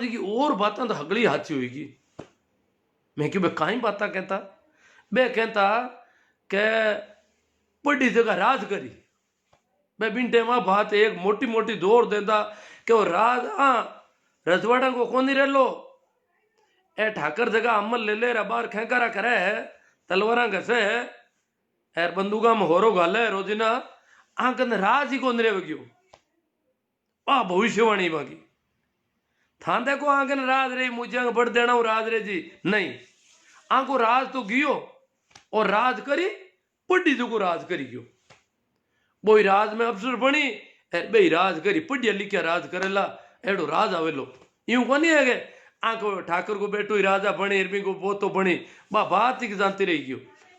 जी की और बातें तो हगली हाथी होगी। मैं क्यों कहीं बात कहता, बे कहता के बड़ी जगह राज करी। मैं बिन टेम बात एक मोटी मोटी जोर देता कि वो राज रजवाड़ा को कौन रह लो, ए ठाकर जगह अमल ले ले बार खेकारा करे तलवारा घसे एर बंदूका में होरो गाले रोजिना आंकन राज ही कौन रह गयो। आ भविष्यवाणी बाकी था देखो आंकन राज रे मुझे बढ़ देना राज रे जी नहीं, आंको राज तो गियो और राज करी पढ़ी जो राज करी गयो। बोई राज में अफसर बनी बे राज करी पढ़िया लिखिया राज करेला एडो राज आवेलो। यूं कोनी है के आंको ठाकर को बेटो ही राजा बनी इरमी को पोतो बनी बा बात ही जानती रही गयो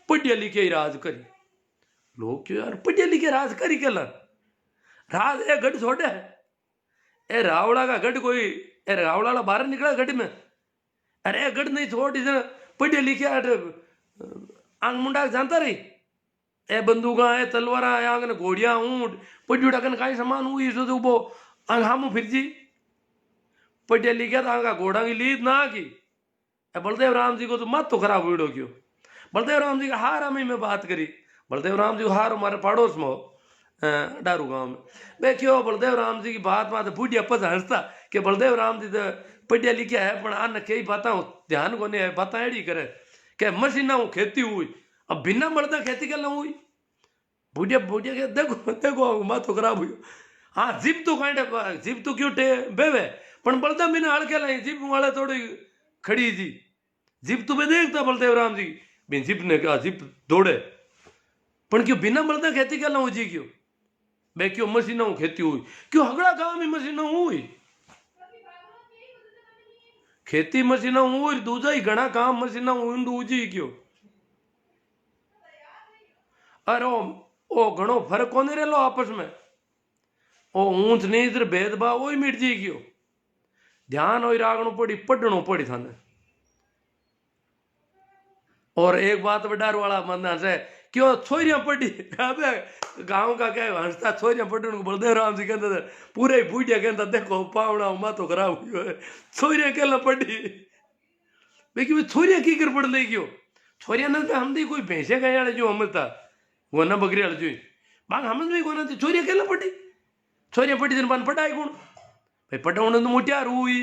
पढ़िया लिखिया ही राज करी। लोग क्यों यार पढ़िया लिखिया राज करी केला राज ए गढ़ छोड़े है ए रावड़ा का गढ़ कोई ए रावड़ा वाला बाहर निकला गढ़ में अरे गढ़ नहीं छोड़ पढ़िया लिखिया आंग मुंडा जानता रही ए बंदूका ए तलवारा आंगन घोड़िया ऊंट पढ़ियोड़ा कन काई सामान हुई सो उबो आंग हामू फिर जी पढ़िया लिखिया तो आंगा घोड़ा की लीद ना की। बलदेव राम जी को तो मत तो खराब हुई क्यों। बलदेव राम जी का हार हमें में बात करी। बलदेव राम जी को हार हमारे पड़ोस में डारू गांव में मैं क्यों बलदेव राम जी की बात में बूढ़िया पस हंसता कि बलदेव राम जी तो पढ़िया लिखिया है पर आन कई बातें ध्यान को नहीं है बातें एड़ी करे कि मशीना खेती हुई अब बिना मर्दा खेती करना हुई बूढ़िया बूढ़िया के देखो देखो माँ तो खराब हुई। हाँ जिप तो कांटे जिप तो क्यों बेवे पर बलदा बिना हड़के लाई जिप वाले थोड़ी खड़ी जी जिप तो मैं देखता बलदेव राम जी बिन जिप ने कहा जिप दौड़े पर क्यों बिना बलदा खेती करना हो जी क्यों बे क्यों मशीना खेती हुई क्यों हगड़ा गांव में मशीना हुई खेती मशीना हुई दूजा ही घना काम मशीना हुई जी क्यों। अरे ओ घणो फर्क कोनी रेलो आपस में ओ ऊंच नीच भेदभाव वही मिट जी गयो ध्यान हो रागणो पड़ी पढ़नो पड़ी थाने। और एक बात बडार वाला मन से क्यों छोरियां पढ़ी अबे गांव का क्या हंसता छोरियां पढ़ने को बलदेव राम जी कहते थे पूरे बूढ़िया कहता देखो पावना माँ तो खराब हुई है छोरियां कहला पढ़ी लेकिन छोरियां की कर पढ़ ले गयो छोरियां ने हम दी कोई भैंसे गया जो हमता वो ना बकरी वाले जो बाग हम भी कोना छोरियां कहला पढ़ी छोरियां पढ़ी दिन पान पढ़ाई कौन भाई पढ़ाने तो मोटियार हुई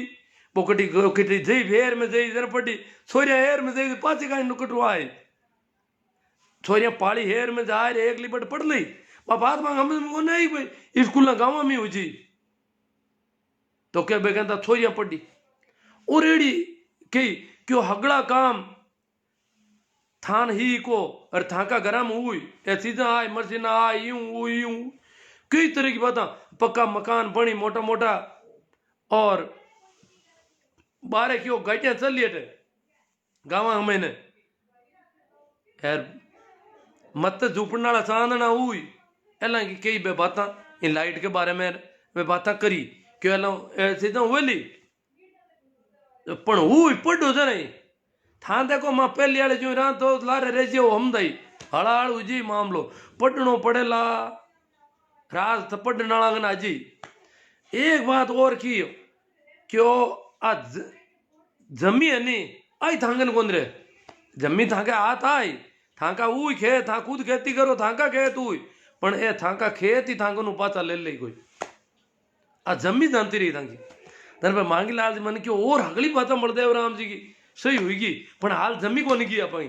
पोकटी कटी जई हेर में जई जरा पढ़ी छोरियां हेर में जई पाछे का नुकटो आए छोरियां पाली हेर में जा रे एक लिपट पढ़ ली बात मांग हम को नहीं भाई स्कूल ना गांव में हो जी तो क्या बे कहता छोरियां पढ़ी और एड़ी कई क्यों हगड़ा काम थान ही को और थाका गरम हुई ए चीजा आई मशीना आई यूं कई तरह की बात पक्का मकान बनी मोटा मोटा और बारे क्यों गाटियां चल लिए गाँव हमें ने यार मत झूपना चांदना हुई एला की कई बे बात इन लाइट के बारे में वे बात करी क्यों एला सीधा वेली पण हुई पढ़ो जने था देखो मां पहली वाले जो रहा तो लारे रेजे हम दई हड़ाड़ हुई मामलो पढ़नो पड़ेला राज तो पढ़ना ना जी। एक बात और की क्यों आज जमी है नी आई थांगन कौन रे जमी थाके हाथ आई थाका हुई खेत था खुद खेती करो थाका खेत हुई पण ए थाका खेत ही थांगन पाचा ले ली कोई आ जमी जानती रही थाकी तर पे मांगी लाल जी मन की और अगली बात बलदेव राम जी की सही हुई पण हाल जमी को नहीं की अपनी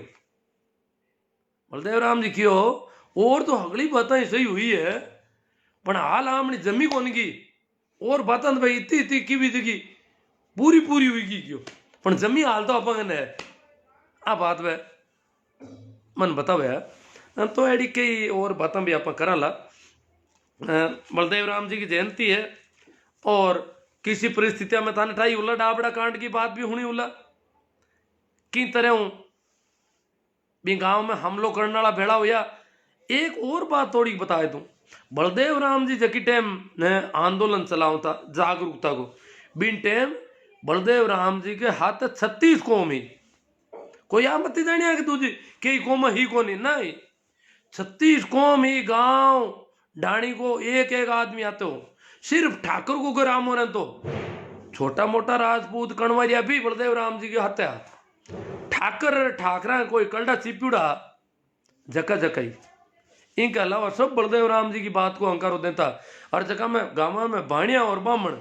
बलदेव राम जी क्यों और तो अगली बात सही हुई है पण हाल हमने जमी को नहीं की और बात भाई इतनी इतनी की भी थी पूरी पूरी हुई की क्यों पण जमी हाल तो अपन है आ बात वे मन बतावे तो एडी कई और बातें भी आप करा ला। बलदेव राम जी की जयंती है और किसी परिस्थितियों में थाने ठाई उला डाबड़ा कांड की बात भी हुई उला की तरह भी गांव में हमलो करने वाला भेड़ा हुआ। एक और बात थोड़ी बता दूं बलदेव राम जी जकी टाइम ने आंदोलन चलाओ था जागरूकता को बिन टाइम बलदेव राम जी के हाथ 36 कौम ही कोई आपत्ति जानिया कि तुझी कई कौम ही को नहीं 36 कौम ही गांव डाणी को एक एक आदमी आते हो सिर्फ ठाकुर को राम हो तो छोटा मोटा राजपूत कणवरिया भी बलदेव राम जी की हत्या, ठाकरा कोई कलडा चिप्यूड़ा जका जकाई, इनके अलावा सब बलदेव राम जी की बात को अंकारो देता। और जगह में गांव में भाणिया और बामण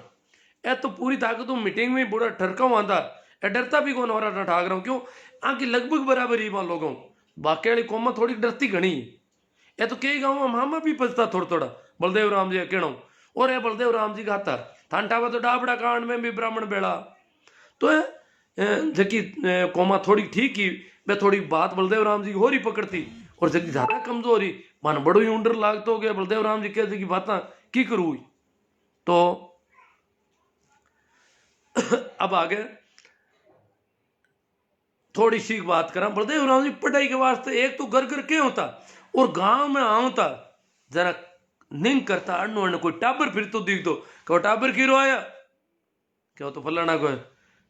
ए तो पूरी ताकत मीटिंग में बुरा ठरकाऊ आंदा, ए डरता भी कौन हो रहा ठाक रहा क्यों आंकी लगभग बराबर ही मान लोगों, बाकी वाली कौम थोड़ी डरती घनी, ए तो कई गाँव में मामा भी पचता थोड़ा थोड़ा बलदेव राम जी कहना, और ये बलदेव राम जी का था थानटावा तो डाबड़ा कांड में भी ब्राह्मण बेड़ा, तो जबकि कौमा थोड़ी ठीक ही वे थोड़ी बात बलदेव राम जी की हो रही पकड़ती, और जबकि ज्यादा कमजोरी मन बड़ो ही उंडर लागतो हो गया बलदेव राम जी कहते की बात की करू। तो अब आगे थोड़ी सी बात करा, बलदेव राम जी पढ़ाई के वास्ते एक तो घर घर क्या होता और गांव में आऊता जरा निंग करता, अन्न अन्न कोई टाबर फिर तो दिख दो कहो टाबर की आया क्या तो फलाना को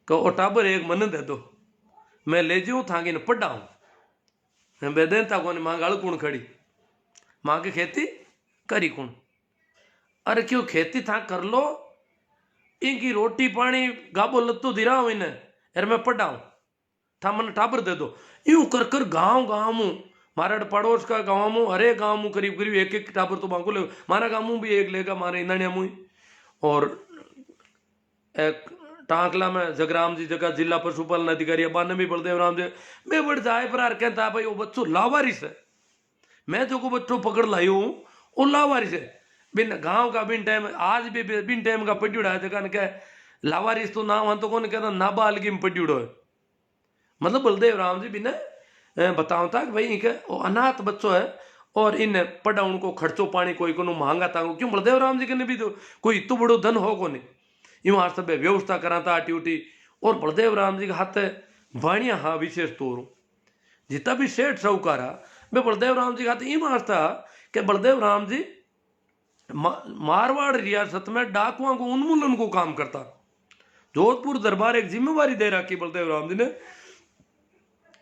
कहो टाबर एक मन दे दो मैं ले जाऊं थांगी ने पढ़ाऊं बेदेनता को मांग अड़कुण खड़ी मां की खेती करी कुण, अरे क्यों खेती था कर लो, इनकी रोटी पानी गाबो लत्तो दिरा हो इन्हें अरे मैं पढ़ाऊं था मन टाबर दे दो, यूं कर कर गांव गांव मु मारा पड़ोस का गांव मु हरे गांव मु करीब करीब एक एक टाबर तो मांगो ले, मारा गांव मु भी एक लेगा मारे इंदानिया मुई। और एक टांकला में जगराम जी जगह जिला पशुपालन अधिकारी बाने भी बलदेव राम जी मैं बड़ जाए पर कहता भाई वो बच्चों लावारिस है, मैं जो को बच्चों पकड़ लाई हूं वो लावारिस है, बिन गांव का बिन टाइम आज भी बिन टाइम का पड्यूड़ा है जगह कह लावारिस तो नाम तो कौन कहता नाबालगी में पड्यूड़ो है, मतलब बलदेव राम जी बिना बताओ था कि भाई इनके अनाथ बच्चों है और इन पढ़ा उनको खर्चो पानी कोई को महंगा था क्यों बलदेव राम जी के भी तो कोई इतो बड़ो धन हो को नहीं यूं आज सब व्यवस्था कराता आटी उटी। और बलदेव राम जी के हाथ भाणिया हाँ विशेष तौर जितना भी सेठ साहूकारा वे बलदेव राम जी के हाथ यूं आज था कि बलदेव राम जी मारवाड़ रियासत में डाकुओं को उन्मूलन को काम करता, जोधपुर दरबार एक जिम्मेवारी दे रखी बलदेव राम जी ने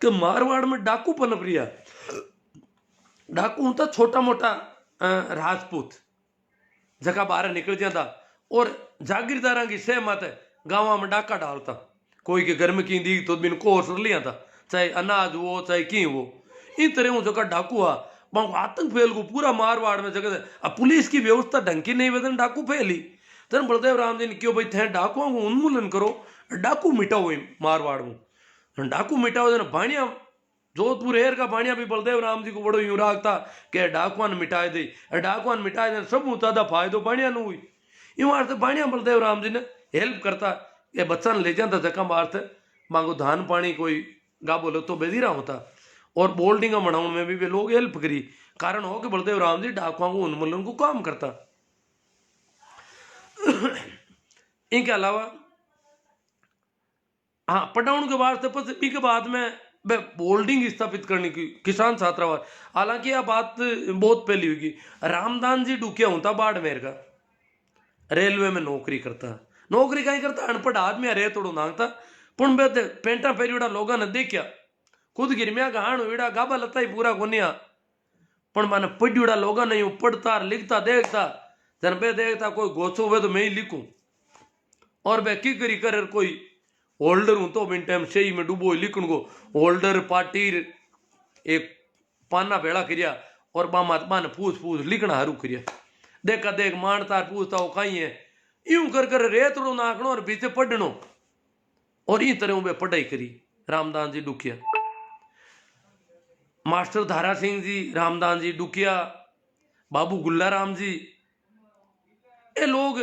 कि मारवाड़ में डाकू पनप रिया, डाकू होता छोटा मोटा राजपूत जगह बाहर निकल जाता और जागीरदारा की सहमत है गाँव में डाका डालता, कोई के घर में की दी तो बिन कोर्स लिया था चाहे अनाज वो चाहे की वो इन तरह वो जगह डाकू आ आतंक फैल को पूरा मारवाड़ में जगह। अब पुलिस की व्यवस्था ढंग की नहीं वेदन डाकू फैली तेन बलदेव राम जी ने क्यों भाई थे डाकुओं को उन्मूलन करो, डाकू मिटाओ मारवाड़ में डाकू मिटाओ देना भाणिया जोधपुर हेर का भाणिया भी बलदेव राम जी को बड़ो यूं रागता कि डाकुआन मिटाए दे, डाकुआन मिटाए दे सब ज्यादा फायदो भाणिया न हुई यूं वास्ते भाणिया बलदेव राम जी ने हेल्प करता ये बच्चा ले जाता जका वास्ते मांगो धान पानी कोई गाबो लो तो बेदीरा होता और बोल्डिंगा बनाने में भी वे लोग हेल्प करी, कारण हो कि बलदेव राम जी डाकुओं को उन्मूलन को काम करता। इनके अलावा हाँ पढ़ाने के वास्ते के बाद में बोल्डिंग स्थापित करने की किसान छात्रावास, हालांकि यह बात बहुत पहली हुई रामदान जी डुकिया होता बाड़मेर का रेलवे में नौकरी करता, नौकरी कहीं करता अनपढ़ आदमी रे थोड़ो नांगता पुण बे पेंटा फेरीड़ा लोगों ने देखा खुद गिरमिया का हाण हुईड़ा गाबा लता ही पूरा कोनिया पण माने पढ़्यूड़ा लोगों ने यूं पढ़ता लिखता देखता जन बे देखता कोई गोचो हुए तो मैं ही लिखूं और बे की करी कर कोई होल्डर हूं तो बिन टाइम सही में डूबो लिखण को होल्डर पार्टी एक पाना भेड़ा करिया और बामा ने पूछ पूछ लिखना हरू करिया देखा देख मानता पूछता वो कहीं है यूं कर कर रेतड़ो नाखनो और पीछे पढ़नो और ई तरह वे पढ़ाई करी। रामदास जी डुकिया, मास्टर धारा सिंह जी, रामदास जी डुकिया, बाबू गुल्ला राम जी, ये लोग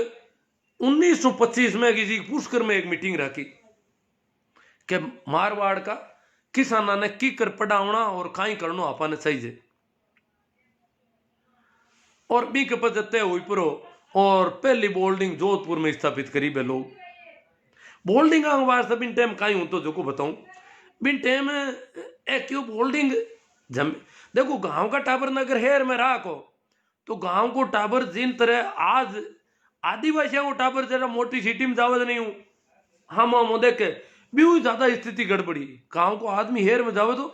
1925 में किसी पुष्कर में एक मीटिंग रखी कि मारवाड़ का किसाना ने की कर पढ़ावना और काई करनो आपने चाहिए और बी के पचते हुई परो और पहली बोल्डिंग जोधपुर में स्थापित करी बे लोग। बोल्डिंग वास्ते बिन टाइम काई हूं तो जो को बताऊं बिन टाइम क्यों बोल्डिंग जम देखो गांव का टाबर नगर हेर में राखो तो गांव को टाबर जिन तरह आज आदिवासियों को टाबर जरा मोटी सिटी में जावत नहीं हूं हम देखे भी ज्यादा स्थिति गड़बड़ी, गांव को आदमी हेर में जावे तो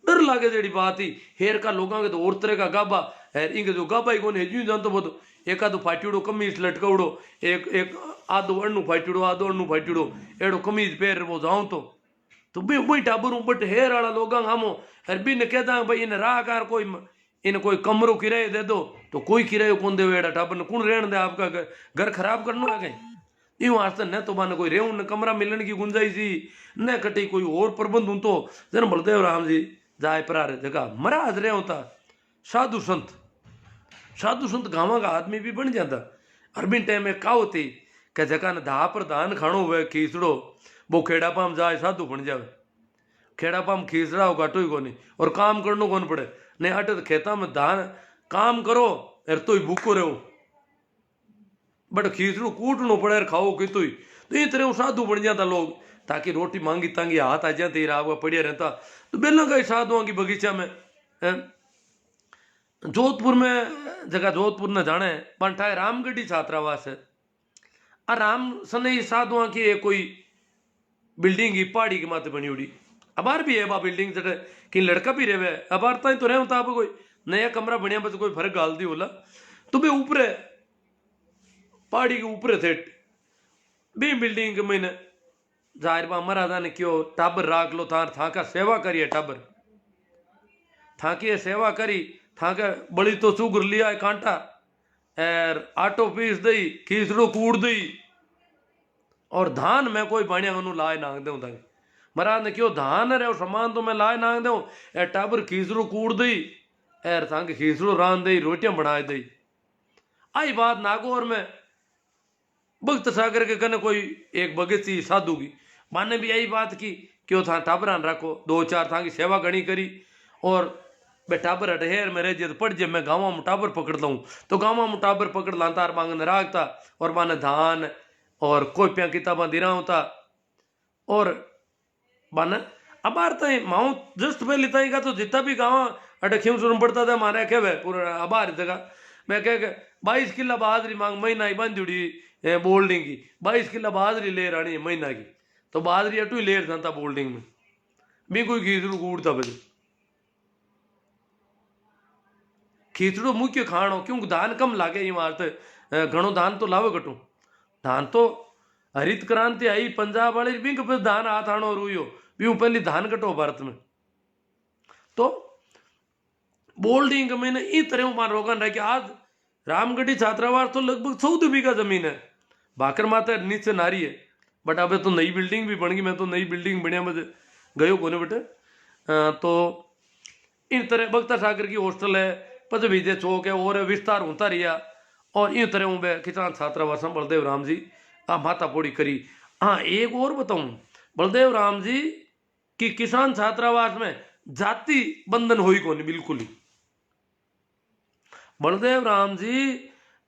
डर लागे जेड़ी बात ही हेर का लोगों के तो और तरह का गाबा हेर इनके जो गाबा ही कोने यूं जानतो बोतो एक आधो फाट्यूड़ो कमीज लटकावड़ो, एक एक आधो अण्णू फाट्यूड़ो, आधो अण्णू फाट्यूड़ो एड़ो कमीज पहर वो जाऊं तो बी वही टाबर बट हेर वाला लोग हमो हर बी ने कहता भाई इन राह कार कोई इन कोई कमरो किराए दे दो तो कोई किरायो कौन दे एड़ा टाबर ने कौन रहने दे, आपका घर खराब करना है कहीं यूं वास्ते न तो माने कोई रेहू न कमरा मिलने की गुंजाइश थी न कटी कोई और प्रबंध हूं तो जन बलदेव राम जी जाए परार जगह महाराज रहे होता साधु संत गाँव का आदमी भी बन जाता। अरबिन टाइम में का होती कि जगह ने धा पर धान खाणो हुए खींचड़ो वो खेड़ा पाम जाए साधु बन जावे, खेड़ा पाम खींचड़ा हो घाटो ही कोनी और काम करनो कौन पड़े ने अट खेता में धान काम करो एर तो ही भूखो रहो बट खींचड़ो कूटनो पड़े खाओ कि तो ये तरह साधु बन जाता लोग ताकि रोटी मांगी तांगी हाथ आ जाते राव पड़िया रहता। तो बेला का साधुओं की बगीचा में जोधपुर में जगह जोधपुर न जाने पंठाए रामगढ़ी छात्रावास है राम सने साधुआ की कोई बिल्डिंग की पहाड़ी के माथे बनी उड़ी अबार भी है बा बिल्डिंग जटे कि लड़का भी रहे अबार ताई तो रहे होता कोई नया कमरा बनया बस कोई फर्क गाल दी बोला तो बे ऊपर पहाड़ी के ऊपर थे बी बिल्डिंग के महीने जाहिर बा महाराजा ने क्यों टाबर राख लो था का सेवा करिए टाबर था की सेवा करी था के बड़ी तो सुगर लिया कांटा एर आटो पीस दई खीसड़ो कूड़ दई और धान में कोई बढ़िया उन्हों लाए नांग दूँ ताकि महाराज ने क्यों धान रे सामान तो मैं लाए नांग दूँ एर टाबर खीसड़ो कूड़ दई एर थांके खीसड़ो रान दई रोटियां बना दई। आई बात नागौर में भक्त सागर के कने कोई एक भगत सी साधु की माने भी यही बात की क्यों था टाबरान रखो दो चार था की सेवा घनी करी और बे टाबर अटहेर में रह जे पड़ जे मैं गाँव में टाबर पकड़ लूँ तो गाँव में टाबर पकड़ लाता और मांगने राखता और माने धान और कॉपियाँ किताबा दिरा होता और माने अबार तई माऊ जस्ट पहले तई का तो जितना भी गाँव अटे क्यों सुन पड़ता था मारे कहे पूरा अबार जगह मैं कह 22 किला बाजरी मांग महीना ही बंद जुड़ी बोल्डिंग की 22 किला बाजरी ले रानी है महीना की तो बाजरी अटू ही ले जाता बोल्डिंग में भी कोई खींचड़ू कूड़ता बजे खींचड़ो मुख्य खाणो क्योंकि धान कम लागे ये वास्ते घणो धान तो लावे कटू धान तो हरित क्रांति आई पंजाब वाली भी धान हाथ आनो रुयो भी पहली धान कटो भारत में तो बोल्डिंग में इ तरह मान रोगन रह आज रामगढ़ी छात्रावास तो लगभग 14 बीघा जमीन है भाकर माता नीचे नारी है बट अब तो नई बिल्डिंग भी बन गई मैं तो नई बिल्डिंग बढ़िया मुझे गयो कोने बेटे तो इन तरह बख्तर सागर की हॉस्टल है पच विजय चौक है और विस्तार होता रहा और इन तरह मैं किसान छात्रावास बलदेव राम जी माता पोड़ी करी। हाँ एक और बताऊं बलदेव राम जी की किसान छात्रावास में जाति बंधन हुई कौन बिल्कुल ही बलदेव राम जी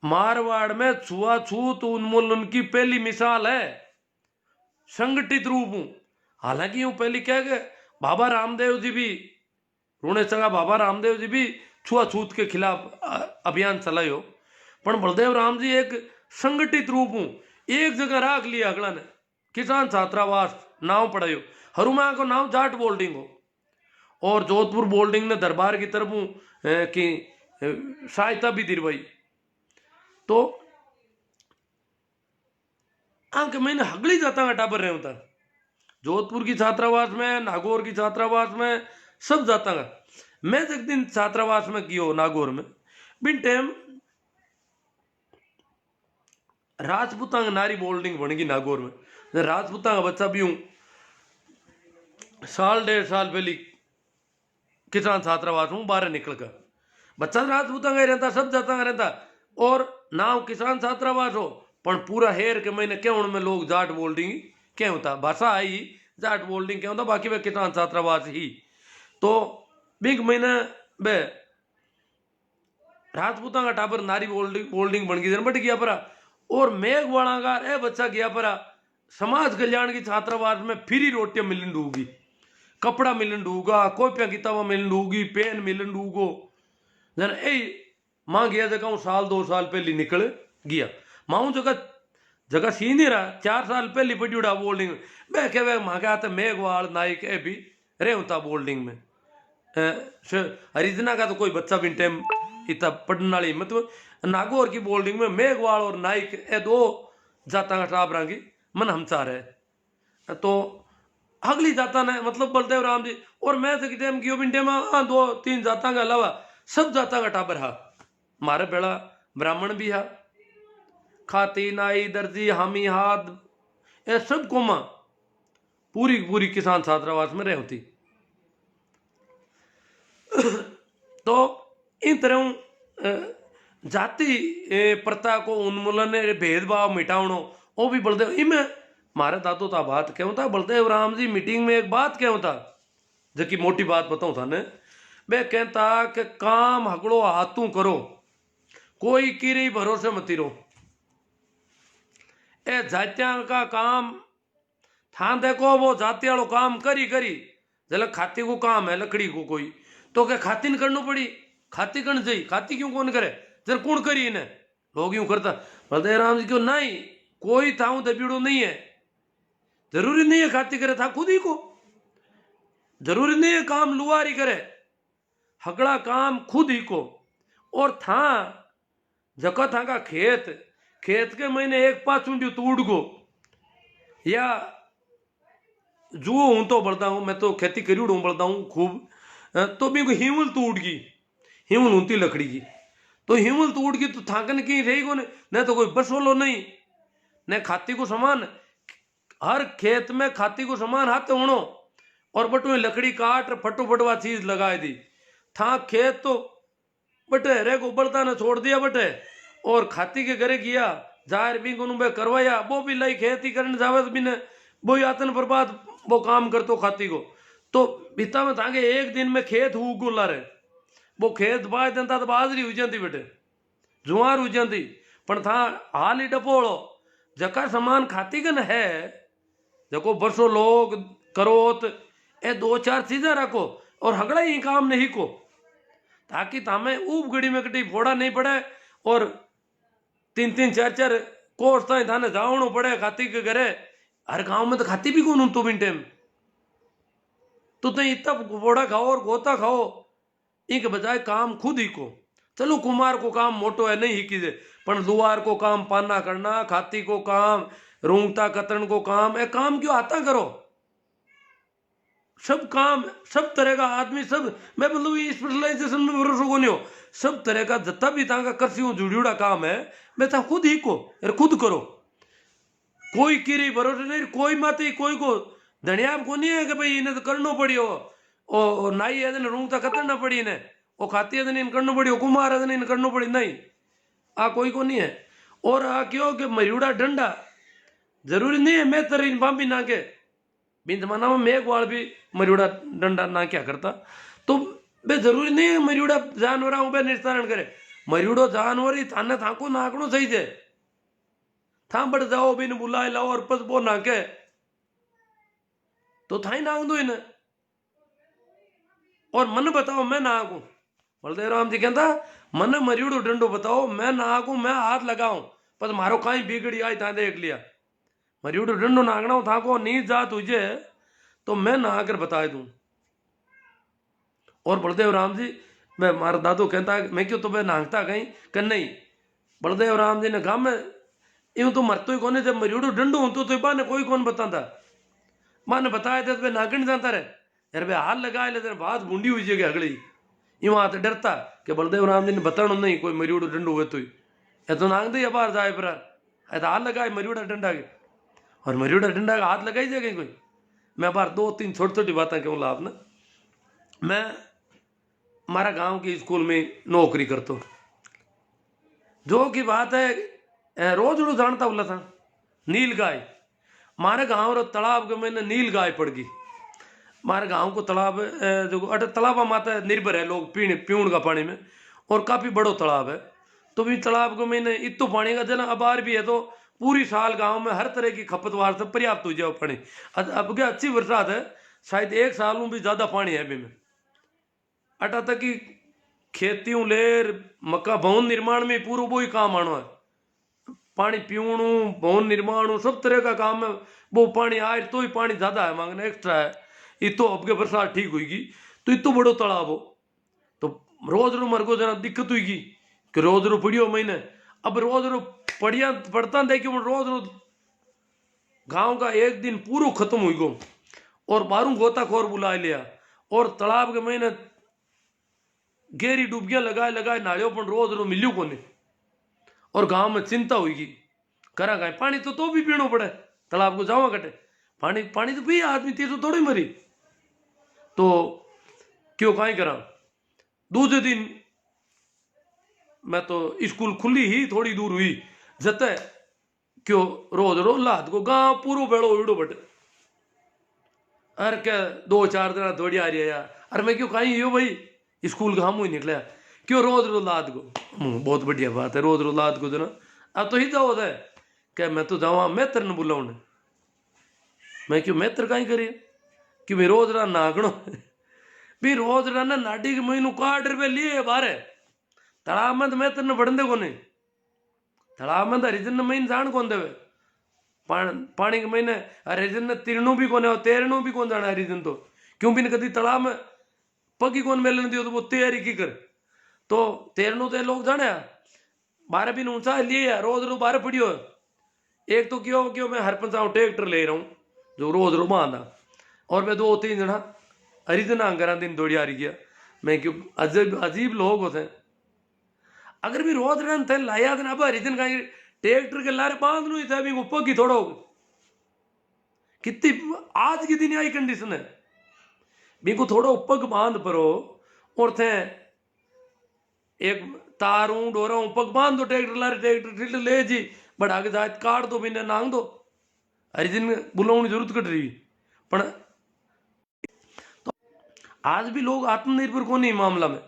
मारवाड़ में छुआछूत उन्मूलन की पहली मिसाल है संगठित रूप हूं हालांकि यूं पहली क्या गए बाबा रामदेव जी भी रोने सगा बाबा रामदेव जी भी छुआछूत के खिलाफ अभियान चलायो पर बलदेव राम जी एक संगठित रूप हूं एक जगह राख लिया अगला ने किसान छात्रावास नाव पढ़ायो हरुमा को नाव जाट बोल्डिंग हो और जोधपुर बोल्डिंग ने दरबार की तरफ की सहायता भी दिलवाई तो आंख मैंने हगली जाता का टाबर रहे होता जोधपुर की छात्रावास में नागौर की छात्रावास में सब जाता का मैं एक दिन छात्रावास में कियो नागौर में बिन टाइम राजपूता नारी बोल्डिंग बन गई नागौर में राजपूता का बच्चा भी हूं साल 1.5 साल पहली किसान छात्रावास हूं बाहर निकल कर बच्चा राजपूता का रहता सब जाता का रहता और नाव किसान छात्रावास हो पर पूरा हेर के महीने क्या में लोग जाट बोल्डिंग क्या होता भाषा आई जाट बोल्डिंग क्या होता बाकी वे किसान छात्रावास ही तो बिग महीने बे राजपूता का टाबर नारी बोल्डिंग बन गई बट गया परा और मेघवाड़ा का ए बच्चा गया परा समाज कल्याण की छात्रावास में फ्री रोटियां मिलन डूगी कपड़ा मिलन डूगा कॉपियां किताबा मिलन डूगी पेन मिलन डूगो जन ए मां गया जगह साल 2 साल पहले निकल गया माऊ जगह सी नहीं रहा 4 साल पहले पड़ी उड़ा बोल्डिंग में मैं कह माँ के आते मेघवाड़ नाइक ए भी रहे होता बोल्डिंग में हरिजना का तो कोई बच्चा भी टाइम इतना पढ़ने वाली मतलब नागौर की बोल्डिंग में मेघवाल और नाइक ये दो जाता का टाबरा की मन हम चाह रहे तो अगली जाता ने मतलब बलदेव राम जी और मैं तो टाइम की बिंटे में दो तीन जाता के अलावा सब जाता का टाबर हा मारे बेड़ा ब्राह्मण भी हा खाती नाई दर्जी हामी हाथ ये सब कोमा पूरी पूरी किसान छात्रावास में रह होती तो इन तरह जाति प्रथा को उन्मूलन भेदभाव मिटावनो वो भी बलदेव इमें मारे दादो ता बात क्यों था बलदेव राम जी मीटिंग में एक बात क्यों था जबकि मोटी बात बताऊं था ने मैं कहता कि काम हकड़ो हाथों करो कोई किरी भरोसे मत रहो ए जात्या का काम था देखो वो जाति वालों काम करी करी जल खाती को काम है लकड़ी को कोई तो क्या खाती न करना पड़ी खाती करनी चाहिए खाती क्यों कौन करे जर कौन करी इन्हें लोग यूं करता बलदेव राम जी क्यों नहीं कोई था दबीड़ो नहीं है जरूरी नहीं है खाती करे था खुद ही को जरूरी नहीं है काम लुआरी करे हकड़ा काम खुद ही को और था जका था का खेत खेत के महीने एक पाँच चूंडी तोड़ गो या जुओ हूं तो बढ़ता हूं मैं तो खेती करी हूं बढ़ता हूं खूब तो भी हिमल तोड़ गई हिमल होती लकड़ी की तो हिमल तोड़ गई तो थाकन की रही को न तो कोई बसोलो नहीं न खाती को समान हर खेत में खाती को समान हाथ होनो और बटू लकड़ी काट फटो फटवा चीज लगा दी था खेत तो बटे रे को बलता ने छोड़ दिया बटे और खाती के घरे किया जाहिर भी को करवाया वो भी लाई खेती करने जावे तो भी ने वो यातन बर्बाद वो काम करतो खाती को तो बीता में तांगे एक दिन में खेत हु गुला रहे वो खेत बाज देता तो बाजरी हो जाती बेटे जुआर हो जाती पर था हाल ही डपोड़ो जका समान खाती कन है जको बरसो लोग करोत ए दो चार चीजें रखो और हगड़ा ही काम नहीं को ताकि तामे ऊब गड़ी में कटी फोड़ा नहीं पड़े और तीन तीन चार चार कोस ताई थाने जावणो पड़े खाती के घरे हर गांव में तो खाती भी कौन तो बिन टाइम तो इतना फोड़ा खाओ और गोता खाओ इनके बजाय काम खुद ही को चलो कुमार को काम मोटो है नहीं ही कीजिए पर दुआर को काम पाना करना खाती को काम रूंगता कतरन को काम है काम क्यों आता करो सब काम सब तरह का आदमी सब मैं मतलब स्पेशलाइजेशन में भरोसा को नहीं हो सब तरह का जितना भी ताका कृषि जुड़ियोड़ा काम है मैं था खुद ही को खुद करो कोई किरी भरोसे नहीं कोई माती कोई को धनिया को नहीं है कि भाई इन्हें तो करना पड़ी हो नाई है रूंगता कतरना पड़ी इन्हें वो खाती है इन करना पड़ी हो कुमार है इन करना पड़ी नहीं आ कोई को नहीं है और आ क्यों कि मरियोड़ा डंडा जरूरी नहीं है मैं तेरे इन बाम्बी ना के बिन जमाना में मेघवाल भी मरियोड़ा डंडा ना क्या करता तो बे जरूरी नहीं है मरियोड़ा जानवर बे निस्तारण करे मरियोड़ो जानवर ही थाने थाको नाकनो सही है था बढ़ जाओ बिन बुलाए लाओ और पस बो नाके तो थाई नाक दो इन्हें और मन बताओ मैं ना आकू बलदेव राम जी कहता मन मरियोड़ो डंडो बताओ मैं ना आकू मैं हाथ लगाऊं पर मारो कहीं बिगड़ी आई था देख लिया मरियोड़ो डंडो नागना था को नीच जात तुझे तो मैं ना आकर बता दूं और बलदेव राम जी मैं मारा दादू कहता मैं क्यों तो मैं नांगता कहीं कर नहीं बलदेव राम जी ने कहा मैं यूं तो मरतो ही कोने जब मरियोड़ो डंडो हूं तो बा ने कोई कौन बताता मां ने बताया था तो नागण जाता रहे यार भाई हाथ लगाए लेते बात बूंदी हुई जगह अगली यूं हाथ डरता कि बलदेव राम जी ने बताना नहीं कोई मरियोड़ो डंडो हुए तो ही तो नांग दे बाहर जाए पर हाथ लगाए मरियोड़ा डंडा के और मरियोड़ा डंडा का हाथ लगाई जाएगा कोई मैं बार दो तीन छोटी छोटी बातें क्यों ला आपने मैं हमारा गांव के स्कूल में नौकरी करता हूँ जो की बात है रोज रोज जानता बोला था नील गाय हमारे गांव रो तालाब के मैंने नील गाय पड़ गई हमारे गांव को तालाब जो अट तालाब माता निर्भर है लोग पीण का पानी में और काफी बड़ो तालाब है तो भी तालाब को मैंने इतो पानी का जन अबार भी है तो पूरी साल गांव में हर तरह की खपतवार से पर्याप्त हो जाए पानी अब क्या अच्छी बरसात है शायद एक साल में भी ज्यादा पानी है अभी में अटा तक की खेतियों लेर मक्का भवन निर्माण में पूरा वो ही काम आना है पानी पीवणु भवन निर्माण सब तरह का काम है वो पानी आए तो ही पानी ज्यादा है मांगना एक्स्ट्रा है इतो अब के बरसात ठीक होगी तो इतो बड़ो तालाब हो तो रोज रो मर को जना दिक्कत हुई कि रोज रो पढ़ियो महीने अब रोज रो पढ़िया पढ़ता देखियो रोज रो गांव का एक दिन पूरा खत्म हुई गो और बारू गोताखोर बुला लिया और तालाब के महीने गहरी डुबकियां लगाए लगाए नालियों पर रोज रो मिलियो कोने और गांव में चिंता हुई करा गाय पानी तो भी पीनो पड़े तालाब को जावा कटे पानी पानी तो पी आदमी तेज तो थोड़ी मरी तो क्यों काई करा दूसरे दिन मैं तो स्कूल खुली ही थोड़ी दूर हुई जते क्यों रोज रो लाद को गांव पूरो बेड़ो उड़ो बटे अरे क्या 2-4 दिन दौड़ी आ रही है यार अरे मैं क्यों कहीं यो भाई स्कूल का हम ही निकला क्यों रोज रो लाद को बहुत बढ़िया बात है रोज रो लाद को जना अब तो ही तो होता है क्या मैं तो जावा मैं तेरे बुलाऊ मैं क्यों मैं तेरे कहीं करी कि मैं रोज रा नागणो भी रोज रा ना नाटी के महीनों 60 रुपए लिए बारे तालाब में तो मैं तेरे बढ़ने को नहीं तालाब में तो हरिजन ने महीने जान कौन देवे पानी के महीने हरिजन ने तिरनू भी कोने और तैरनू भी कौन जाना हरिजन तो क्यों भी नहीं कभी तालाब में पगी कौन मेलन दियो तो वो तैयारी की कर तो तैरनू तो लोग जाने बारह भी ऊंचा लिए रोज रो बारह पड़ियो एक तो क्यों क्यों मैं हर पंचाऊ ट्रैक्टर ले रहा हूँ जो रोज रो बांधा और मैं 2-3 जना हरिजन अंगरा दिन दौड़ी आ रही गया मैं क्यों अजीब अजीब लोग होते हैं अगर भी रोज रन थे लाया था अब हरिजन का ट्रैक्टर के लारे बांध लो था भी ऊपर की थोड़ा कितनी आज की दिन आई कंडीशन है भी को थोड़ा ऊपर बांध परो और थे एक तारू डोरा ऊपर बांध दो ट्रैक्टर लारे ट्रैक्टर ले जी बढ़ा के जाए काट दो बिना नांग दो हरिजन बुलाने की जरूरत कट रही पर तो आज भी लोग आत्मनिर्भर को नहीं मामला में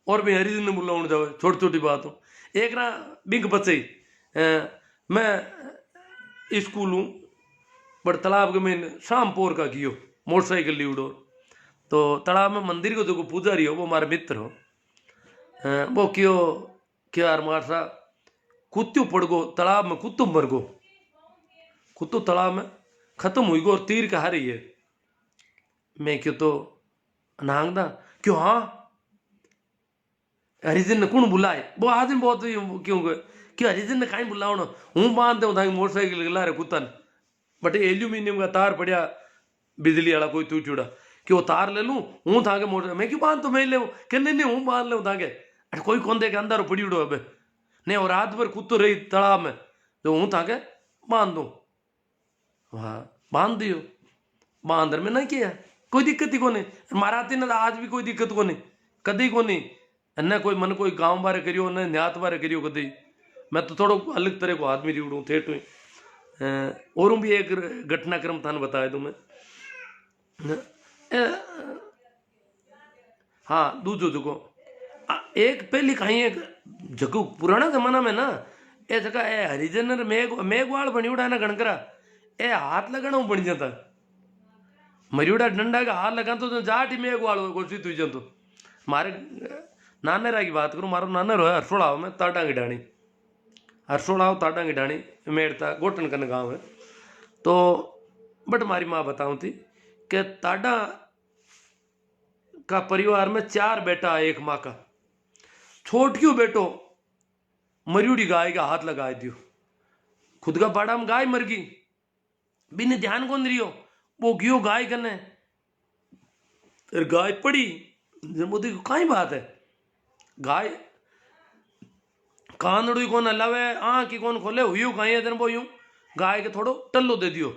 और भी हरिजन ने बुलाने जाओ छोटी छोटी बात हो एक ना बिग बच्चे मैं स्कूल हूँ बट तालाब के में शाम पोर का कियो मोटरसाइकिल ली उड़ो तो तालाब में मंदिर को जो पुजारी हो वो हमारे मित्र हो वो क्यों क्या यार मार सा कुत्तू पड़ गो तालाब में कुत्तू मर गो कुत्तू तालाब में खत्म हुई गो और तीर का हारी है मैं क्यों तो नांगदा क्यों हाँ हरिजन ने कौन बुलाए वो आदमी बहुत क्यों क्यों हरिजन ने कहीं बुलाओ हूँ बांध दे था मोटरसाइकिल ला रहे कुत्तन बट एल्यूमिनियम का तार पड़िया बिजली वाला कोई टूटा कि वो तार ले लूँ हूँ था मोटर मैं क्यों बांध तो मैं ले कि नहीं हूँ बांध ले था अरे कोई कौन दे के अंदर पड़ी उड़ो अब नहीं और रात भर कुत्तो रही तालाब में तो हूँ था बांध दो हाँ बांध दियो बांधर में नहीं किया कोई दिक्कत ही को नहीं माराती ना आज भी कोई दिक्कत को नहीं कदी को नहीं न कोई मन कोई गांव बारे करियो न न्यात बारे करियो कदी मैं तो थोड़ा अलग तरह को आदमी रिवड़ू थे तो और भी एक घटनाक्रम थाने बताया तुम्हें हाँ दूजो जगो एक पहली कहीं एक जगह पुराना जमाना में ना ए जगह ए हरिजन मेघवाल बनियोड़ा ना गणकरा ए हाथ लगाना बन जाता मरियोड़ा डंडा का हाथ लगा तो जाट ही मेघवाल घोषित हुई तो मारे नानेरा की बात करूँ मारो नाना रो हरसोड़ाव में ताटा की डाणी हरसोड़ाव ताटा की डाणी मेड़ता गोटन कन गाँव है तो बट हमारी माँ बताऊँ थी कि ताडा का परिवार में 4 बेटा एक माँ का छोटियो बेटो मरियोड़ी गाय का हाथ लगा दियो खुद का बाड़ा में गाय मर गई बिना ध्यान कौन रियो वो गियो गाय कने गाय पड़ी मोदी कहीं बात है गाय कानड़ू कौन हलावे आँख कौन खोले हुई कहीं है वो यूं गाय के थोड़ो टल्लो दे दियो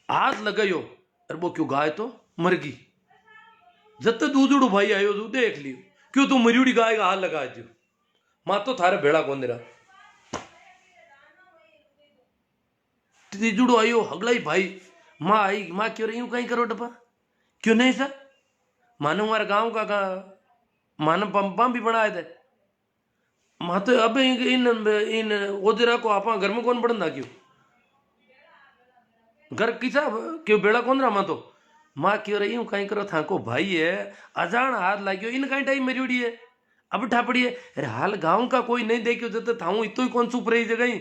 हाथ लगायो अरे वो क्यों गाय तो मर गई जब दूधड़ू भाई आयो तू देख लियो क्यों तू मरियोड़ी गाय का हाथ लगा दियो माँ तो थारे भेड़ा कौन रहा तीजुड़ो आयो हगलाई भाई माँ आई माँ क्यों रही हूँ कहीं करो डब्बा क्यों नहीं सर मानो हमारे गांव का मानो पंपा भी बनाए थे माँ तो अब इन ओजरा को आप घर में कौन बढ़ना क्यों घर किसा क्यों बेड़ा कौन रहा माँ तो माँ क्यों रही हूँ कहीं करो था को भाई है अजान हाथ लागियो इन कहीं टाइम मेरी उड़ी है अब ठापड़ी है अरे हाल गांव का कोई नहीं देखियो जब था इतो ही कौन चुप रही जगह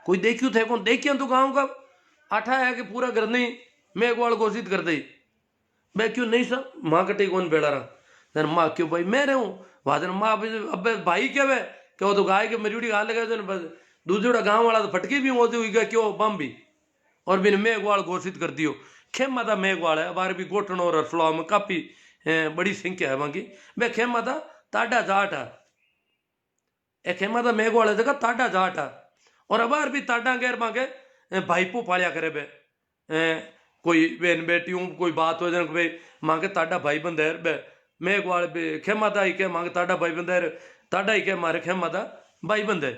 कोई देखियो थे कौन देखियो तो गांव का आठा है कि पूरा घर नहीं मेघवाल घोषित कर दे मैं क्यों नहीं सर माँ कटे कौन बेड़ा रहा जन माँ क्यों भाई मैं रहूँ वादन माँ अब भाई क्या वे कि वो तो गाय के मजूरी गाल लगा बस दूसरा गाँव वाला तो फटके भी होते हुई गया क्यों बम भी और बिन मेघवाल घोषित कर दियो। खेमा था मेघवाल है बार भी गोटन और अरफलाव में काफी बड़ी संख्या है वहां की। वे खेमा था ताडा जाट है ए खेमा था मेघवाल है जगह ताडा जाट है और अबार भी ताडा गैर मांगे भाईपो पालिया करे बे कोई बहन बेटियों कोई बात हो जाए भाई मांगे ताडा भाई बंदेर बे मेघवाल बे खेमा था ही के मांगे ताडा भाई बंदेर ताडा ही के मारे खेमा था भाई बंदे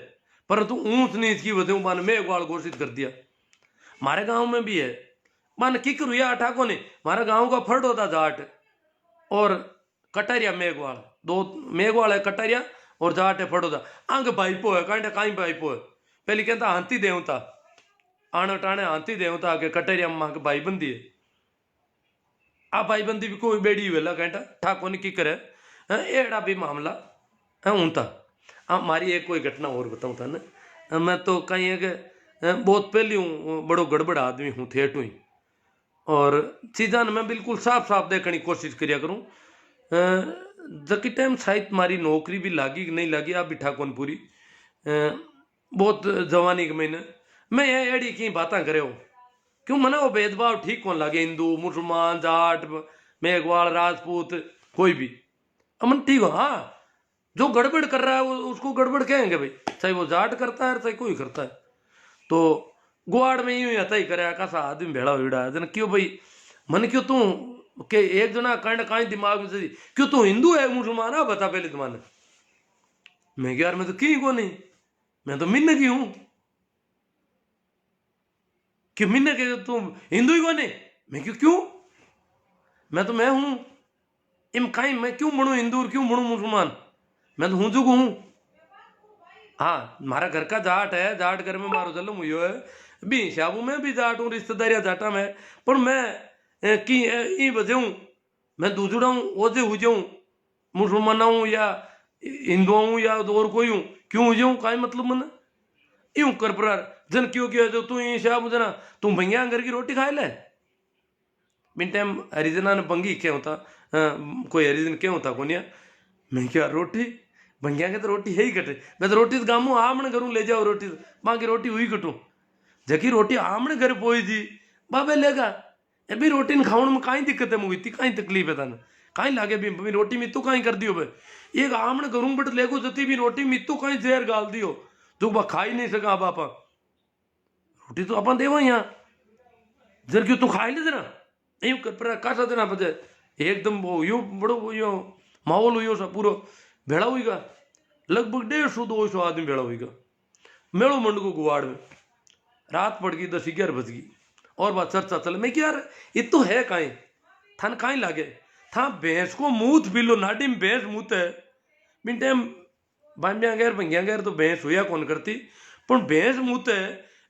परंतु ऊंच नीच की वजह मान मेघवाल घोषित कर दिया। हमारे गांव में भी है मान की करूया अठा को नहीं हमारे गांव का फर्ड होता जाट और कटारिया मेघवाल दो मेघवाल है कटारिया और जाट है फर्ड होता अंग भाईपो है कांटे काई भाईपो है पहले कहता हांती देवता आने टाणे हांती देवता के कटारिया मां के भाई बंदी है आ भाई बंदी भी कोई बेड़ी वेला कहता ठाको ने की करे एड़ा भी मामला है ऊंता हमारी एक कोई घटना और बताऊं था ना मैं तो कहीं है कि बहुत पहले हूँ बड़ो गड़बड़ आदमी हूँ ठेठ हुई और चीज़ां मैं बिल्कुल साफ साफ देखने की कोशिश करिया करूँ जबकि टाइम शायद मारी नौकरी भी लागी कि नहीं लागी आप भी ठाकोन पूरी बहुत जवानी के महीने मैं ये एड़ी की बातें करे हो क्यों मना वो भेदभाव ठीक कौन लगे हिंदू मुसलमान जाट मेघवाल राजपूत कोई भी अमन ठीक हो। हाँ जो गड़बड़ कर रहा है उसको गड़बड़ कहेंगे भाई चाहे वो जाट करता है चाहे कोई करता है। तो गुआड़ में यूं हता ही करे कैसा आदमी भेड़ा हुआ जन क्यों भाई मन क्यों तू के एक जना कांड काई दिमाग में से क्यों तू हिंदू है मुसलमान है बता पहले तुम्हारे मैं यार मैं तो की को नहीं मैं तो मिन्न की हूं क्यों मिन्न के तुम हिंदू ही को नहीं मैं क्यों मैं तो मैं हूं इम काई मैं क्यों बनू हिंदू और क्यों बनू मुसलमान मैं तो हूं जो हूं। हाँ हमारा घर का जाट है जाट घर में मारो जन्म हुई है भी शाबू में भी जाट हूँ रिश्तेदारियां जाटा में पर मैं की ई वजह हूँ मैं दूसरा हूँ ओजे हो जाऊँ मुसलमान हूँ या हिंदू हूँ या और कोई हूँ क्यों हो जाऊँ काई मतलब मन यूं कर पर जन क्यों किया जो तू ये शाबू जना तू भैया घर की रोटी खाए ले बिन टाइम हरिजना ने पंगी क्या होता कोई हरिजन क्या होता कोनिया मैं क्या रोटी भंगिया के तो रोटी है ही कटे मैं तो रोटी गामू आमने करूँ ले जाओ रोटी माँ की रोटी हुई कटू जकी रोटी आमने घर पोई जी बाबे लेगा ए भी रोटी न खाने में काई दिक्कत है मुझे काई तकलीफ है तन काई लागे भी रोटी मित्तू काई कर दियो बे एक आमने करूँ बट लेगो जती भी रोटी मित्तू काई जहर गाल दियो जो बा खा ही नहीं सका बापा रोटी तो अपन देवा यहाँ जर क्यों तू खा ले जरा यूं कर पर कासा देना बजे एकदम वो यो बड़ो यो माहौल हुई सा पूरा भेड़ा हुईगा लगभग 150-200 आदमी भेड़ा हुईगा मेड़ो मंड को गुवाड़ में रात पड़ गई 10-11 बज गई और बात चर्चा चले मैं क्या यार ये तो है काई थान काई लागे था भैंस को मूत बिलो नाडी में भैंस मूत है बिन टाइम बांबिया गैर भंगिया गैर तो भैंस हुआ कौन करती पर भैंस मूत है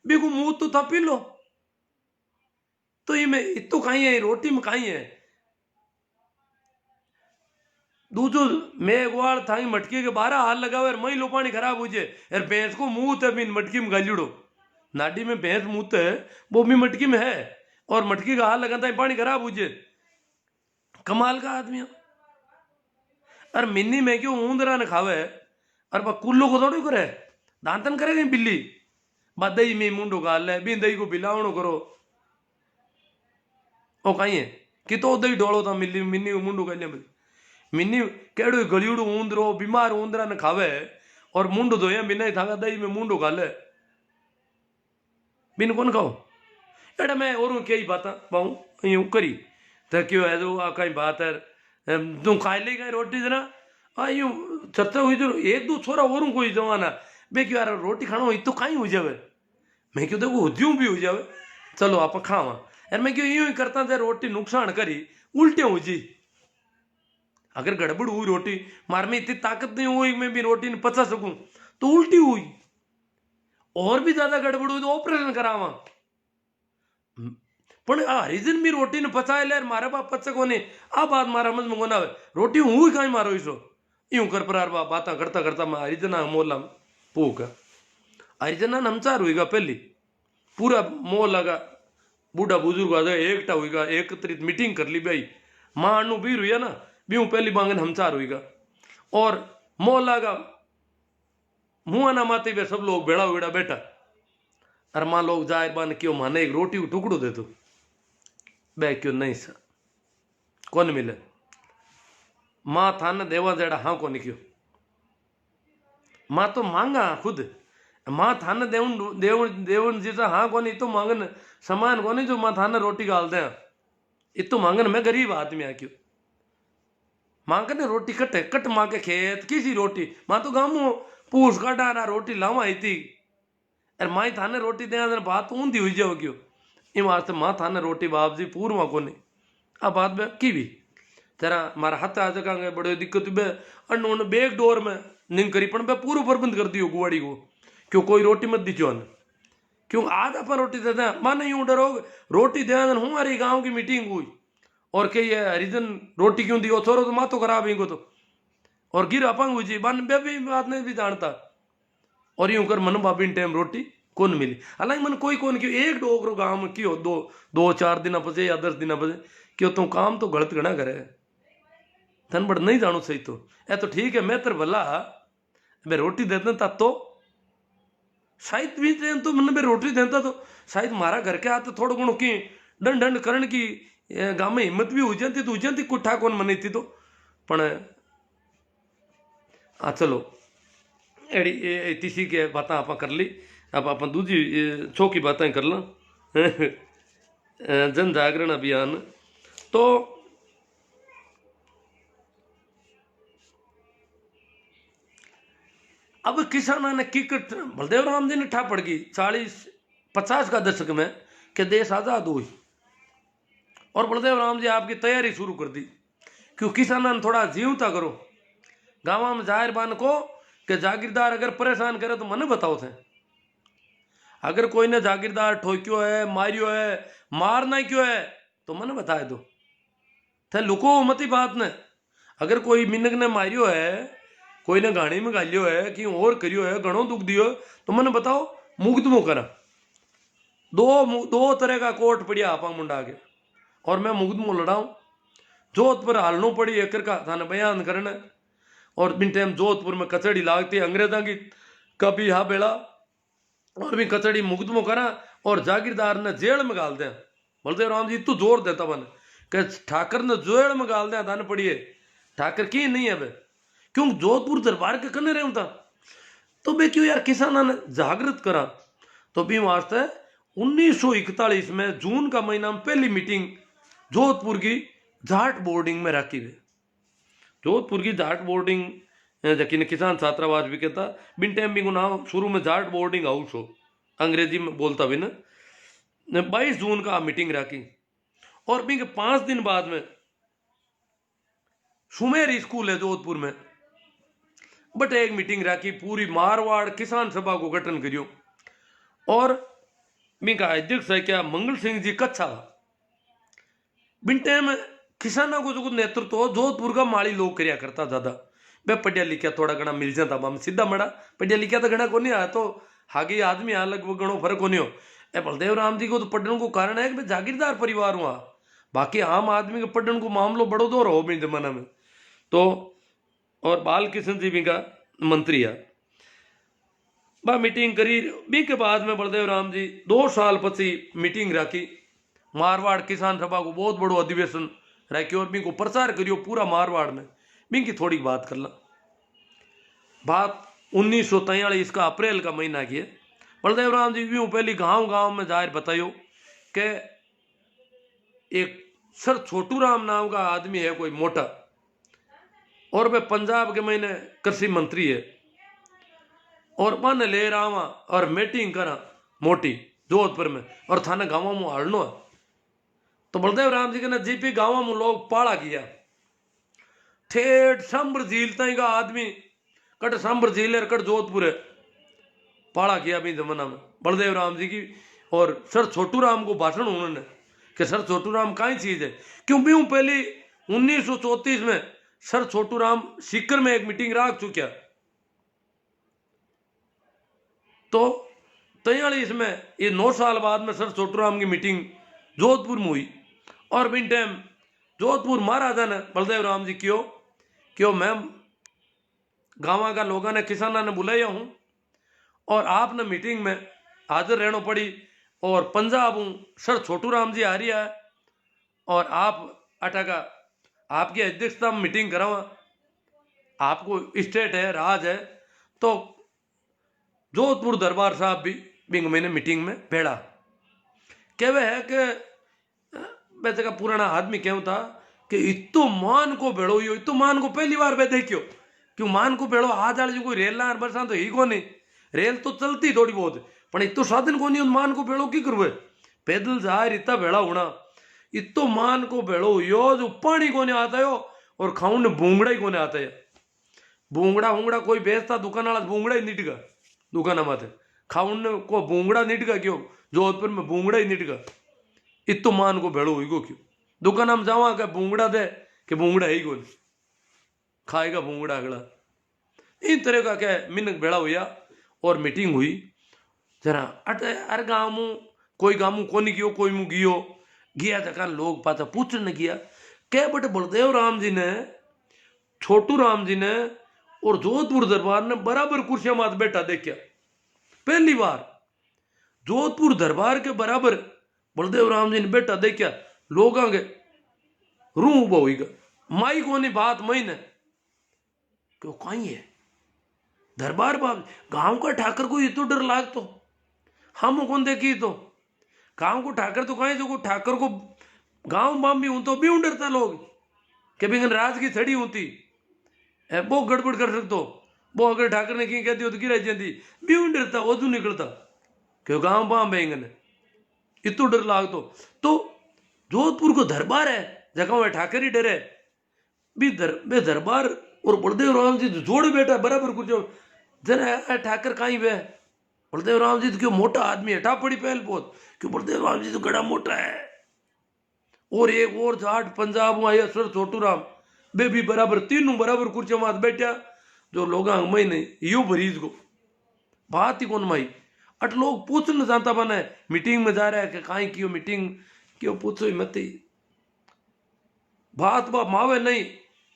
बिको मूत तो था पी लो तो ये मैं इतो काई है रोटी में काई है दूजो मेघवाल थाई मटकी के 12 हाल लगावे और मई लो पानी खराब हो जाए यार भैंस को मुंह है बिन मटकी में गालिड़ो नाडी में भैंस मुंह है वो भी मटकी में है और मटकी का हाल लगाता है पानी खराब हो जाए कमाल का आदमी अरे मिन्नी में क्यों ऊंदरा ने खावे अरे कुल्लो को थोड़ी करे दांतन करेगा बिल्ली बा दही में मुंडो गाल है बिन दही को बिलावणो करो ओ कहीं है कि तो दही ढोलो था मिल्ली मिन्नी को मुंडो गाल मिन्नी केड़ो गलियोड़ो ऊंदरो बीमार ऊंदरा ने खावे और मुंडो धोया बिना ही थागा दही में मुंडो गाले बिन कौन खाओ एड़ा मैं और क्या ही बात पाऊँ यूं करी तो क्यों है जो कहीं बात है तू खा ले कहीं रोटी जरा यूं चर्चा हुई तो एक दो छोरा और कोई जमाना मैं क्यों यार रोटी खाना हुई तो कहीं हो जावे मैं क्यों देखो हुज्यूं भी हो जावे चलो आप खावा यार मैं क्यों यूं ही करता था रोटी नुकसान करी उल्टे हो जी अगर गड़बड़ हुई रोटी मार में इतनी ताकत नहीं हुई मैं भी रोटी नहीं पचा सकूं तो उल्टी हुई और भी ज्यादा गड़बड़ हुई तो ऑपरेशन करावा पण हरिजन भी रोटी ने पचाए ले मारे बाप पच कोने आ बात मारा समझ में कोना रोटी हुई कहीं मारो इसो यूं कर पर बात करता करता मैं हरिजना मोला पूक हरिजना नमचार हुईगा पहली पूरा मोह लगा बूढ़ा बुजुर्ग एकटा हुईगा एकत्रित मीटिंग कर ली भाई मां अनु भी हुई ना भी पहली बांगन हमचार हुईगा और मोहल्ला का मुँह ना माते वे सब लोग बेड़ा वेड़ा बैठा और मां लोग जाहिर बान क्यों माने एक रोटी को टुकड़ो दे दो बे क्यों नहीं सा कौन मिले मां थाने देवा जेड़ा हाँ कौन क्यों मां तो मांगा खुद मां थाने देवन देवन देवन जैसा हाँ कोनी तो मांगन समान कोनी जो मां थाने रोटी गाल दे इतो मांगन मैं गरीब आदमी आ क्यों मांगने रोटी कट कट मां के खेत किसी रोटी मां तो गामो पूछ काटा ना रोटी लावा आई थी अरे माई थाने रोटी दे बात ऊंधी हुई जाओ क्यों इन वास्ते मां थाने रोटी बाप जी पूर्वा कोनी आ बात में की भी तेरा मारा हाथ आ जगह बड़े दिक्कत बे अन्न बेग डोर में निंग करी पण बे पूरा प्रबंध कर दियो गुवाड़ी को क्यों कोई रोटी मत दीजो न क्यों आज अपन रोटी देते हैं माने यूं डरो रोटी दे हमारी गांव की मीटिंग हुई और कही है हरिजन रोटी क्यों दी छोरो तो मातो खराब ही को तो और गिर अपंग हुई जी बन बे भी बात नहीं भी जानता और यूं कर मन बाबी टाइम रोटी कौन मिली हालांकि मन कोई कौन क्यों एक डोगरो गांव में क्यों दो चार दिन बजे या 10 दिन बजे क्यों तुम काम तो गलत गणा करे तन बड़ नहीं जानू सही तो ए तो ठीक है मैं तेरे भला मैं रोटी दे देता तो शायद भी तो मन में रोटी देता तो शायद मारा घर के आते थोड़ा गुण की दंड दंड करण की गांव में हिम्मत भी हो जाती तो हो जाती कुठा कौन मनी थी तो पण हाँ चलो एड़ी तीसरी के बातें आप कर ली अब आप दूजी चौकी बातें कर ला जन जागरण अभियान तो अब किसाना ने किकट बलदेव राम जी ने ठा पड़ गई 40-50 का दशक में कि देश आजाद हुई और बलदेव राम जी आपकी तैयारी शुरू कर दी क्यों किसाना ने थोड़ा जीवता करो गाँव में जाहिर बान को कि जागीरदार अगर परेशान करे तो मने बताओ थे अगर कोई ने जागीरदार ठोक्यो है मारियो है मारना क्यों है तो मने बता दो थे लुको मती बात ने अगर कोई मिनक ने मारियो है कोई ने गाड़ी में गालियो है कि और करियो है घणो दुख दियो तो मैंने बताओ मुकदमो करा दो तरह का कोर्ट पड़िया आपा मुंडा के और मैं मुकदमो लड़ाऊं जोधपुर हालनो पड़ी एक का थाने बयान करना और बिन टाइम जोधपुर में कचहरी लागती अंग्रेजा की कभी हा बेड़ा और भी कचहरी मुकदमो करा और जागीरदार ने जेल में गाल दें बलदेव राम जी तू जोर देता बन कि ठाकर ने जेल में गाल दें थाने पड़िए ठाकर की नहीं है बे क्यों जोधपुर दरबार के कने रहे था तो बे क्यों यार किसाना ने जागृत करा तो भी वास्ते 1941 में जून का महीना में पहली मीटिंग जोधपुर की जाट बोर्डिंग में रखी गई जोधपुर की जाट बोर्डिंग जैसे किसान छात्रावास भी कहता बिन टाइम भी नाम शुरू में जाट बोर्डिंग हाउस हो अंग्रेजी में बोलता भी ना 22 जून का मीटिंग रखी और भी 5 दिन बाद में सुमेर स्कूल है जोधपुर में बट एक मीटिंग रखी पूरी मारवाड़ किसान सभा को गठन करियो और बिका अध्यक्ष है क्या मंगल सिंह जी कच्छा बिन टाइम किसानों को जो नेतृत्व जोधपुर का माड़ी लोग करया करता ज्यादा मैं पढ़िया लिखा थोड़ा घना मिल जाता हम सीधा मड़ा पढ़िया लिखा तो घना को नहीं आया तो हागे आदमी यहाँ लगभग घणो फर्क को नहीं हो ए बलदेव राम जी को तो पढ़ने को कारण है कि मैं जागीरदार परिवार हुआ बाकी आम आदमी के पढ़ने को मामलो बड़ो दौर हो भी जमाना में तो और बाल किशन जी भी का मंत्री है बा मीटिंग करी बी के बाद में बलदेव राम जी 2 साल पची मीटिंग रखी मारवाड़ किसान सभा को बहुत बड़ो अधिवेशन रखी और बी को प्रचार करियो पूरा मारवाड़ में बी की थोड़ी बात कर ला बात 1943 का अप्रैल का महीना की है बलदेव राम जी यूं पहली गांव गांव में जाहिर बतायो कि एक सर छोटू राम नाम का आदमी है कोई मोटा और वह पंजाब के महीने कृषि मंत्री है और मन ले रहा और मीटिंग करा मोटी जोधपुर में और थाने गाँव में हड़नो है तो बलदेव राम जी के ने जीपी गाँव में लोग पाड़ा किया ठेठ सांबर झील तई का आदमी कट सांबर झील है कट जोधपुर है पाड़ा किया भी जमाना में बलदेव राम जी की और सर छोटू राम को भाषण उन्होंने कि सर छोटू राम काई चीज है क्यों भी पहले 1934 में सर छोटू राम सीकर में एक मीटिंग रख चुका तो 43 में ये 9 साल बाद में सर छोटू राम की मीटिंग जोधपुर में हुई और बिन टाइम जोधपुर महाराजा ने बलदेव राम जी क्यों मैं गाँव का लोगों ने किसाना ने बुलाया हूँ और आपने मीटिंग में हाजिर रहना पड़ी और पंजाब हूँ सर छोटू राम जी आ रही है और आप अटका आपकी अध्यक्षता में मीटिंग करावा आपको स्टेट है राज है तो जोधपुर दरबार साहब भी बिंग मैंने मीटिंग में भेड़ा कहवे है कि वैसे का पुराना आदमी क्यों था कि इतो मान को भेड़ो यो इतो मान को पहली बार वे देखियो क्यों मान को भेड़ो आज आले जो कोई रेल ना बरसा तो ही को नहीं रेल तो चलती थोड़ी बहुत पर इतो साधन को नहीं मान को भेड़ो की करवे पैदल जा इतना भेड़ा होना इतो मान को भेड़ो यो जो पानी को नहीं आता हो और खाऊं ने भूंगड़ा ही को नहीं आता है भूंगड़ा कोई बेचता दुकान वाला भूंगड़ा ही निटगा दुकान माथे खाऊं ने को भूंगड़ा निटगा क्यों जोधपुर में भूंगड़ा ही निटगा इतो मान को भेड़ो हुई को क्यों दुकान हम जावा के भूंगड़ा दे कि भूंगड़ा ही को खाएगा भूंगड़ा अगला इन तरह का क्या मिनक भेड़ा हुआ और मीटिंग हुई जरा अरे गाँव में कोई गाँव को नहीं कियो कोई मुँह गियो गया जगह लोग पाता पूछने किया क्या बट बलदेव राम जी ने छोटू राम जी ने और जोधपुर दरबार ने बराबर कुर्सियां मात बैठा देखा पहली बार जोधपुर दरबार के बराबर बलदेव राम जी ने बैठा देखा लोग आगे रूह उबा हुईगा माई को नहीं बात मई ने क्यों कहीं है दरबार बाब गांव का ठाकर को ये तो डर लाग तो हम कौन देखी तो गांव को ठाकर तो कहीं जो ठाकर को गांव बाम भी हूं तो भी डरता लोग कि बिगन राज की छड़ी होती वो गड़बड़ कर सकते वो अगर ठाकर ने कहीं कहती हो तो गिरा जाती भी डरता वो तू निकलता क्यों गांव बाम बेंगन इतो डर लाग तो जोधपुर को दरबार है जगह में ठाकर ही डरे भी दरबार और बलदेव राम जी जोड़ बैठा बराबर कुछ जरा ठाकर कहीं वे बलदेव राम जी तो क्यों मोटा आदमी है टाप पड़ी पहल बहुत क्यों बलदेव राम जी तो गड़ा मोटा है और एक और जाट पंजाब आया सर छोटू राम बे भी बराबर तीनों बराबर कुर्सी मात बैठा जो लोग मई नहीं यू भरीज को बात ही कौन माई अट लोग पूछना जानता बना है मीटिंग में जा रहा है कि कहीं क्यों मीटिंग क्यों पूछो ही मत बात बाप मावे नहीं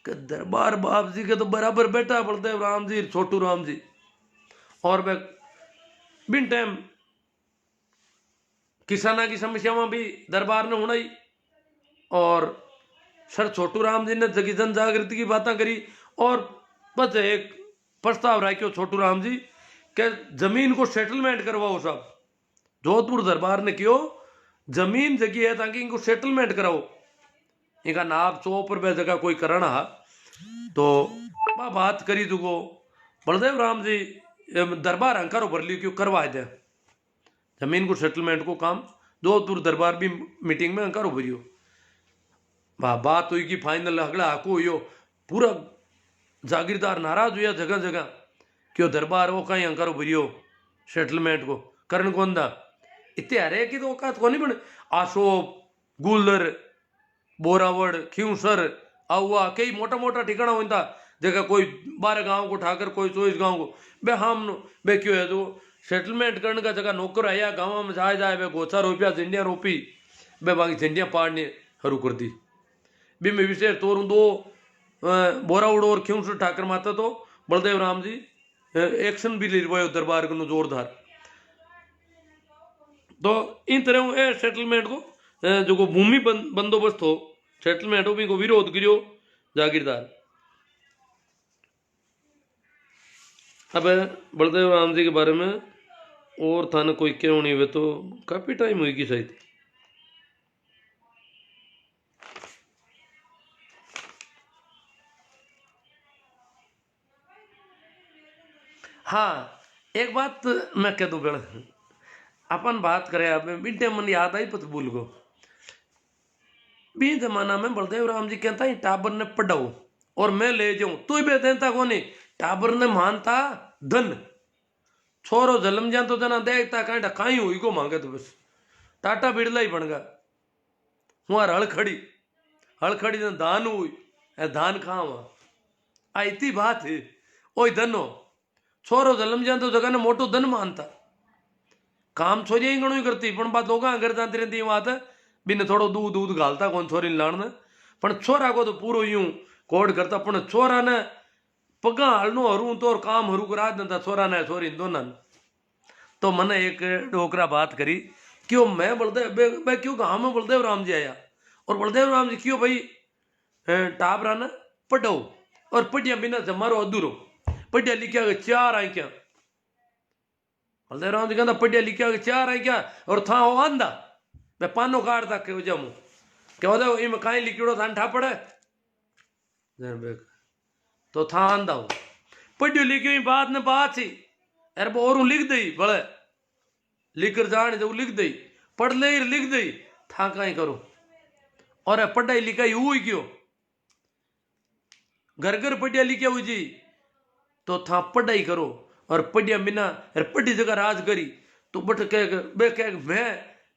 कि दरबार बाप जी के तो बराबर बैठा बलदेव राम जी छोटू राम जी और वह बिन टाइम किसाना की समस्याओं भी दरबार ने होनाई और सर छोटू राम जी ने जगी जन जागृति की बातें करी और बस एक प्रस्ताव रखो छोटू राम जी के जमीन को सेटलमेंट करवाओ साहब जोधपुर दरबार ने क्यों जमीन जगी है ताकि इनको सेटलमेंट कराओ इनका नाप चौपर पे जगह कोई करना है तो बात करी तुको बलदेव राम जी दरबार अंकारो भर लियो क्यों करवा दे जमीन को सेटलमेंट को काम जोधपुर दरबार भी मीटिंग में अंकारो भरियो बात हुई कि फाइनल अगला हाको हुई पूरा जागीरदार नाराज हुआ जगह जगह क्यों दरबार वो कहीं अंकारो भरियो सेटलमेंट को करण कौन दा इतने हरे की तो औकात को नहीं बने आशोप गुलर बोरावड़ खियूसर आउआ कई मोटा मोटा ठिकाना होता जगह कोई 12 गांव को ठाकर कोई 24 गांव को बे हम बे क्यों है तो सेटलमेंट करने का जगह नौकर आया गाँव में जाए बे गोचा रोपिया झंडिया रोपी बे बाकी झंडिया पाड़ने हरू कर दी बी में विशेष तौर दो बोरावड़ और खियूसर ठाकर माता तो बलदेव राम जी एक्शन भी ले रहे दरबार को जोरदार तो इन तरह सेटलमेंट को जो को भूमि बंदोबस्त हो सेटलमेंट हो भी को विरोध करियो जागीरदार अब बलदेव राम जी के बारे में और थाने कोई क्यों नहीं हुए तो काफी टाइम हुई कि शायद हाँ एक बात मैं कह दूं बेड़ा अपन बात करें अब बिंटे मन याद आई पत भूल गो बी जमाना में बलदेव राम जी कहता है टाबर ने पढ़ाओ और मैं ले जाऊं तू भी देता को नहीं टाबर ने मानता धन छोरो जलम जा तो जना देखता कहीं कहीं हुई को मांगे तो बस टाटा बिड़ला ही बन गया वहां हड़खड़ी ने दान हुई धान कहाँ वहां आई बात है ओ धनो छोरो जलम जा तो जगह ने मोटो धन मानता काम छोरिया ही घणो ही करती पण बात लोग घर जाती रहती बात बिन थोड़ो दूध घालता कौन छोरी लाण पण छोरा को तो पूरो यूं कोड करता, पण छोरा ने पगा हालनो हरू तो और काम हरू करा देता छोरा ने छोरी दोनों। तो मैंने एक डोकरा बात करी क्यों मैं बलदेव मैं क्यों गाँव में बलदेव राम जी आया और बलदेव राम जी क्यों भाई टाबरा ने पढ़ो और पढ़िया बिना से मारो अधूरो पढ़िया लिखा के 4 आई क्या। बलदेव राम जी कहता पढ़िया लिखा के 4 आई क्या और था वो आंदा मैं पानो काटता के जमू क्या होता है इम कहीं लिखिड़ो था ठा पड़े तो था आंदा हो पढ़ियो लिखियो बात ने बात सी अरे वो और लिख दई भले लिख कर जाने जो लिख दई पढ़ ले लिख दई था कहीं करो और पढ़ाई लिखाई हुई क्यों घर घर पढ़िया लिखा हुई जी तो था पढ़ाई करो और पढ़िया बिना पढ़ी जगह राज करी तो बट कह मैं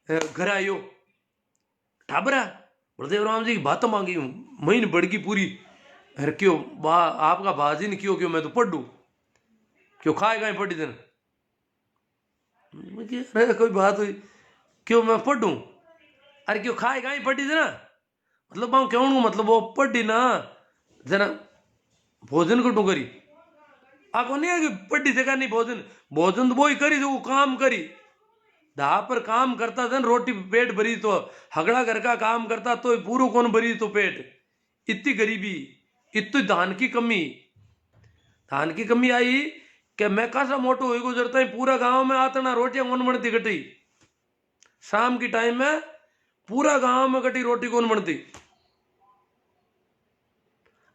घर आयो ठाबरा बलदेव राम जी की बात मांगी हूं महीन बढ़गी पूरी। अरे क्यों आपका बाजी ने क्यों क्यों मैं तो पढ़ू क्यों खाएगा ही पढ़ी दिन अरे कोई बात हुई क्यों मैं पढ़ू अरे क्यों खाएगा ही पढ़ी ना मतलब मैं क्यों मतलब वो पढ़ी ना जना भोजन कटू करी आपको नहीं है कि पढ़ी जगह नहीं भोजन भोजन तो वो ही करी जो वो काम करी धा पर काम करता था रोटी पेट भरी तो हगड़ा घर का काम करता तो पूरा कौन भरी तो पेट इतनी गरीबी इतनी धान की कमी आई कि मैं कासा मोटो हो गुजरता है पूरा गांव में आता ना रोटियां कौन बनती कटी शाम की टाइम में पूरा गांव में कटी रोटी कौन बनती।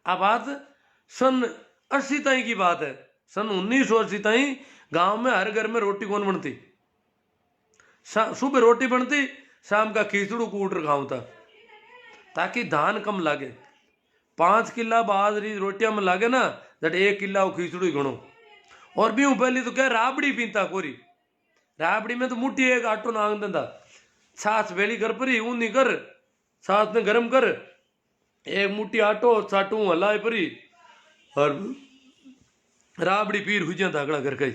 अब बात सन 80 ताई की बात है सन 1980 ताई गांव में हर घर में रोटी कौन बनती सुबह रोटी बनती शाम का खिचड़ू कूट खाऊं था ताकि धान कम लागे 5 किला बाजरी रोटियां में लागे ना जट 1 किला वो खिचड़ू ही गणो और भी पहली तो क्या राबड़ी पीता कोरी राबड़ी में तो मुट्ठी एक आटो नांग देता छाछ बेली कर परी ऊनी कर छाछ ने गरम कर एक मुट्ठी आटो छाटू हलाए परी और राबड़ी पीर हुई जाता अगला घर का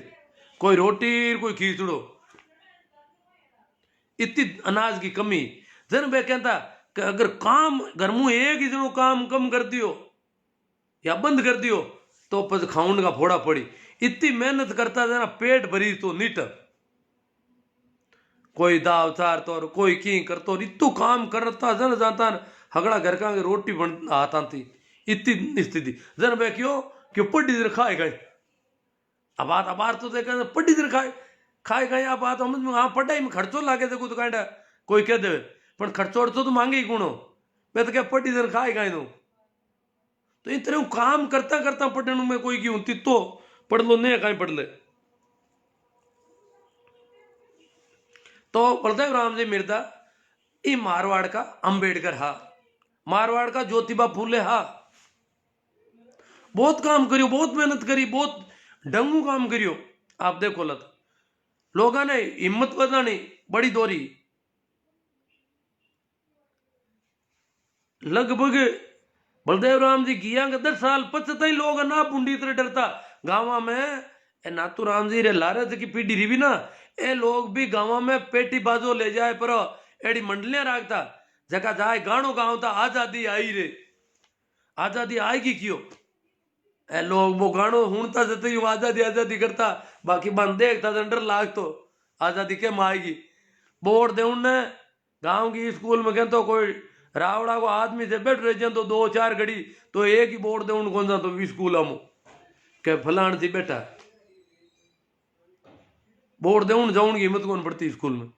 कोई रोटी कोई खिचड़ो इतनी अनाज की कमी जन वे कहता कि अगर काम घर में एक ही जनो काम कम कर दियो या बंद कर दियो तो पस खाउन का फोड़ा पड़ी इतनी मेहनत करता था ना पेट भरी तो नीट कोई दाव चार तो कोई की करतो इतू काम करता जन जाता हगड़ा घर का रोटी बन आता थी इतनी स्थिति जन वे क्यों पढ़ी देर खाए गए अब बात तो देखा पढ़ी देर खाए गए आप बात समझ में हाँ पढ़ाई में खर्चो लागे थे कुछ कांडा कोई कह दे पर खर्चो तो मांगे ही गुणो मैं तो क्या पढ़ी देर खाए गए तो इन तरह काम करता करता पढ़ने में कोई क्यों तितो पढ़ लो नहीं कहीं पढ़ ले। तो बलदेव राम जी मिर्दा ये मारवाड़ का अंबेडकर हा मारवाड़ का ज्योतिबा फूले हा बहुत काम करियो बहुत मेहनत करी बहुत डंगू काम करियो आप देखो लत लोगों ने हिम्मत बजानी बड़ी दोरी लगभग बलदेव राम जी किया 10 साल 25 लोग ना पुंडी तरह डरता गाँव में नातू राम जी रे लारे की पीढ़ी रही भी ना ए लोग भी गाँव में पेटी बाजो ले जाए पर एड़ी मंडलियां राखता जगह जाए गानो गाँव था आजादी आई रे आजादी आएगी क्यों ए लोग वो गानो हूणता जते ही आजादी आजादी करता बाकी बंद देखता डर लाग तो आजादी के आएगी बोर्ड दे उनने गांव की स्कूल में कहते कोई रावड़ा को आदमी से बैठ रहे तो 2-4 घड़ी तो एक ही बोर्ड दे उन कौन सा तो स्कूल हम के फलान थी बैठा बोर्ड दे उन जाऊन की हिम्मत कौन पड़ती स्कूल में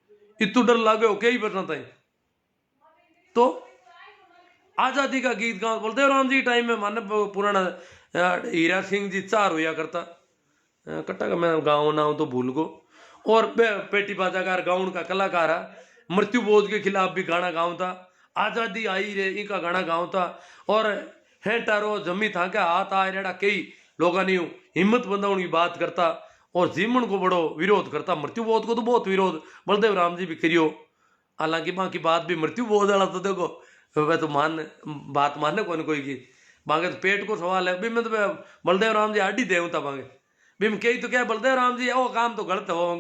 इतू डर लागे हो कई बैठना था तो आजादी का गीत गाँव बलदेव राम जी टाइम में माने पुराना हीरा सिंह जी 4 होया करता कट्टा का मैं गाँव ना तो भूल को और पेटी बाजाकार गाउन का कलाकार मृत्यु बोझ के खिलाफ भी गाना गाँव था आजादी आई रे इनका गाना गाँव था और हेटारो जमी था क्या हाथ आए रेड़ा कई लोगों ने हिम्मत बंदाउन की बात करता और जीवन को बड़ो विरोध करता मृत्यु बोध को तो बहुत विरोध बलदेव राम जी भी करियो हालांकि बाकी बात भी मृत्यु बोध वाला तो देखो वह तो बात मानने कौन कोई की बांगे तो पेट को सवाल है भी मैं तो बलदेव राम जी आडी देव था बांगे भी मैं कही तो क्या बलदेव राम जी वो काम तो गलत हो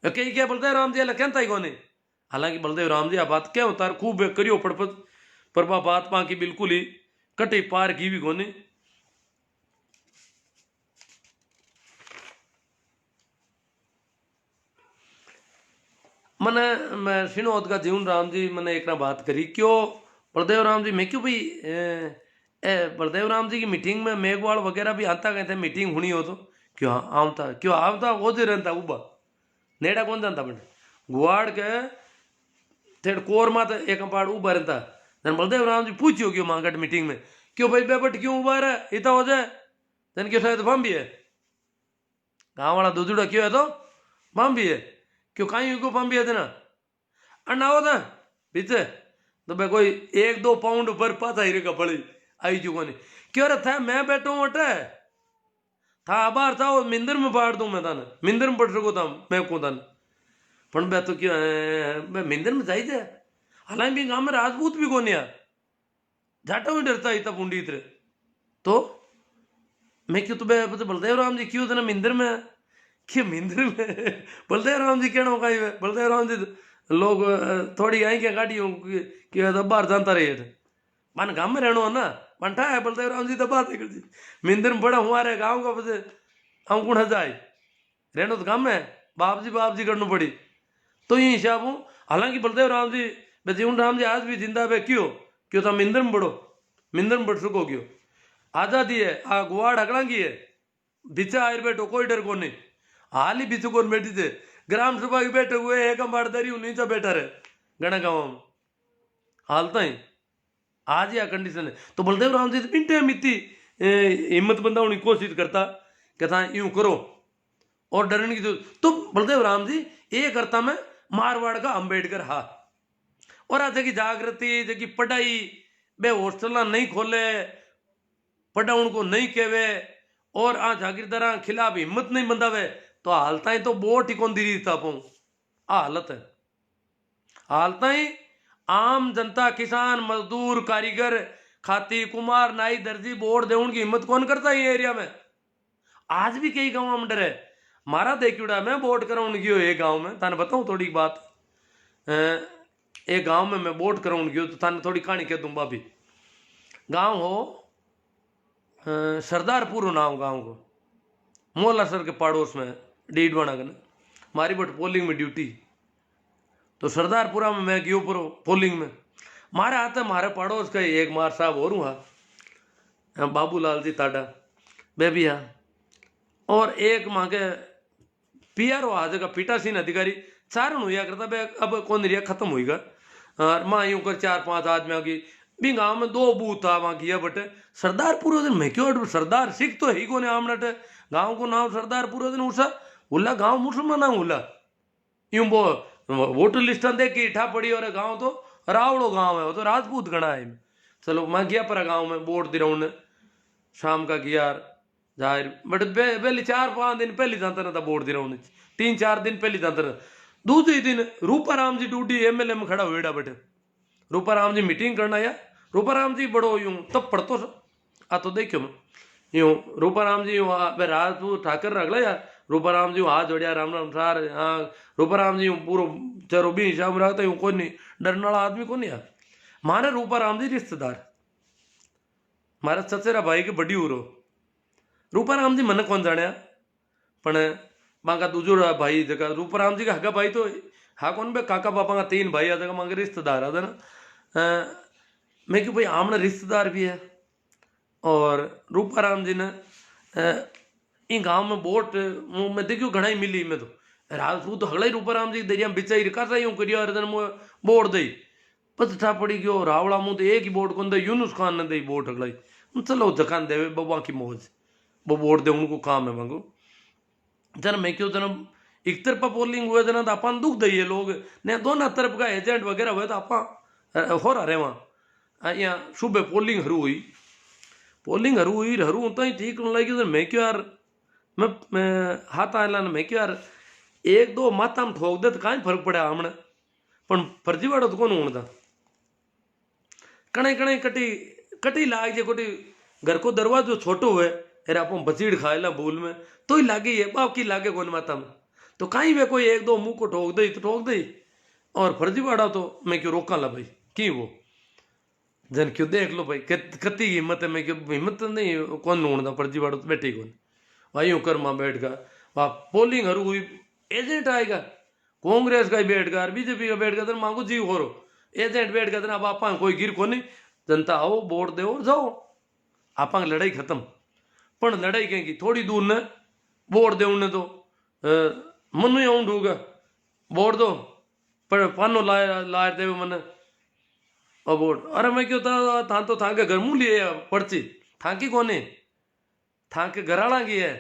कही क्या बलदेव राम जी कहता ही कोने हालांकि बलदेव राम जी आ बात क्या होता खूब करियो पड़पत पर वह बात पा की बिल्कुल ही कटी पार की भी कोनी। मैंने मैं सिनोद का जीवन राम जी मैंने एक ना बात करी क्यों बलदेव राम जी मैं क्यों भाई बलदेव राम जी की मीटिंग में मेघवाल वगैरह भी आता गए थे मीटिंग हुई हो तो क्यों आवता क्यों आवता वो जो रहता उबा नेड़ा कौन जानता बने गुआड़ के थेड़ कोर मात एक पाड़ उबा रहता जन बलदेव राम जी पूछियो क्यों मांगट मीटिंग में क्यों भाई बेबट क्यों उबा रहा इतना हो जाए जन क्यों शायद बम भी है गाँव वाला दूधड़ा क्यों है तो बम भी है क्यों कहीं को बम भी है ना अन्ना हो था पीछे तो भाई कोई 1-2 पाउंड ऊपर पाता ही रेगा पड़ी आई चुको नहीं क्यों रे था मैं बैठो मोटे था बाहर था वो मिंदर में बाढ़ दूं मैं ताने मिंदर में पड़ सको था मैं को ताने पण बे तो क्यों मैं मिंदर में जाई थे हालांकि भी गांव में राजपूत भी कोनी यार जाटा भी डरता इतना पुंडी इतरे तो मैं क्यों तो बलदेव राम जी क्यों थे ना मिंदर में क्यों मिंदर में बलदेव राम जी कहना कहीं बलदेव राम जी लोग थोड़ी आई क्या गाड़ी कि बाहर जानता रहे थे मन गांव में रहना ना मंठा है बलदेव राम जी तो बात है जी मिंदर में बड़ा हमारे गाँव का बस हम कुण जाए रहना तो गाँव में बाप जी करना पड़ी तो ये हिसाब हूँ हालांकि बलदेव राम जी जीवन राम जी आज भी जिंदा है क्यों था मिंदर में बढ़ो मिंदर में बढ़ सको क्यों आजादी है आ गुआड़ अगला की है बिचा आयर बैठो कोई डर को नहीं हाल ही बिचू कौन बैठी थे ग्राम सभा के बैठे हुए एक अंबाड़दारी नीचा बैठा रहे गणा गाँव में हालता ही आज यह कंडीशन है तो बलदेव राम जी मिनटे मिट्टी हिम्मत बंदा की कोशिश करता कहता यूं करो और डरने की तो बलदेव राम जी ये करता मैं मारवाड़ का अंबेडकर हा और आज की जागृति जगी पढ़ाई बे हॉस्टल नहीं खोले पढ़ा उनको नहीं कहवे और आ जागीरदारा खिलाफ हिम्मत नहीं बंदावे तो हालता ही तो बोट ही कौन दी था पाऊं हालत है हालता ही आम जनता किसान मजदूर कारीगर खाती कुमार नाई दर्जी बोर्ड दे की हिम्मत कौन करता है ये एरिया में आज भी कई गाँव में डर है मारा देखियोड़ा मैं वोट कराउन गयो एक गाँव में थाने बताऊं थोड़ी बात एक गाँव में मैं वोट कराउन गयो तो थाने थोड़ी कहानी कह दूं भाभी गाँव हो सरदारपुर नाम गाँव को मोहल्ला सर के पड़ोस में डीडवाना कने मारी बट पोलिंग में ड्यूटी तो सरदारपुरा में मैं गयो पर पोलिंग में मारे आते मारे पड़ोस का एक मार साहब और हुआ बाबूलाल जी ताडा बेबिया और एक माँ के पीआर आज का पीठासीन अधिकारी चारण हुआ करता बे अब कौन रिया खत्म हुईगा और माँ यूं कर 4-5 आदमियों की भी गाँव में 2 बूथ था वहाँ किया बट सरदारपुर दिन मैं क्यों सरदार सिख तो ही को आमनट गाँव को नाम सरदारपुर दिन उसा उल्ला गाँव मुसलमान उल्ला यूं वो वोटर लिस्ट देख के इठा पड़ी और गाँव तो रावड़ो गाँव है वो तो राजपूत गणा है चलो मैं गया पर गाँव में वोट दे रहा शाम का गया जाहिर बट पहले 4-5 दिन पहले जानता था वोट दे रहा हूँ 3-4 दिन पहले जानता था दूसरे दिन रूपाराम जी ड्यूटी एमएलए में खड़ा हुएड़ा बटे रूपाराम जी मीटिंग करना या रूपाराम जी बड़ो यूं तब पढ़तो आ तो देखियो मैं यूं रूपाराम जी राजपूत ठाकर रगला यार रूपाराम जी हाथ जोड़िया राम राम सार हाँ रूपाराम जी पूरा चरो भी हिसाब रखता यूं कोई नहीं डरने वाला आदमी कौन यार मारे रूपाराम जी रिश्तेदार मारा चचेरा भाई के बड़ी उरो रूपाराम जी मन कौन जाने पण मांगा दूजो भाई जगह रूपाराम जी का हगा भाई तो हा कौन बे काका पापा का 3 भाई आ जगह मांगे रिश्तेदार है ना मैं क्यों भाई आमना रिश्तेदार भी है और रूपाराम जी ने इन गांव में वोट मैं देखियो घना ही मिली मैं तो राजपूत तो हगला ही रूपाराम जी दरिया बिचा ही रखा यूं करिया वोट दई बस था पड़ी गयो रावड़ा मुंह तो एक ही वोट कौन दे यूनुस खान ने दई वोट हगलाई चलो जकान देवे बबा की मौज वो वोट दे उनको काम है मांगो जन मैं क्यों जन एक तरफा पोलिंग हुए जना तो अपन दुख दइए लोग ने दोनों तरफ का एजेंट वगैरह हुए तो आप हो रहा वहाँ यहाँ सुबह पोलिंग हरू हुई तो ही ठीक लगी मैं क्यों यार मैं हाथ आला मैं क्यों यार 1-2 माता में ठोक दे तो कहीं फर्क पड़ा हमने पण फर्जीवाड़ो तो कौन होता कणे कणे कटी लाग जे कोटी घर को दरवाजो छोटो हुए अरे आप बचीड़ खाएला भूल में तो ही लागे ये बाप की लागे कौन माता में तो कहीं वे कोई 1-2 मुंह को ठोक दई और फर्जीवाड़ा तो मैं क्यों रोका ला भाई की वो जन क्यों देख लो भाई कती हिम्मत है। मैं क्यों हिम्मत तो नहीं कौन ढूंढता पर्ची वाड़ो तो बैठे कौन भाई यूं कर मां बैठ गया वहाँ पोलिंग हरू हुई एजेंट आएगा कांग्रेस का ही बैठ गया बीजेपी का बैठ गया तो मांगो जी हो एजेंट बैठ गया अब आप कोई गिर को नहीं जनता आओ वोट दो जाओ आप लड़ाई खत्म पण लड़ाई कहेंगी थोड़ी दूर ने वोट दे उन्हें तो मनु आऊं ढूंगा वोट दो पर पानो लाए दे मन अब वोट अरे मैं क्यों था तो था के घर मुँह लिए पर्ची था की कोने था के घराला की है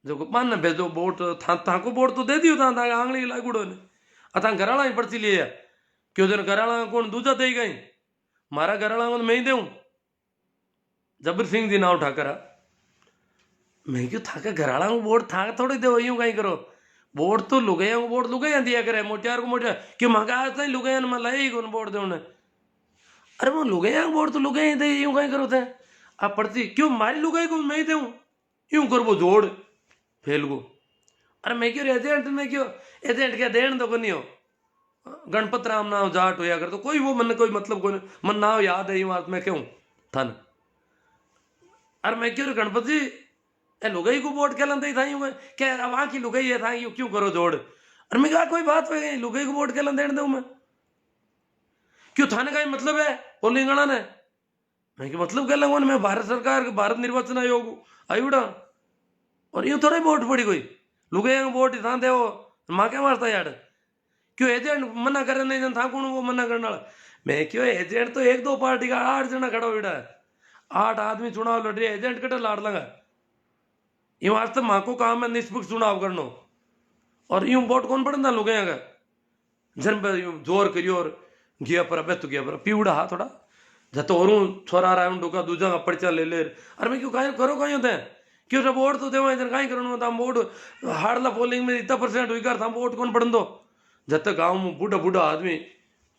जो मान ने भेजो वोट था को वोट तो दे दियो था आंगली लागूड़ो ने अथा घराला ही पर्ची लिए क्यों जन घराला कौन दूजा दे गई मारा घराला को मैं ही देऊं जबर सिंह जी नाव ठाकरा मैं क्यों था घराला को वोट था थोड़ी दे यूं कहीं करो वोट तो लुगाइया को वोट लुगाइया दिया करे मोटियार को मोटियार क्यों मंगा आज तक लुगाइया ने मैं लाई कौन वोट दे उन्हें अरे वो लुगाइया को वोट तो लुगाइया दे यूं कहीं करो थे आप पर्ची क्यों मारी लुगाई को मैं ही दूं यूं कर वो जोड़ फेल को अरे मैं क्यों एजेंट में क्यों एजेंट क्या देन तो नहीं हो गणपत राम नाम जाट होया कर तो कोई वो मन कोई मतलब कोई मन नाम याद है बात मैं क्यों थन अरे मैं क्यों गणपत जी ए लुगाई को वोट क्या लंदे था यूं क्या वहां की लुगाई है था यूं क्यों करो जोड़ अरे मैं कहा कोई बात हो गई लुगाई को वोट क्या लंदे दूं मैं क्यों थाने का मतलब है पोलिंगणा ने मैं क्या मतलब क्या लगवा मैं भारत सरकार भारत निर्वाचन आयोग आयुड़ा और यूं थोड़ा वोट पड़ी कोई लुगाई को वोट था दे माँ क्या मारता यार क्यों एजेंट मना करे नहीं था कौन वो मना करने वाला मैं क्यों एजेंट तो एक दो पार्टी का 8 जना खड़ा हुआ है 8 आदमी चुनाव लड़ रहे एजेंट कटे लाड़ लगा ये वास्ते माँ को काम है निष्पक्ष चुनाव करना और यूं वोट कौन पड़ता लोग जन यूं जोर करियो और गया पर अब तो गया पर पीवड़ा हा थोड़ा जतो और छोरा रहा डोका दूजा का पर्चा ले ले अरे मैं क्यों कहीं करो कहीं होते हैं क्यों सब वोट तो देवा इधर कहीं करो था वोट हारला पोलिंग में इतना % हुई कर था वोट कौन पड़न दो जब तक गाँव में बूढ़ा बूढ़ा आदमी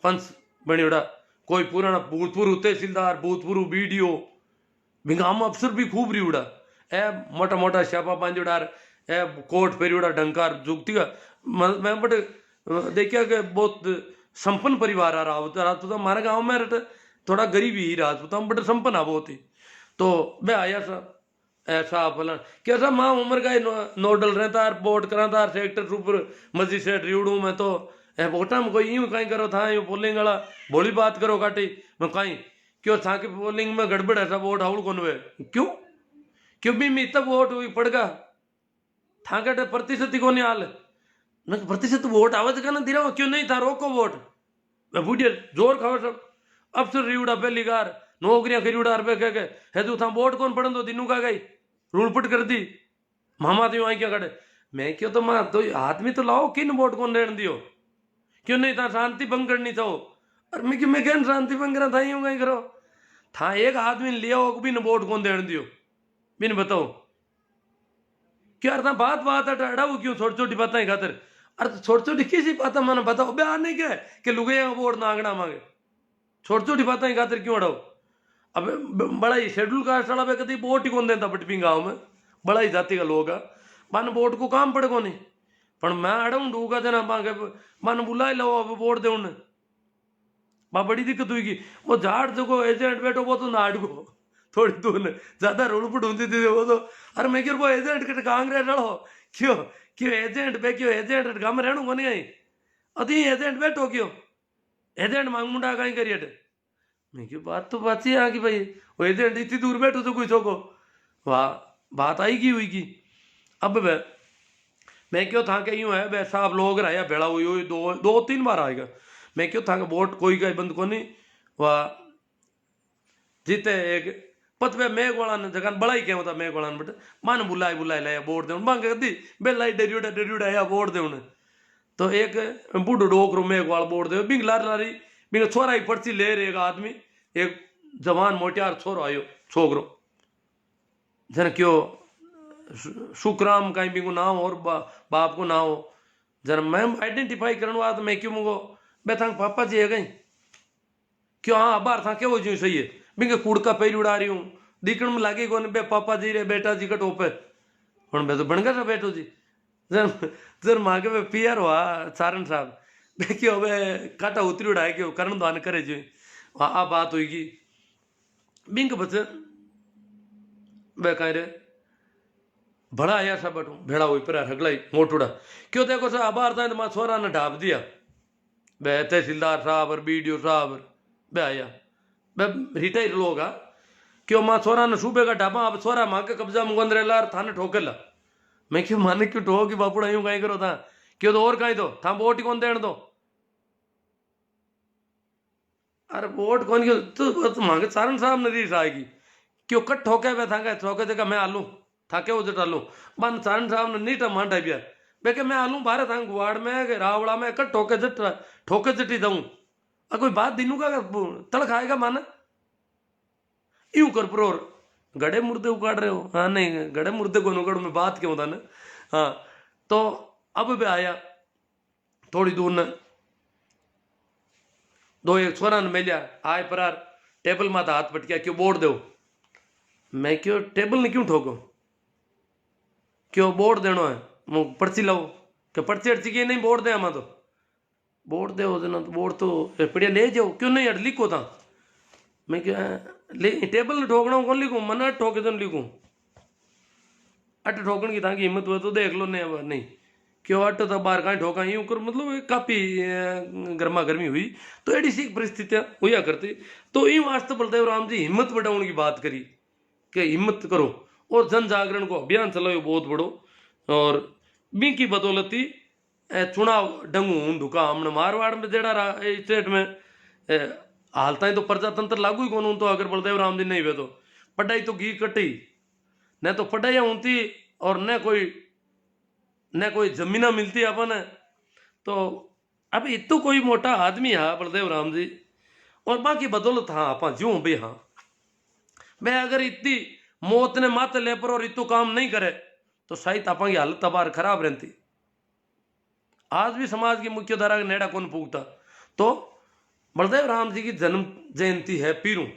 पंच बनी उड़ा कोई पुराना भूतपूर्व तहसीलदार भूतपूर्व बीडीओ भिंगाम अफसर भी खूब रही उड़ा ए मोटा मोटा श्यापा पांच उड़ा ए कोट फेरी उड़ा डंकार जुगती का मैं बट देखिया कि बहुत संपन्न परिवार आ रहा राजपूत हमारे गाँव में थोड़ा गरीबी ही राजपूत बट संपन्न आ बहुत ही तो मैं आया सा ऐसा फलन कैसा माँ उम्र का नोडल रहता है वोट कराता सेक्टर सुपर मजिस्ट्रेट रिवड़ू में तो वोटा में कोई यूं कहीं करो था यूं पोलिंग वाला बोली बात करो काटी मैं कहीं क्यों था कि पोलिंग में गड़बड़ ऐसा वोट हाउल कौन हुए क्यों क्यों भी मैं तब वोट हुई पड़गा था कटे प्रतिशत ही कौन हाल मैं प्रतिशत वोट आवाज का ना दिरा क्यों नहीं था रोको वोट मैं बूढ़िया जोर खाओ सब अफसर रिवड़ा पहली गार नौकरियां करी उड़ा रुपये कह के है तू था वोट कौन पड़न दो दिनू का गई रूलपट कर दी मामा तो आई क्या कटे मैं क्यों तो मां तो आदमी तो लाओ किन वोट कौन रहने दियो क्यों नहीं था शांति भंग करनी था और मैं क्यों मैं क्या शांति भंग करा था यूं कहीं करो था एक आदमी लिया हो बिन वोट कौन देने दियो बिन बताओ क्या था बात बात अड़ाऊ क्यों छोटी छोटी बातें खातर अरे छोटी छोटी किसी बात मैंने बताओ बयान नहीं क्या कि लुगैया वोट नागना मांगे छोटी छोटी बातें खातर क्यों अड़ाओ अब बड़ा ही शेड्यूल कास्ट वाला पे कभी वोट ही कौन देता बटपी गाँव में बड़ा ही जाति का लोग है मन वोट को काम पड़े को नहीं पर मैं अड़ऊ ढूंगा जना मांगे मन बुला लो अब वोट दे उन्हें बड़ी दिक्कत हुई की वो झाड़ जो एजेंट बैठो वो तो नाड़ को थोड़ी दूर ने ज्यादा रोलपुट होती थी वो तो अरे मैं क्यों वो एजेंट के कांग्रेस रहो क्यों क्यों एजेंट पे क्यों एजेंट गाँव में रहू को नहीं आई अति एजेंट बैठो क्यों एजेंट मांग मुंडा कहीं करिए मैं क्यों बात तो बात ही आ कि भाई वो एजेंट इतनी दूर बैठो तो कोई छोको वाह बात आई की हुई की अब मैं क्यों था के यूं है वैसा आप लोग रहा भेड़ा हुई हुई दो 3 बार आएगा मैं क्यों था वोट कोई का बंद को नहीं वाह जीते एक पत पे मेघ वाला ने जगह बड़ा ही क्या होता मेघ वाला बट मन बुलाए लाया वोट दे मांगे दी बेलाई डरियोड़ा या वोट दे उन्हें तो एक बूढ़ो डोकरो मेघ वाला वोट दे बिंग लारी बिंग छोरा ही पर्ची ले रहे एक आदमी एक जवान मोटियार छोरो आयो छोकरो जन क्यों सुखराम कहीं भी को नाम और बाप को ना हो जन मैं आइडेंटिफाई करने वाला मैं क्यों मुझको मैं था पापा जी है कहीं क्यों हाँ बाहर था क्या वो जो सही है बिंगे कुड़का पैर उड़ा रही हूँ दिखण में लागे कौन बे पापा जी रे बेटा जी का टोपे हूँ मैं तो बन गया था बेटो जी जर माँ के पियर हुआ सारण साहब मैं क्यों काटा उतरी उड़ाए क्यों करण दान करे जी आ बात होगी बिंक बच बे कह रे बड़ा आया सब बटू भेड़ा हुई पर हगलाई मोटूड़ा क्यों देखो सर बाहर था तो मां छोरा ने ढाप दिया बे तहसीलदार साहब और बीडीओ साहब बे आया बे रिटायर लोग आ क्यों मां छोरा ने सूबे का ढापा अब छोरा मां के कब्जा मुगंद रेला थाने ठोकेला मैं क्यों माने क्यों ठोक कि बापूड़ा यूं कहीं करो था क्यों तो और कहीं दो था वोट कौन देण दो अरे वोट कौन क्यों तो मांगे सारण साहब ने रीस आएगी क्यों कट ठोके वे था ठोके जगह मैं आलू था क्या उधर आलू बन सारण साहब ने नीट मांडा बिया बेके मैं आलू बारह था गुवाड़ में रावड़ा में कट ठोके जटी दऊं कोई बात दिनू का तड़ खाएगा माना यूं कर प्रोर गड़े मुर्दे उगाड़ रहे हो हाँ नहीं गड़े मुर्दे को उगाड़ में बात क्यों था ना हाँ तो अब भी आया थोड़ी दूर न दो एक छोरा ने मिलिया आए परार टेबल माता हाथ पटकिया क्यों बोर्ड दो मैं क्यों टेबल ने क्यों ठोको क्यों बोर्ड देनो है मु पर्ची लाओ क्या पर्ची अर्ची की नहीं बोर्ड दे हम तो बोर्ड दे ना तो बोर्ड तो पड़िया ले जाओ क्यों नहीं अड़ लिखो था मैं क्या ले टेबल ने ठोकना कौन लिखूं मना ठोके तो लिखूं अट ठोकन की ताकि हिम्मत हुआ तो देख लो नहीं क्यों अट तो बाहर कहीं ठोका यूं कर मतलब काफी गर्मा गर्मी हुई तो एडी सी परिस्थितियां हुआ करती तो यूं वास्ते बलदेव राम जी हिम्मत बढ़ाने की बात करी कि हिम्मत करो और जन जागरण को अभियान चलाओ बहुत बड़ो और बी की बदौलती चुनाव डंगू ढुका हमने मारवाड़ में जेड़ा स्टेट में हालता तो प्रजातंत्र लागू ही कौन तो अगर बलदेव राम जी नहीं हुए तो पढ़ाई तो घी कटी न तो पढ़ाई होती और न कोई जमीना मिलती अपन तो अब इतो कोई मोटा आदमी है बलदेव राम जी और बाकी बदौलत हाँ आप ज्यों भी हाँ मैं अगर इतनी मौत ने माते ले पर और इतो काम नहीं करे तो शायद आप की हालत तबार खराब रहती आज भी समाज की मुख्य धारा का नेड़ा कौन पूगता तो बलदेव राम जी की जन्म जयंती है पीरू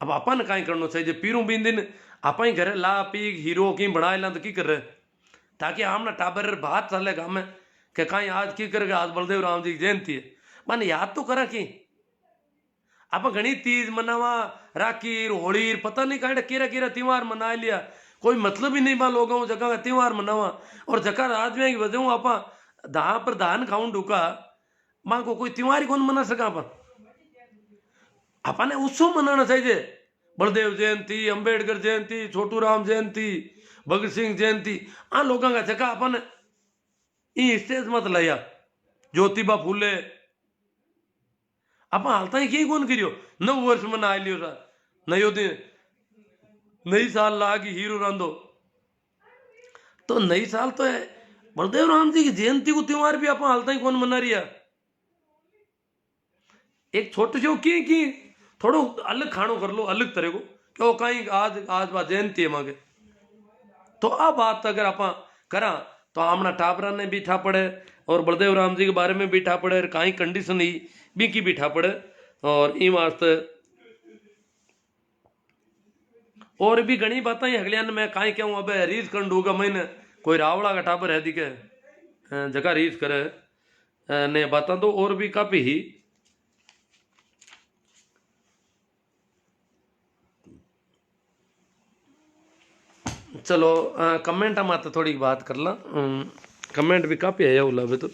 अब अपन कहीं करना चाहिए पीरू बीन दिन आप ही घरे ला पी हीरो की बनाए ला तो की कर रहे ताकि हमने टाबर बात चलेगा में कि कहीं आज की करेगा आज बलदेव राम जी की जयंती है मन याद तो करा कि आप घनी तीज मनावा राखी होली पता नहीं कहीं केरा केरा त्योहार मना लिया कोई मतलब ही नहीं बा लोगों जगह का त्योहार मनावा और जगह आदमी की वजह आप दाह पर धान खाऊं ढूका मां को कोई त्योहार ही कौन मना सका अपन उत्सव मनाना चाहिए बलदेव जयंती अंबेडकर जयंती छोटू राम जयंती भगत सिंह जयंती आ लोगों का जगह अपन स्टेज मत लाया ज्योतिबा फूले आप हालता ही कौन करियो 9 वर्ष मना लियो सर नयो दिन नई साल लागी हीरो रांधो तो नई साल तो है बलदेव राम जी की जयंती को त्योहार भी आप हालता ही कौन मना रही है एक छोटे से की थोड़ो अलग खानो कर लो अलग तरह को क्यों कहीं आज आज बात जयंती है मांगे तो आ बात अगर आप करा तो आमना टाबरा ने भी ठा पड़े और बलदेव राम जी के बारे में भी ठा पड़े कहीं कंडीशन ही भी की भी ठा पड़े और इन वास्ते और भी घनी बातें अगलियान में कहीं कहूँ अब रीस कर दूंगा मैंने कोई रावड़ा का टाबर है दिखे जगह रीस करे ने बात तो और भी काफी ही चलो कमेंट हम तो थोड़ी बात कर ला कमेंट भी काफी है उला भी तो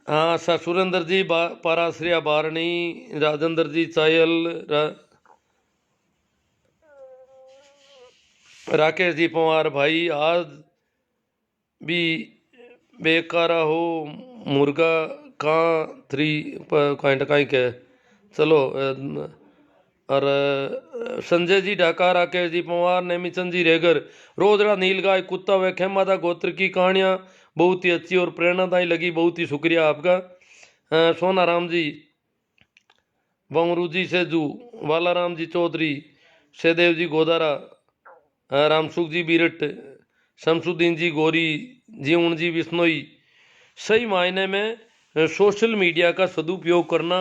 हाँ सर सुरेंद्र जी पाराश्रिया बारणी राजेंद्र जी चायल राकेश जी पवार भाई आज भी बेकारा हो मुर्गा कहाँ 3 के चलो और संजय जी ढाका राकेश जी पवार नेमीचंद जी रेगर रोजड़ा नीलगाय कुत्ता व खेमादा गोत्र की कहानियाँ बहुत ही अच्छी और प्रेरणादायी लगी बहुत ही शुक्रिया आपका सोना राम जी बमरू जी सेजू वाला राम जी चौधरी सहदेव जी गोदारा रामसुख जी बीरट शमसुद्दीन जी गोरी जीवन जी बिश्नोई सही मायने में सोशल मीडिया का सदुपयोग करना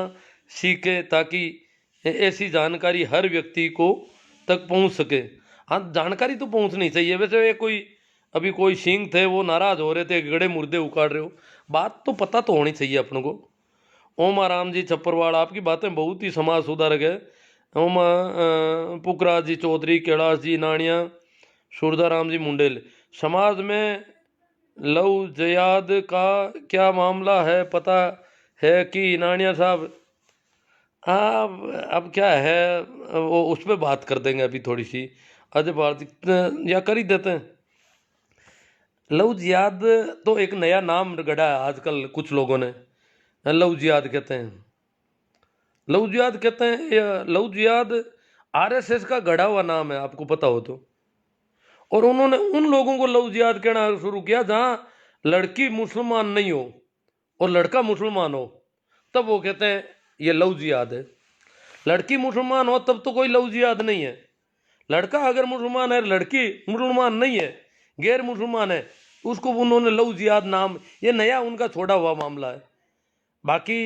सीखे, ताकि ऐसी जानकारी हर व्यक्ति को तक पहुंच सके। हाँ, जानकारी तो पहुंचनी चाहिए। वैसे ये कोई अभी कोई सिंह थे, वो नाराज हो रहे थे, गड़े मुर्दे उखाड़ रहे हो, बात तो पता तो होनी चाहिए अपन को। ओम आराम जी छप्परवाड़, आपकी बातें बहुत ही समाज सुधारक है। ओम पुखराज जी चौधरी, कैलाश जी नानिया, सूरदाराम जी मुंडेल, समाज में लव जयाद का क्या मामला है, पता है कि नानिया साहब? अब क्या है, वो उस पर बात कर देंगे अभी थोड़ी सी। अजय भारती या कर ही देते हैं। लव जिहाद तो एक नया नाम गढ़ा है आजकल कुछ लोगों ने, लव जिहाद कहते हैं। लव जिहाद कहते हैं, लव जिहाद आरएसएस का गढ़ा हुआ नाम है, आपको पता हो तो। और उन्होंने उन लोगों को लव जिहाद कहना शुरू किया जहां लड़की मुसलमान नहीं हो और लड़का मुसलमान हो, तब वो कहते हैं ये लव जिहाद है। लड़की मुसलमान हो तब तो कोई लव जिहाद नहीं है। लड़का अगर मुसलमान है, लड़की मुसलमान नहीं है, गैर मुसलमान है, उसको उन्होंने लव जिहाद नाम, ये नया उनका छोड़ा हुआ मामला है। बाकी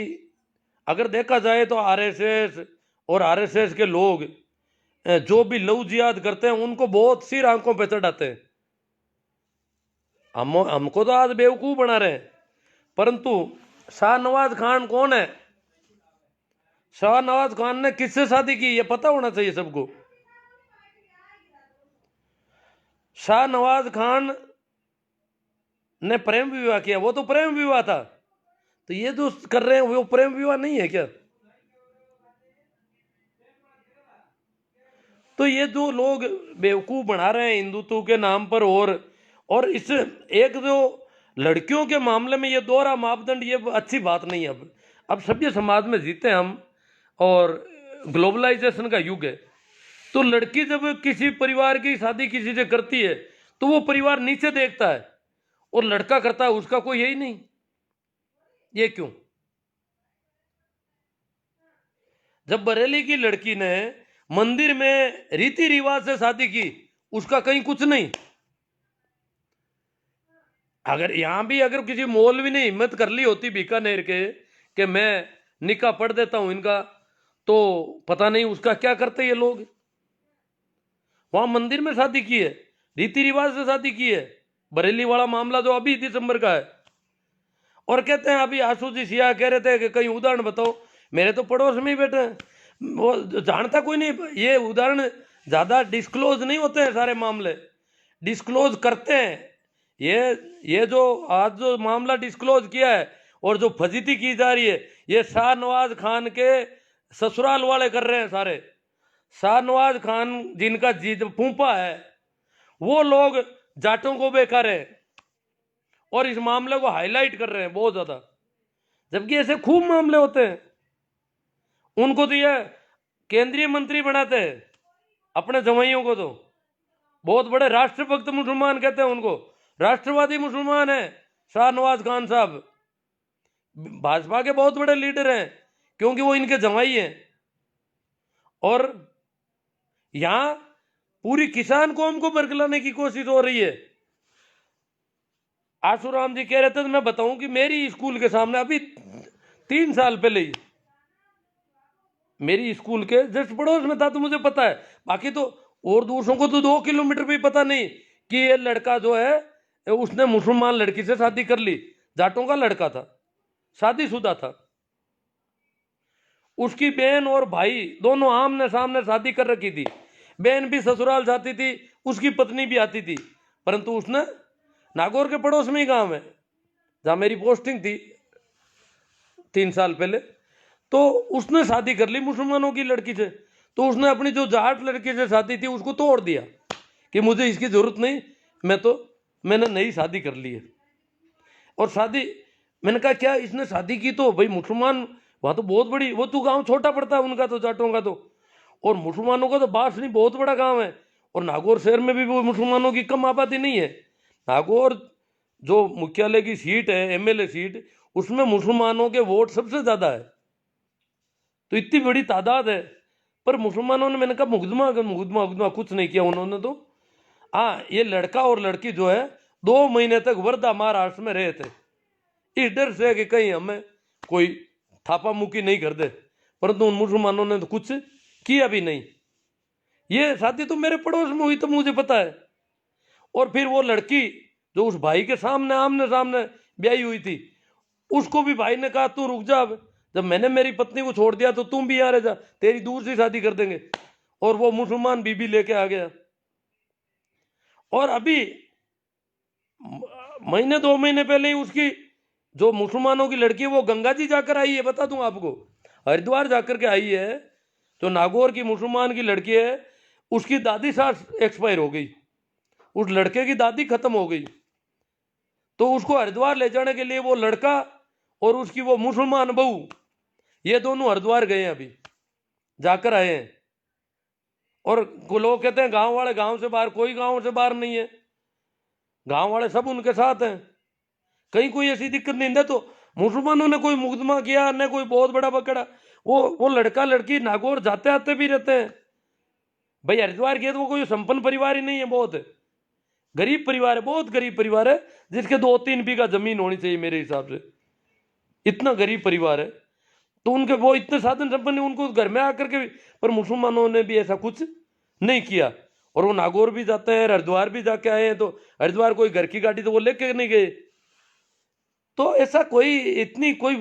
अगर देखा जाए तो आरएसएस और आरएसएस के लोग जो भी लव जिहाद करते हैं उनको बहुत सी आंखों पे चढ़ाते हैं। हमको तो आज बेवकूफ बना रहे हैं। परंतु शाहनवाज खान कौन है? शाहनवाज खान ने किससे शादी की, ये पता होना चाहिए सबको। शाहनवाज खान ने प्रेम विवाह किया, वो तो प्रेम विवाह था। तो ये जो कर रहे हैं वो प्रेम विवाह नहीं है क्या? तो ये जो लोग बेवकूफ बना रहे हैं हिंदुत्व के नाम पर, और इस एक जो लड़कियों के मामले में ये दोहरा मापदंड, ये अच्छी बात नहीं है। अब सभ्य समाज में जीते हम और ग्लोबलाइजेशन का युग है। तो लड़की जब किसी परिवार की शादी किसी से करती है तो वो परिवार नीचे देखता है, और लड़का करता है उसका कोई यही नहीं। ये क्यों? जब बरेली की लड़की ने मंदिर में रीति रिवाज से शादी की, उसका कहीं कुछ नहीं। अगर यहां भी अगर किसी मौलवी ने हिम्मत कर ली होती बीकानेर के कि मैं निकाह पढ़ देता हूं इनका, तो पता नहीं उसका क्या करते ये लोग। वहां मंदिर में शादी की है, रीति रिवाज से शादी की है। बरेली वाला मामला जो अभी दिसंबर का है, और कहते हैं अभी आशु जी सिया कह रहे थे कि कहीं उदाहरण बताओ। मेरे तो पड़ोस में ही बैठे हैं, वो जानता कोई नहीं। ये उदाहरण ज्यादा डिस्क्लोज नहीं होते हैं, सारे मामले डिस्क्लोज करते हैं। ये जो आज जो मामला डिस्क्लोज किया है और जो फजीती की जा रही है, ये शाहनवाज खान के ससुराल वाले कर रहे हैं सारे। शाहनवाज खान जिनका जीत फूफा है, वो लोग जाटों को बेकार है और इस मामले को हाईलाइट कर रहे हैं बहुत ज्यादा, जबकि ऐसे खूब मामले होते हैं। उनको तो ये केंद्रीय मंत्री बनाते हैं अपने जमाइयों को, तो बहुत बड़े राष्ट्रभक्त मुसलमान कहते हैं उनको, राष्ट्रवादी मुसलमान है शाहनवाज खान साहब। भाजपा के बहुत बड़े लीडर हैं क्योंकि वो इनके जमाई हैं। और यहां पूरी किसान कौम को बरगलाने की कोशिश हो रही है। आशुराम जी कह रहे थे, तो मैं बताऊं कि मेरी स्कूल के सामने अभी 3 साल पहले ही, मेरी स्कूल के जस्ट पड़ोस में था, तो मुझे पता है। बाकी तो और दूसरों को तो 2 किलोमीटर भी पता नहीं कि ये लड़का जो है उसने मुसलमान लड़की से शादी कर ली। जाटों का लड़का था, शादीशुदा था। उसकी बहन और भाई दोनों आमने सामने शादी कर रखी थी। बहन भी ससुराल जाती थी, उसकी पत्नी भी आती थी। परंतु उसने, नागौर के पड़ोस में ही गांव है जहां मेरी पोस्टिंग थी 3 साल पहले, तो उसने शादी कर ली मुसलमानों की लड़की से। तो उसने अपनी जो जाट लड़की से शादी थी उसको तोड़ दिया कि मुझे इसकी जरूरत नहीं, मैंने नई शादी कर ली है। और शादी, मैंने कहा क्या इसने शादी की तो भाई मुसलमान, वहां तो बहुत बड़ी, वो तो गांव छोटा पड़ता है उनका तो, जाटों का तो, और मुसलमानों का तो बासनी बहुत बड़ा गांव है। और नागौर शहर में भी वो मुसलमानों की कम आबादी नहीं है। नागौर जो मुख्यालय की सीट है, एमएलए सीट, उसमें मुसलमानों के वोट सबसे ज्यादा है। तो इतनी बड़ी तादाद है, पर मुसलमानों ने, मैंने कहा मुकदमा कुछ नहीं किया उन्होंने तो। हाँ, ये लड़का और लड़की जो है 2 महीने तक वर्धा महाराष्ट्र में रहे थे, इस डर से कि कहीं हमें कोई थापा मुक्की नहीं कर दे। परंतु उन मुसलमानों ने तो कुछ किया भी नहीं। ये शादी तो मेरे पड़ोस में हुई तो मुझे पता है। और फिर वो लड़की जो उस भाई के सामने आमने सामने ब्याही हुई थी, उसको भी भाई ने कहा तू रुक जा, जब मैंने मेरी पत्नी को छोड़ दिया तो तुम भी यहाँ रह जा, तेरी दूर से शादी कर देंगे। और वो मुसलमान बीबी लेके आ गया। और अभी महीने 2 महीने पहले ही उसकी जो मुसलमानों की लड़की है वो गंगा जी जाकर आई है। बता दूं आपको, हरिद्वार जाकर के आई है। जो नागौर की मुसलमान की लड़की है, उसकी दादी सास एक्सपायर हो गई, उस लड़के की दादी खत्म हो गई। तो उसको हरिद्वार ले जाने के लिए वो लड़का और उसकी वो मुसलमान बहू, ये दोनों हरिद्वार गए हैं, अभी जाकर आए हैं। और लोग कहते हैं गांव वाले गांव से बाहर, कोई गांव से बाहर नहीं है, गांव वाले सब उनके साथ हैं। कहीं कोई ऐसी दिक्कत नहीं है। तो मुसलमानों ने कोई मुकदमा किया न कोई बहुत बड़ा पकड़ा, वो लड़का लड़की नागौर जाते आते भी रहते हैं। भाई हरिद्वार गए तो वो कोई संपन्न परिवार ही नहीं है, बहुत गरीब परिवार है, बहुत गरीब परिवार है, जिसके 2-3 बीघा जमीन होनी चाहिए मेरे हिसाब से, इतना गरीब परिवार है। तो उनके वो इतने साधन संपन्न, उनको घर में आकर के भी, पर मुसलमानों ने भी ऐसा कुछ नहीं किया। और वो नागौर भी जाते हैं, हरिद्वार भी जाके आए हैं। तो हरिद्वार कोई घर की गाड़ी तो वो लेके नहीं गए। तो ऐसा कोई इतनी कोई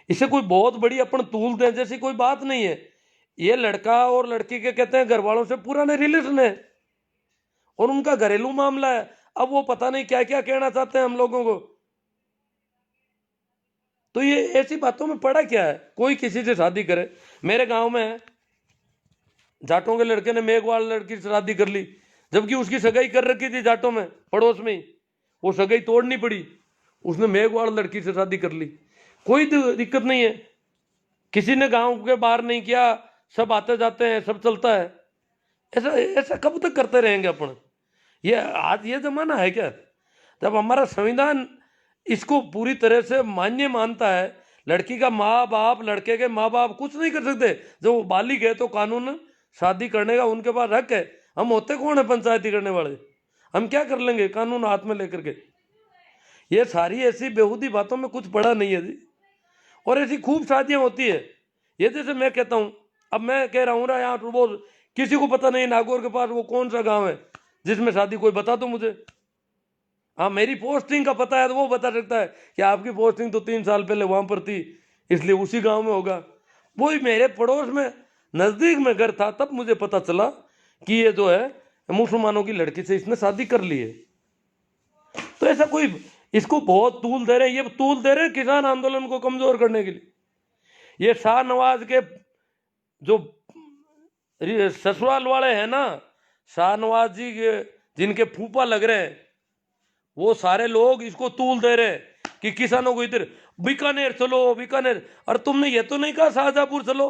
इसे कोई बहुत बड़ी अपन तूल दें जैसी कोई बात नहीं है। ये लड़का और लड़की के कहते हैं घर वालों से पुराने रिलेशन है और उनका घरेलू मामला है। अब वो पता नहीं क्या क्या कहना चाहते हैं हम लोगों को। तो ये ऐसी बातों में पड़ा क्या है, कोई किसी से शादी करे। मेरे गांव में जाटों के लड़के ने मेघवाल लड़की से शादी कर ली, जबकि उसकी सगाई कर रखी थी जाटों में पड़ोस में ही। वो सगाई तोड़नी पड़ी, उसने मेघवाल लड़की से शादी कर ली। कोई दिक्कत नहीं है, किसी ने गांव के बाहर नहीं किया, सब आते जाते हैं, सब चलता है। ऐसा ऐसा कब तक करते रहेंगे अपन। ये आज ये जमाना है क्या, जब हमारा संविधान इसको पूरी तरह से मान्य मानता है। लड़की का माँ बाप, लड़के के माँ बाप कुछ नहीं कर सकते। जब वो बालिग है तो कानून शादी करने का उनके पास हक है। हम होते कौन है पंचायती करने वाले, हम क्या कर लेंगे कानून हाथ में लेकर के। ये सारी ऐसी बेहूदी बातों में कुछ पड़ा नहीं है जी। और ऐसी खूब शादियां होती है। ये जैसे मैं कहता हूँ, अब मैं कह रहा हूँ ना, यहाँ वो किसी को पता नहीं नागौर के पास वो कौन सा गांव है जिसमें शादी, कोई बता दो मुझे। हाँ, मेरी पोस्टिंग का पता है तो वो बता सकता है कि आपकी पोस्टिंग तो 3 साल पहले वहां पर थी, इसलिए उसी गांव में होगा। वही मेरे पड़ोस में नजदीक में घर था, तब मुझे पता चला कि ये जो है मुसलमानों की लड़की से इसने शादी कर ली है। तो ऐसा कोई इसको बहुत तूल दे रहे हैं, ये तूल दे रहे हैं किसान आंदोलन को कमजोर करने के लिए। ये शाहनवाज के जो ससुराल वाले हैं ना, शाहनवाज जी के जिनके फूफा लग रहे हैं, वो सारे लोग इसको तूल दे रहे हैं कि किसानों को इधर बीकानेर चलो, बीकानेर। और तुमने ये तो नहीं कहा शाहजहांपुर चलो।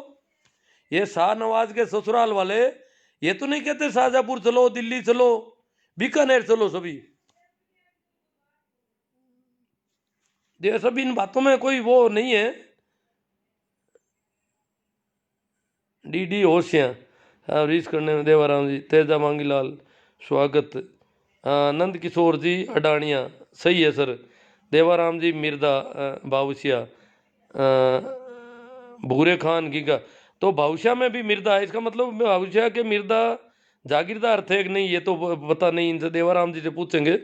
ये शाहनवाज के ससुराल वाले ये तो नहीं कहते शाहजहांपुर चलो, दिल्ली चलो, बीकानेर चलो सभी। ये सब इन बातों में कोई वो नहीं है। डी होशियाँ रीस करने में देवाराम जी, तेजा मांगीलाल स्वागत, नंद किशोर जी अडानिया सही है सर, देवाराम जी मिर्दा बाउसिया, भूरे खान गीगा। तो भाउसिया में भी मिर्दा है, इसका मतलब भाउसिया के मिर्दा जागीरदार थे कि नहीं ये तो पता नहीं, इनसे देवाराम जी से पूछेंगे।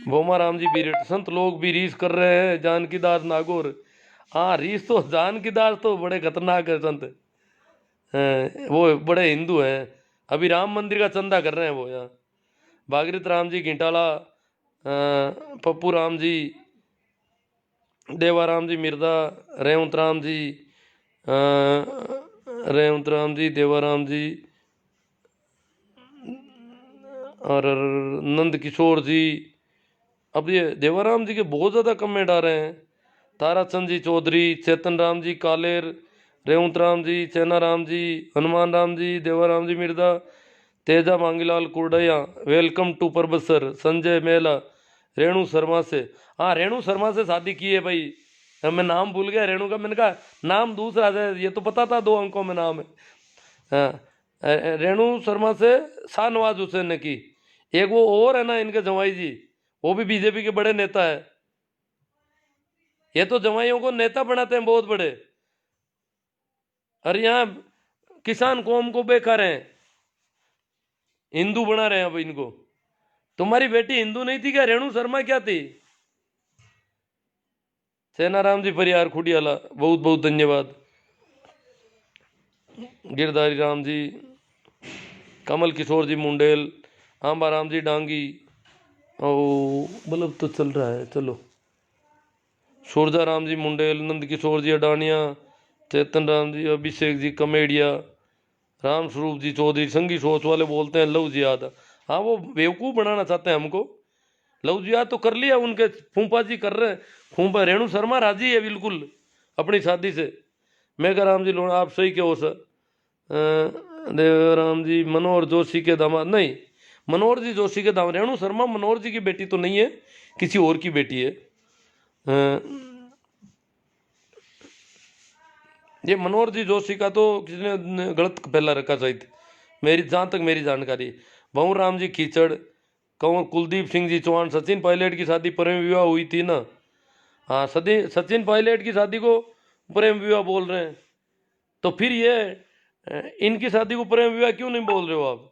भोमा राम जी बीरेट, संत लोग भी रीस कर रहे हैं जानकी दास नागौर। हाँ रीस तो जानकी दास तो बड़े खतरनाक है संत, वो बड़े हिंदू हैं। अभी राम मंदिर का चंदा कर रहे हैं वो यहाँ। भागीरथ राम जी घिंटाला, पप्पू राम जी, देवाराम जी मिर्दा, रेवंत राम जी, रेवंत राम जी, देवाराम जी और नंद किशोर जी। अब ये देवाराम जी के बहुत ज़्यादा कमेंट आ रहे हैं। ताराचंद जी चौधरी, चेतन राम जी कालेर, रेवंत राम जी, चैना राम जी, हनुमान राम जी, देवाराम जी मिर्दा, तेजा मांगीलाल कुरडया, वेलकम टू परबसर, संजय मेला, रेणु शर्मा से। हाँ रेणु शर्मा से शादी की है भाई, मैं नाम भूल गया रेणु का, मैंने कहा नाम दूसरा है, ये तो पता था 2 अंकों में नाम है। हाँ रेणु शर्मा से शाहनवाज हुसैन ने की। एक वो और है ना इनके जवाई जी, वो भी बीजेपी के बड़े नेता है, ये तो जवाइयों को नेता बनाते हैं बहुत बड़े, और यहाँ किसान कौम को बेकार हैं, हिंदू बना रहे हैं अब इनको। तुम्हारी बेटी हिंदू नहीं थी क्या? रेणु शर्मा क्या थी? सेनाराम जी परियार खुडियाला, बहुत बहुत धन्यवाद। गिरधारी राम जी, कमल किशोर जी मुंडेल, आंबा राम जी डांगी, ओ बल्ब तो चल रहा है, चलो। सूरजा राम जी मुंडेल, नंद किशोर जी अडानिया, चेतन राम जी, अभिषेक जी कमेडिया, राम स्वरूप जी चौधरी, संगी सोच वाले बोलते हैं लव जिहाद। हाँ, वो बेवकूफ़ बनाना चाहते हैं हमको। लव जिहाद तो कर लिया, उनके फूफा जी कर रहे हैं। फूफा रेणु शर्मा राजी है बिल्कुल अपनी शादी से। मेघा राम जी लोना, आप सही कहो सर। देवराम जी, मनोहर जोशी के दामाद नहीं, मनोहर जी जोशी के दामाद। रेणु शर्मा मनोहर जी की बेटी तो नहीं है, किसी और की बेटी है। ये मनोहर जी जोशी का तो किसी ने गलत फैला रखा शायद, मेरी जहाँ तक मेरी जानकारी। भंवर राम जी कीचड़, कंवर कुलदीप सिंह जी चौहान, सचिन पायलट की शादी प्रेम विवाह हुई थी ना? हाँ, सचिन पायलट की शादी को प्रेम विवाह बोल रहे हैं, तो फिर ये इनकी शादी को प्रेम विवाह क्यों नहीं बोल रहे हो आप?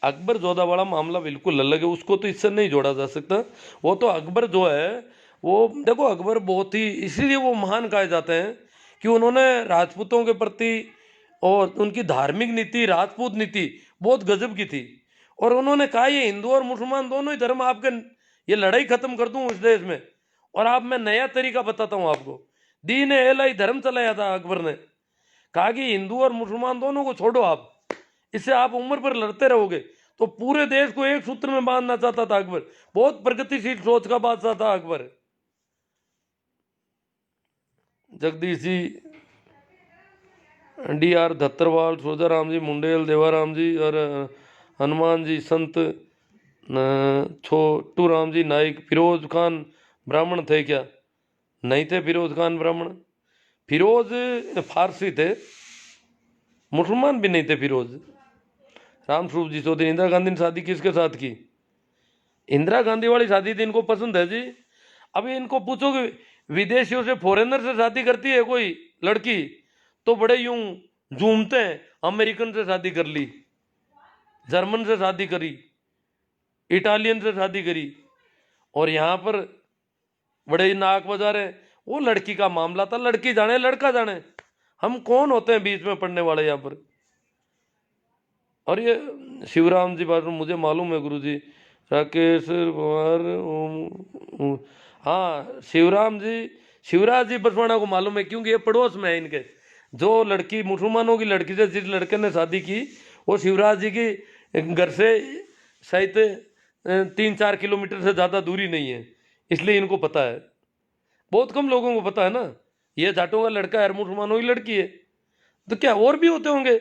अकबर जोधा वाला मामला बिल्कुल अलग है, उसको तो इससे नहीं जोड़ा जा सकता। वो तो अकबर जो है, वो देखो अकबर बहुत ही, इसीलिए वो महान कहे जाते हैं कि उन्होंने राजपूतों के प्रति और उनकी धार्मिक नीति, राजपूत नीति बहुत गजब की थी। और उन्होंने कहा ये हिंदू और मुसलमान दोनों ही धर्म आपके, ये लड़ाई खत्म कर दूं इस देश में, और आप मैं नया तरीका बताता हूँ आपको। दीन ए इलाही धर्म चलाया था अकबर ने, कहा कि हिंदू और मुसलमान दोनों को छोड़ो आप, इससे आप उम्र पर लड़ते रहोगे। तो पूरे देश को एक सूत्र में बांधना चाहता था अकबर। बहुत प्रगतिशील सोच का बादशाह था अकबर। जगदीश जी, डी.आर. धत्तरवाल, सोजाराम जी मुंडेल, देवाराम जी और हनुमान जी संत, छोटू राम जी नाइक। फिरोज खान ब्राह्मण थे क्या? नहीं थे फिरोज खान ब्राह्मण। फिरोज फारसी थे, मुसलमान भी नहीं थे फिरोज। राम स्वरूप जी चौधरी, इंदिरा गांधी ने शादी किसके साथ की? इंदिरा गांधी वाली शादी तो इनको पसंद है जी। अभी इनको पूछो कि विदेशियों से, फॉरेनर से शादी करती है कोई लड़की, तो बड़े यूं झूमते हैं। अमेरिकन से शादी कर ली, जर्मन से शादी करी, इटालियन से शादी करी, और यहाँ पर बड़े नाक बजा रहे। वो लड़की का मामला था, लड़की जाने लड़का जाने, हम कौन होते हैं बीच में पड़ने वाले यहाँ पर। और ये शिवराम जी बात मुझे मालूम है गुरु जी, राकेश कुमार, हाँ शिवराम जी, शिवराज जी बसवाना को मालूम है, क्योंकि ये पड़ोस में है इनके। जो लड़की मुसलमानों की लड़की से जिस लड़के ने शादी की, वो शिवराज जी की घर से शायद 3-4 किलोमीटर से ज़्यादा दूरी नहीं है, इसलिए इनको पता है। बहुत कम लोगों को पता है ना, ये जाटों का लड़का है, मुसलमानों की लड़की है। तो क्या और भी होते होंगे?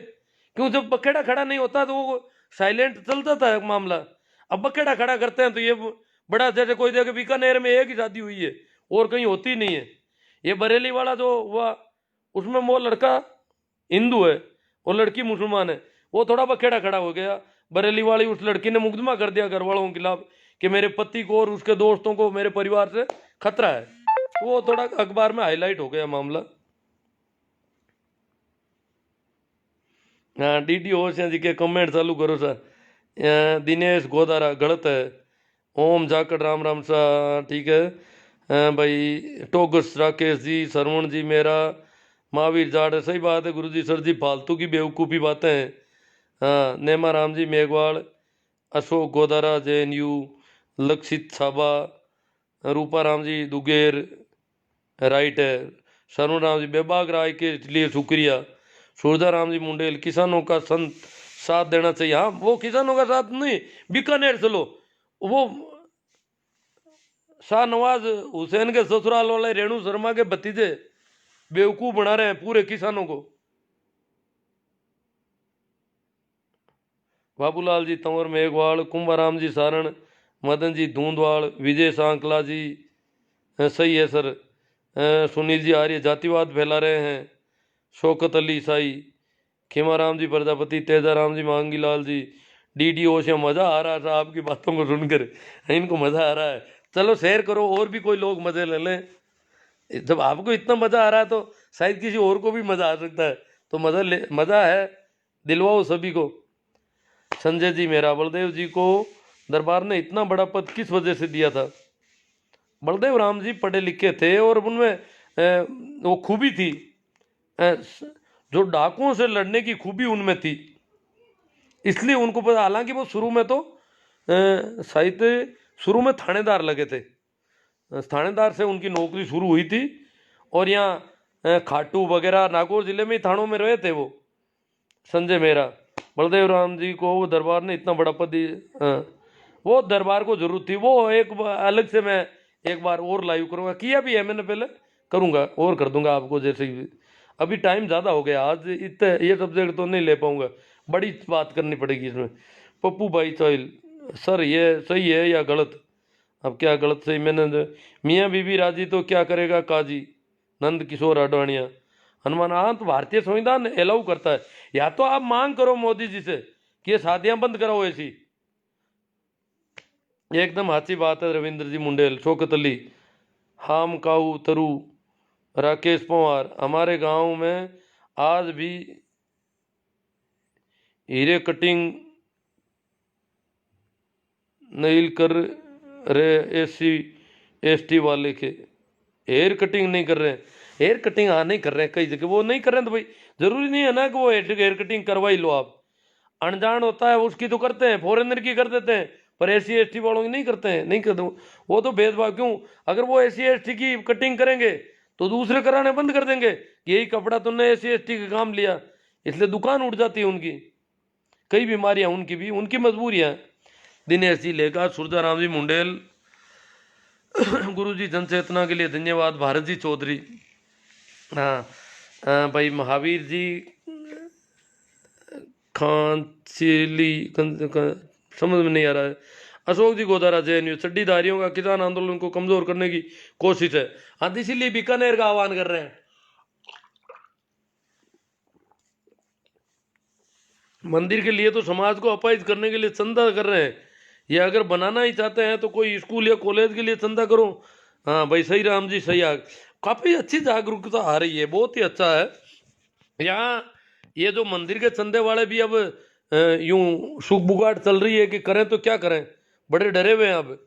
क्यों जब बखेड़ा खड़ा नहीं होता तो वो साइलेंट चलता था मामला। अब बखेड़ा खड़ा करते हैं तो ये बड़ा, जैसे कोई देखे बीकानेर में एक ही शादी हुई है और कहीं होती नहीं है। ये बरेली वाला जो हुआ, उसमें वो लड़का हिंदू है और लड़की मुसलमान है, वो थोड़ा बखेड़ा खड़ा हो गया। बरेली वाली उस लड़की ने मुकदमा कर दिया घर वालों के खिलाफ कि मेरे पति को और उसके दोस्तों को, मेरे परिवार से खतरा है। तो वो थोड़ा अखबार में हाईलाइट हो गया मामला। हाँ, डी होशियार जी के कमेंट चालू करो सर। दिनेश गोदारा गलत है। ओम जाकड़ राम राम सा, ठीक है। भाई टोगस राकेश जी, सरवण जी मेरा, महावीर जाट, सही बात है गुरु जी। सर जी फालतू की बेवकूफ़ी बातें हैं। हाँ, नेमा राम जी मेघवाल, अशोक गोदारा JNU, लक्षित छाबा, रूपा राम जी दुगेर, राइट है। सरवण राम जी बेबाक राय के लिए शुक्रिया। सूरजा राम जी मुंडेल, किसानों का संत साथ देना चाहिए। हाँ, वो किसानों का साथ नहीं, बीकानेर चलो। वो शाहनवाज हुसैन के ससुराल वाले रेणु शर्मा के भतीजे बेवकूफ बना रहे हैं पूरे किसानों को। बाबूलाल जी तंवर मेघवाल, कुंभाराम जी सारण, मदन जी धूंधवाल, विजय सांकला जी, सही है सर। सुनील जी आर्य जातिवाद फैला रहे हैं। शौकत अली ईसाई, खेमाराम जी प्रजापति, तेजाराम जी मांगीलाल जी, डीडीओ से मज़ा आ रहा था आपकी बातों को सुनकर, इनको मज़ा आ रहा है। चलो शेयर करो, और भी कोई लोग मज़े ले लें। जब आपको इतना मज़ा आ रहा है तो शायद किसी और को भी मज़ा आ सकता है। तो मज़ा है, दिलवाओ सभी को। संजय जी मेरा, बलदेव जी को दरबार ने इतना बड़ा पद किस वजह से दिया था? बलदेव राम जी पढ़े लिखे थे और उनमें वो खूबी थी, जो डाकुओं से लड़ने की खूबी उनमें थी, इसलिए उनको पता। हालांकि वो शुरू में तो शायद शुरू में थानेदार लगे थे, थानेदार से उनकी नौकरी शुरू हुई थी। और यहाँ खाटू वगैरह नागौर जिले में ही थानों में रहे थे वो संजय मेहरा। बलदेव राम जी को वो दरबार ने इतना बड़ा पद वो दरबार को जरूरत थी। वो एक अलग से मैं एक बार और लाइव करूँगा, किया भी है मैंने पहले, करूँगा और कर दूंगा आपको जैसे ही। अभी टाइम ज़्यादा हो गया, आज इतने ये सब्जेक्ट तो नहीं ले पाऊँगा, बड़ी बात करनी पड़ेगी इसमें। पप्पू भाई चौल, सर ये सही है या गलत? अब क्या गलत सही, मैंने मियाँ बीबी राजी तो क्या करेगा काजी, नंद किशोर आडवाणिया। हनुमान, हाँ तो भारतीय संविधान अलाउ करता है। या तो आप मांग करो मोदी जी से कि ये शादियां बंद कराओ ऐसी। एकदम अच्छी बात है रविंद्र जी मुंडेल, शौकत अली, हाम काऊ तरु, राकेश पवार। हमारे गांव में आज भी हीरे कटिंग नहीं कर रहे SC ST वाले के, हेयर कटिंग नहीं कर रहे हैं। हेयर कटिंग हाँ नहीं कर रहे हैं, कई जगह वो नहीं कर रहे हैं, तो भाई जरूरी नहीं है ना कि वो हेयर कटिंग करवा ही लो आप। अनजान होता है उसकी तो करते हैं, फॉरेनर की कर देते हैं, पर SC ST वालों की नहीं करते हैं, नहीं करते वो तो भेदभाव क्यों? अगर वो SC ST की कटिंग करेंगे तो दूसरे कराने बंद कर देंगे, यही कपड़ा तुमने SC ST का काम लिया, इसलिए दुकान उठ जाती है उनकी। कई बीमारियां उनकी भी, उनकी मजबूरियां। दिनेश जी लेखा, सुरजाराम जी मुंडेल, गुरु जी जनचेतना के लिए धन्यवाद। भारत जी चौधरी, हाँ भाई महावीर जी खांचिली समझ में नहीं आ रहा है। अशोक जी गोदारा, JNU चड्डीधारियों का किसान आंदोलन को कमजोर करने की कोशिश है। हाँ इसीलिए बीकानेर का आह्वान कर रहे हैं। मंदिर के लिए तो समाज को अपाहिज करने के लिए चंदा कर रहे हैं। ये अगर बनाना ही चाहते हैं तो कोई स्कूल या कॉलेज के लिए चंदा करो। हाँ भाई सही राम जी सही काफी अच्छी जागरूकता आ रही है, बहुत ही अच्छा है। यहाँ ये जो मंदिर के चंदे वाले भी अब यूं सुख बुगाड़ चल रही है कि करें तो क्या करें, बड़े डरे हुए हैं अब।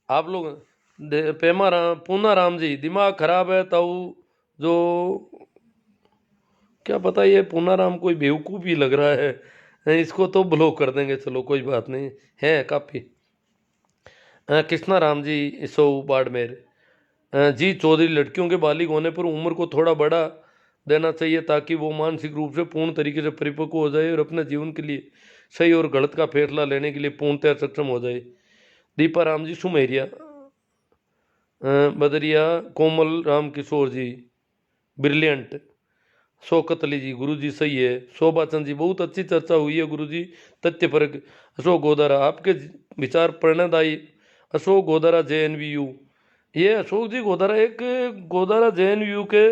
आप लोग पेमा राम, पूना राम जी, दिमाग खराब है ताऊ, जो क्या पता ये पूना राम कोई बेवकूफ़ ही लग रहा है, इसको तो ब्लॉक कर देंगे, चलो कोई बात नहीं है काफ़ी। कृष्णा राम जी सो बाड़मेर, जी चौधरी, लड़कियों के बालिग होने पर उम्र को थोड़ा बड़ा देना चाहिए ताकि वो मानसिक रूप से पूर्ण तरीके से परिपक्व हो जाए और अपने जीवन के लिए सही और गलत का फैसला लेने के लिए पूर्णतः सक्षम हो जाए। दीपा राम जी सुमेरिया, बदरिया, कोमल राम किशोर जी ब्रिलियंट, शौकत अली जी, गुरु जी सही है। शोभा चंद जी, बहुत अच्छी चर्चा हुई है गुरु जी, तथ्य परक। अशोक गोदारा, आपके विचार प्रेरणादायी। अशोक गोदारा JNVU, ये अशोक जी गोदारा एक गोदारा JNVU के,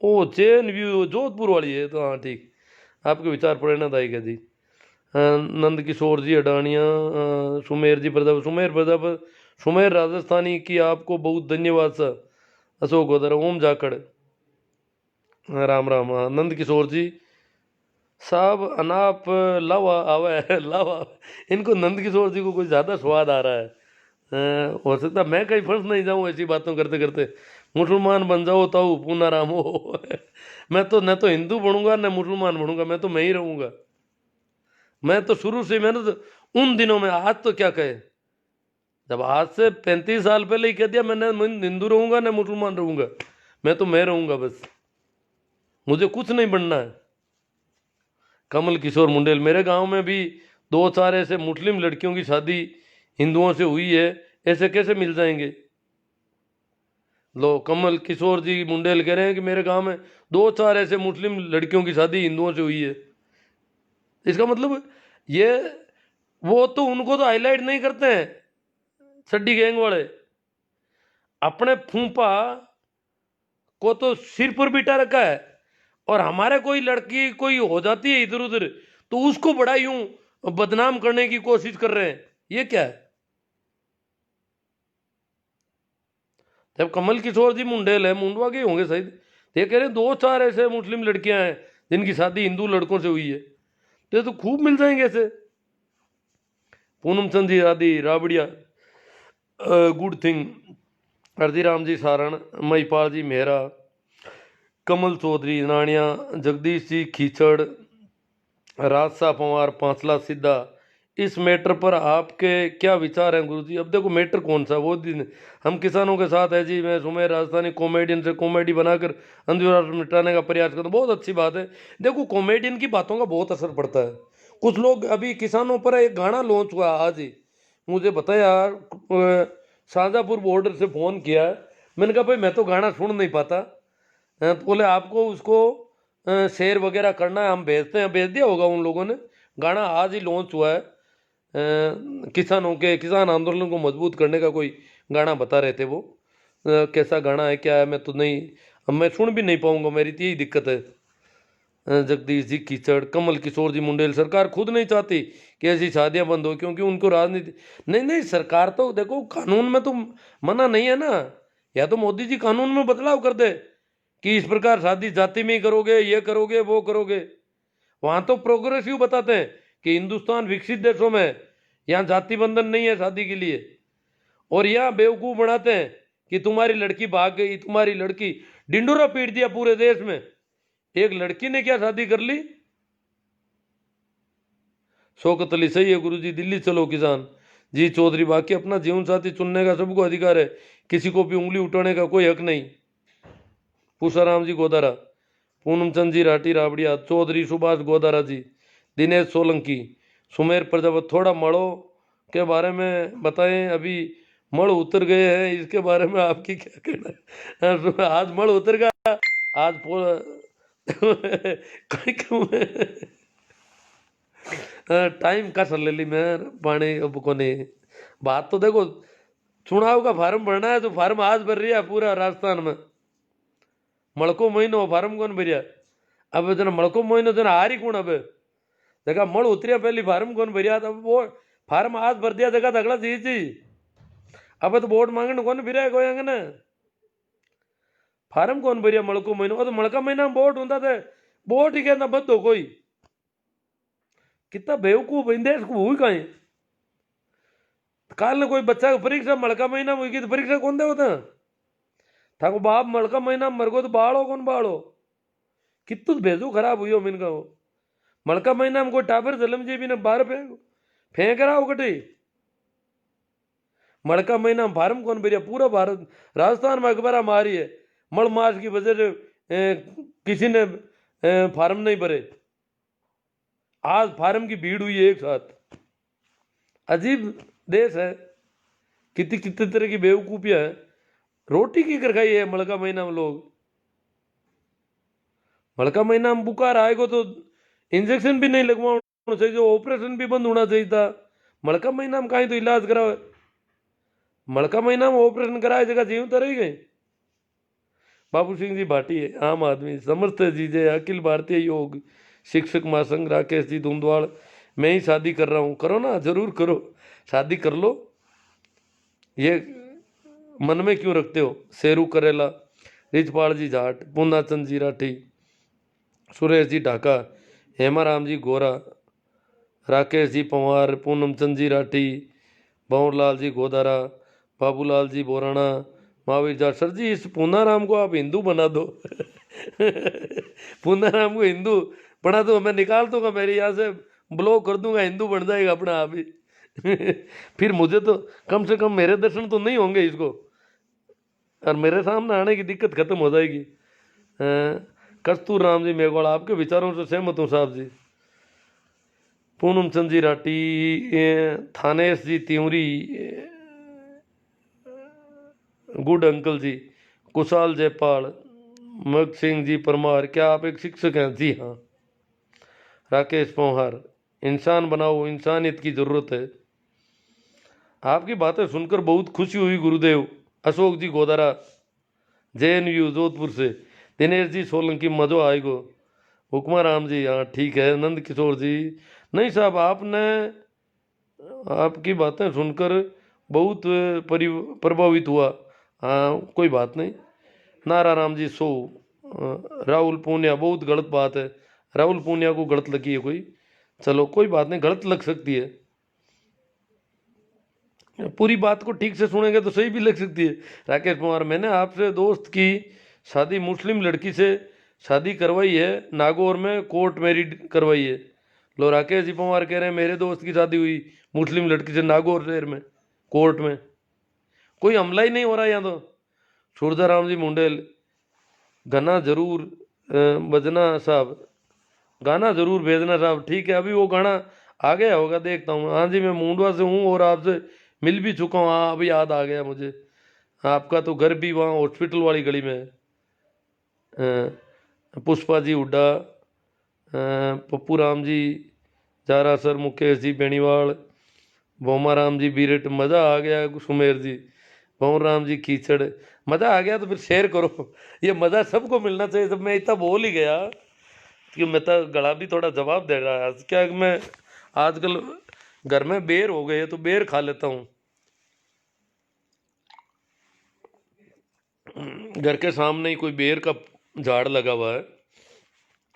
ओ JNVU जोधपुर वाली है, तो हाँ ठीक, आपके विचार प्रेरणादायक है जी। नंद किशोर जी अडानिया, सुमेर जी प्रताप, सुमेर प्रताप, सुमेर राजस्थानी की आपको बहुत धन्यवाद सर। अशोक गोदारा, ओम जाखड़, राम राम। नंद किशोर जी साहब, अनाप लावा आवे लावा, इनको नंद किशोर जी को कुछ ज़्यादा स्वाद आ रहा है। हो सकता मैं कहीं फंस नहीं जाऊँ ऐसी बातों करते करते, मुसलमान बन जाओ ताऊ पूना राम हो। मैं तो न तो हिंदू बनूंगा न मुसलमान बनूंगा, मैं तो मैं ही रहूंगा। मैं तो शुरू से, मैंने तो उन दिनों में, आज तो क्या कहे, जब आज से 35 साल पहले ही कह दिया मैंने, हिंदू रहूंगा न मुसलमान रहूंगा, मैं तो मैं रहूंगा बस, मुझे कुछ नहीं बनना है। कमल किशोर मुंडेल, मेरे गांव में भी 2-4 ऐसे मुस्लिम लड़कियों की शादी हिंदुओं से हुई है, ऐसे कैसे मिल जाएंगे? लो कमल किशोर जी मुंडेल कह रहे हैं कि मेरे गांव में 2-4 ऐसे मुस्लिम लड़कियों की शादी हिंदुओं से हुई है। इसका मतलब ये, वो तो उनको तो हाईलाइट नहीं करते हैं छड्डी गैंग वाले, अपने फूफा को तो सिर पर बिठा रखा है, और हमारे कोई लड़की कोई हो जाती है इधर उधर तो उसको बड़ा यूं बदनाम करने की कोशिश कर रहे हैं, ये क्या है? जब कमल किशोर जी मुंडेल है, मुंडवा के होंगे शायद, तो ये कह रहे हैं 2-4 ऐसे मुस्लिम लड़कियां हैं जिनकी शादी हिंदू लड़कों से हुई है, तो खूब मिल जाएंगे ऐसे। पूनम चंद जी आदि राबड़िया, गुड थिंग, अर्जीराम जी सारण, महिपाल जी मेहरा, कमल चौधरी नानिया, जगदीश जी खीचड़, राजसा पवार, पांचला सिद्धा, इस मैटर पर आपके क्या विचार हैं गुरुजी? अब देखो मैटर कौन सा, वो दिन हम किसानों के साथ है जी, मैं सुमेर राजस्थानी कॉमेडियन से कॉमेडी बनाकर अंधेरा मिटाने का प्रयास करता हूँ, बहुत अच्छी बात है। देखो कॉमेडियन की बातों का बहुत असर पड़ता है। कुछ लोग, अभी किसानों पर एक गाना लॉन्च हुआ आज ही, मुझे बताया शाहजहाँपुर बॉर्डर से फ़ोन किया, मैंने कहा भाई मैं तो गाना सुन नहीं पाता, तो बोले आपको उसको शेयर वगैरह करना है, हम भेजते हैं, भेज दिया होगा उन लोगों ने। गाना आज ही लॉन्च हुआ है, किसानों के, किसान आंदोलन को मजबूत करने का कोई गाना बता रहे थे वो। कैसा गाना है क्या है मैं तो नहीं, अब मैं सुन भी नहीं पाऊंगा, मेरी तो यही दिक्कत है। जगदीश जी कीचड़, कमल किशोर जी मुंडेल, सरकार खुद नहीं चाहती कि ऐसी शादियां बंद हो, क्योंकि उनको राजनीति नहीं, नहीं सरकार तो देखो कानून में तो मना नहीं है ना, या तो मोदी जी कानून में बदलाव कर दे कि इस प्रकार शादी जाति में ही करोगे, ये करोगे वो करोगे। वहां तो प्रोग्रेसिव बताते हैं कि हिंदुस्तान विकसित देशों में यहाँ जाति बंधन नहीं है शादी के लिए, और यहाँ बेवकूफ बनाते हैं कि तुम्हारी लड़की भाग गई, तुम्हारी लड़की, डिंडोरा पीट दिया पूरे देश में, एक लड़की ने क्या शादी कर ली। शौकत अली सही है गुरुजी, दिल्ली चलो किसान जी चौधरी, बाकी अपना जीवन साथी चुनने का सबको अधिकार है, किसी को भी उंगली उठाने का कोई हक नहीं। पूषाराम जी गोदारा, पूनम चंद जी राठी राबड़िया, चौधरी सुभाष गोदारा जी, दिनेश सोलंकी, सुमेर प्रजापत, थोड़ा मड़ो के बारे में बताएं, अभी मड़ उतर गए हैं, इसके बारे में आपकी क्या कहना है? आज मड़ उतर गया, आज टाइम का सर ले ली मैं पानी अब को नहीं। बात तो देखो, चुनाव का फार्म भरना है तो फार्म आज भर रही है पूरा राजस्थान में, मड़को महीनो फार्म कौन भरिया, अब जना मड़को महीनो जना हारी कौन, अब देखा मड़ उतरिया पहली फार्म कौन भरिया, अब वो फार्म आज भर दिया, देखा अगला चीज थी, अब तो वोट मांगने कौन फिर कोई अंगन, फार्म कौन भरिया मड़को महीनो, तो मड़का महीना में वोट होता थे, वोट ही कहना बद हो कोई, कितना बेवकूफ इंदेश को हुई कहीं। काल ने कोई बच्चा की परीक्षा मड़का महीना में हुई तो परीक्षा कौन दे होता था को बाप, मड़का महीना में मरगो तो बाड़ो कौन बाड़ो, कितु भेजो खराब हुई हो मिनका वो, मड़का महीना में कोई टाबर जलम जी भी ने बाहर फेंक रहा हो कटी, मड़का महीना में फार्म कौन भरिया, पूरा भारत राजस्थान में अखबार मारी है, मड़ मास की वजह से किसी ने फार्म नहीं भरे, आज फार्म की भीड़ हुई है एक साथ। अजीब देश है, कितनी कितने तरह की बेवकूफियां है। रोटी की कर खाई है मड़का महीना में लोग, मड़का महीना में बुखार आएगा तो इंजेक्शन भी नहीं लगवाना चाहिए, ऑपरेशन भी बंद होना चाहिए था, मड़का महीना में कहीं तो इलाज कराओ, मड़का महीना में ऑपरेशन कराए जगह जीव तो रही गए। बाबू सिंह जी भाटी, आम आदमी, समर्थ जी जय, अखिल भारतीय योग शिक्षक महासंघ, राकेश जी धुंधवाड़, मैं ही शादी कर रहा हूँ, करो ना, जरूर करो, शादी कर लो, ये मन में क्यों रखते हो। शेरू करेला, रिजपाल जी जाट, पूर्णाचंद जी राठी, सुरेश जी ढाका, हेमाराम जी गोरा, राकेश जी पवार, पूनम चंद जी राठी, भंवरलाल जी गोदारा, बाबूलाल जी बोराना, महावीर जाट। सर जी इस पूनाराम को आप हिंदू बना दो पूनाराम को हिंदू बना दो, मैं निकाल दूंगा, मेरे यहाँ से ब्लॉक कर दूंगा, हिंदू बन जाएगा अपना आप ही फिर मुझे तो कम से कम मेरे दर्शन तो नहीं होंगे इसको, और मेरे सामने आने की दिक्कत खत्म हो जाएगी। कस्तूर राम जी मेघवाल, आपके विचारों से सहमत हूँ साहब जी। पूनम चंद जी राठी, थानेश जी त्यूरी, गुड अंकल जी, कुशाल जयपाल, मग सिंह जी परमार, क्या आप एक शिक्षक हैं? जी हाँ। राकेश पोहार, इंसान बनाओ, इंसानियत की जरूरत है। आपकी बातें सुनकर बहुत खुशी हुई गुरुदेव। अशोक जी गोदारा, JNU जोधपुर से, दिनेश जी सोलंकी, मजो आएगो। हुक्मा राम जी, हाँ ठीक है। नंद किशोर जी, नहीं साहब, आपने आपकी बातें सुनकर बहुत प्रभावित हुआ। हाँ कोई बात नहीं। नारा राम जी सो राहुल पूनिया, बहुत गलत बात है। राहुल पूनिया को गलत लगी है कोई, चलो कोई बात नहीं, गलत लग सकती है। पूरी बात को ठीक से सुनेंगे तो सही भी लग सकती है। राकेश कुमार, मैंने आपसे दोस्त की शादी मुस्लिम लड़की से शादी करवाई है, नागौर में कोर्ट मैरिड करवाई है। लो राकेश जी पवार कह रहे हैं मेरे दोस्त की शादी हुई मुस्लिम लड़की से नागौर शहर में कोर्ट में। कोई हमला ही नहीं हो रहा यहाँ तो। सूरदाराम जी मुंडेल, गाना जरूर बजना साहब, गाना जरूर भेजना साहब। ठीक है, अभी वो गाना आ गया होगा, देखता हूँ। हाँ जी, मैं मुंडवा से हूँ और आपसे मिल भी चुका हूँ। हाँ अभी याद आ गया मुझे, आपका तो घर भी वहाँ हॉस्पिटल वाली गली में है। पुष्पा जी हुड्डा, पप्पू राम जी जारा सर, मुकेश जी बेनीवाल, भोमा राम जी बीरट, मज़ा आ गया। सुमेर जी, भोम राम जी कीचड़, मज़ा आ गया तो फिर शेयर करो। ये मज़ा सबको मिलना चाहिए। सब मैं इतना बोल ही गया कि मैं तो गला भी थोड़ा जवाब दे रहा है। क्या है कि मैं आजकल घर में बेर हो गए तो बेर खा लेता हूँ। घर के सामने ही कोई बेर का झाड़ लगा हुआ है।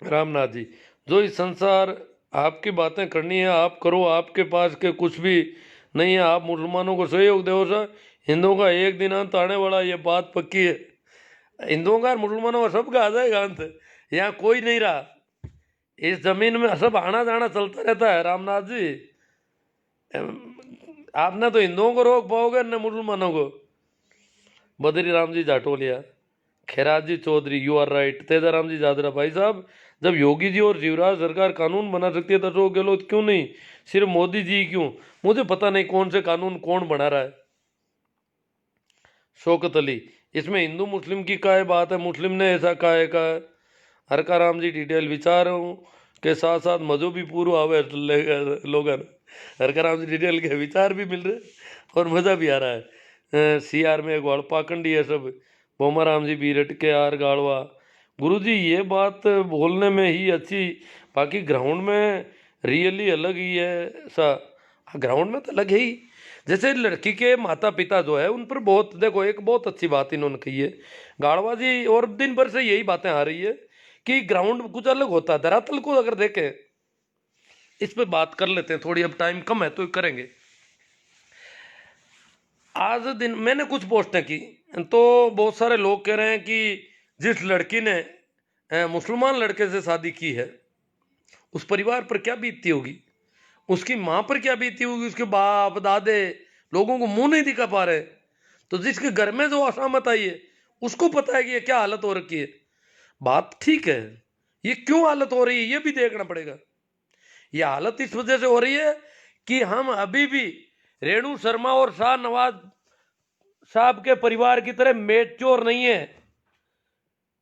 रामनाथ जी, जो इस संसार आपकी बातें करनी है आप करो, आपके पास के कुछ भी नहीं है। आप मुसलमानों को सहयोग दो सर, हिंदुओं का एक दिन अंत आने वाला, ये बात पक्की है। हिंदुओं का और मुसलमानों का सबका आ जाएगा अंत, यहाँ कोई नहीं रहा। इस जमीन में सब आना जाना चलता रहता है। रामनाथ जी, आपने तो हिंदुओं को रोक पाओगे न मुसलमानों को। Badri Ram ji Jatoliya, Khairaj ji Chaudhary, you are right. Tejaram ji Jadra, भाई साहब जब योगी जी और शिवराज सरकार कानून बना सकती है तो अशोक गहलोत क्यों नहीं, सिर्फ मोदी जी क्यों? मुझे पता नहीं कौन से कानून कौन बना रहा है। शौकत अली, इसमें हिंदू मुस्लिम की क्या बात है, मुस्लिम ने ऐसा कहा है का? हरका राम जी डिटेल, विचारों के साथ साथ मजो भी पूरा आवे लोगन। हरका राम जी डिटेल के विचार भी मिल रहे और मज़ा भी आ रहा है। सी आर में ग्वाल पाखंडी है सब। बोमा राम जी बीरट के आर गाड़वा, गुरु जी ये बात बोलने में ही अच्छी, बाकी ग्राउंड में रियली अलग ही है सा। ग्राउंड में तो अलग है ही। जैसे लड़की के माता पिता जो है उन पर बहुत, देखो एक बहुत अच्छी बात इन्होंने कही है गाड़वा जी, और दिन भर से यही बातें आ रही है कि ग्राउंड कुछ अलग होता है। धरातल को अगर देखें, इस पे बात कर लेते हैं थोड़ी, अब टाइम कम है तो करेंगे। आज दिन मैंने कुछ पोस्टें की तो बहुत सारे लोग कह रहे हैं कि जिस लड़की ने मुसलमान लड़के से शादी की है उस परिवार पर क्या बीतती होगी, उसकी माँ पर क्या बीती होगी, उसके बाप दादे लोगों को मुंह नहीं दिखा पा रहे। तो जिसके घर में जो असामत आई है उसको पता है कि ये क्या हालत हो रखी है। बात ठीक है, ये क्यों हालत हो रही है ये भी देखना पड़ेगा। ये हालत इस वजह से हो रही है कि हम अभी भी रेणु शर्मा और शाहनवाज साहब के परिवार की तरह मेच्योर नहीं है।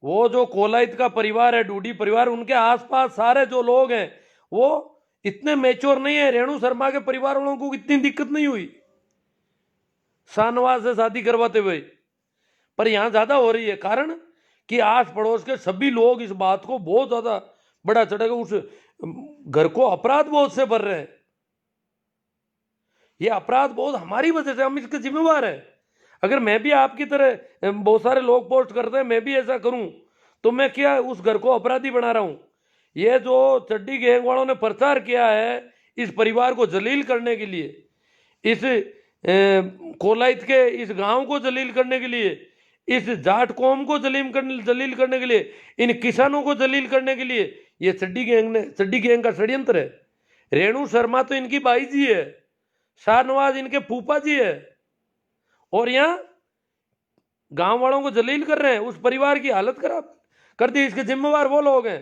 वो जो कोलाइत का परिवार है, डूडी परिवार, उनके आसपास सारे जो लोग हैं वो इतने मेच्योर नहीं है। रेणु शर्मा के परिवार वालों को इतनी दिक्कत नहीं हुई शाहनवाज से शादी करवाते हुए, पर यहां ज्यादा हो रही है। कारण कि आस पड़ोस के सभी लोग इस बात को बहुत ज्यादा बड़ा चढ़ेगा, उस घर को अपराध बोध से भर रहे हैं। ये अपराध बोध हमारी वजह से, हम इसके जिम्मेवार हैं। अगर मैं भी आपकी तरह, बहुत सारे लोग पोस्ट करते हैं, मैं भी ऐसा करूं तो मैं क्या उस घर को अपराधी बना रहा हूं? ये जो चड्डी गैंग वालों ने प्रचार किया है इस परिवार को जलील करने के लिए, इस कोलाइत के इस गांव को जलील करने के लिए, इस जाट कौम को जलील करने के लिए, इन किसानों को जलील करने के लिए, ये चड्डी गैंग का षड्यंत्र है। रेणु शर्मा तो इनकी बाई जी है, शाहनवाज इनके फूफा जी है, और यहां गांव वालों को जलील कर रहे हैं। उस परिवार की हालत खराब कर दी। इसके जिम्मेवार वो लोग हैं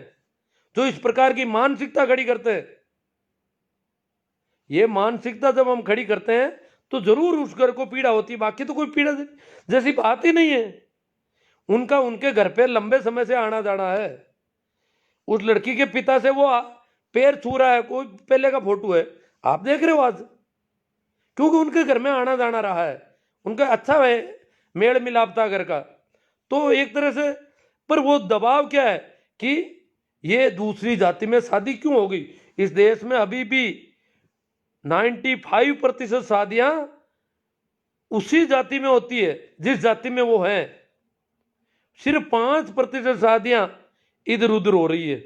जो इस प्रकार की मानसिकता खड़ी करते हैं। ये मानसिकता जब हम खड़ी करते हैं तो जरूर उस घर को पीड़ा होती है, बाकी तो कोई पीड़ा जैसी बात ही नहीं है। उनका उनके घर पे लंबे समय से आना जाना है। उस लड़की के पिता से वो पैर छू रहा है, कोई पहले का फोटो है आप देख रहे हो आज, क्योंकि उनके घर में आना जाना रहा है, उनका अच्छा है मेल मिलाप था घर का। तो एक तरह से, पर वो दबाव क्या है कि ये दूसरी जाति में शादी क्यों होगी, इस देश में अभी भी 95% शादियां उसी जाति में होती है जिस जाति में वो है। सिर्फ 5% शादियां इधर उधर हो रही है।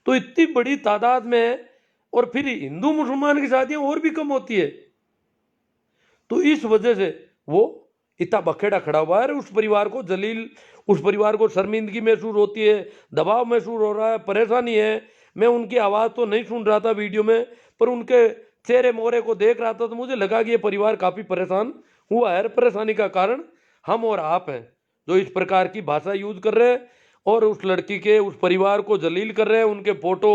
तो इतनी बड़ी तादाद में, और फिर हिंदू मुसलमान की शादियां और भी कम होती है। तो इस वजह से वो इतना बखेड़ा खड़ा हुआ है। उस परिवार को जलील, उस परिवार को शर्मिंदगी महसूस होती है, दबाव महसूस हो रहा है, परेशानी है। मैं उनकी आवाज़ तो नहीं सुन रहा था वीडियो में, पर उनके चेहरे मोहरे को देख रहा था तो मुझे लगा कि ये परिवार काफ़ी परेशान हुआ है। परेशानी का कारण हम और आप हैं, जो इस प्रकार की भाषा यूज कर रहे हैं और उस लड़की के, उस परिवार को जलील कर रहे हैं, उनके फोटो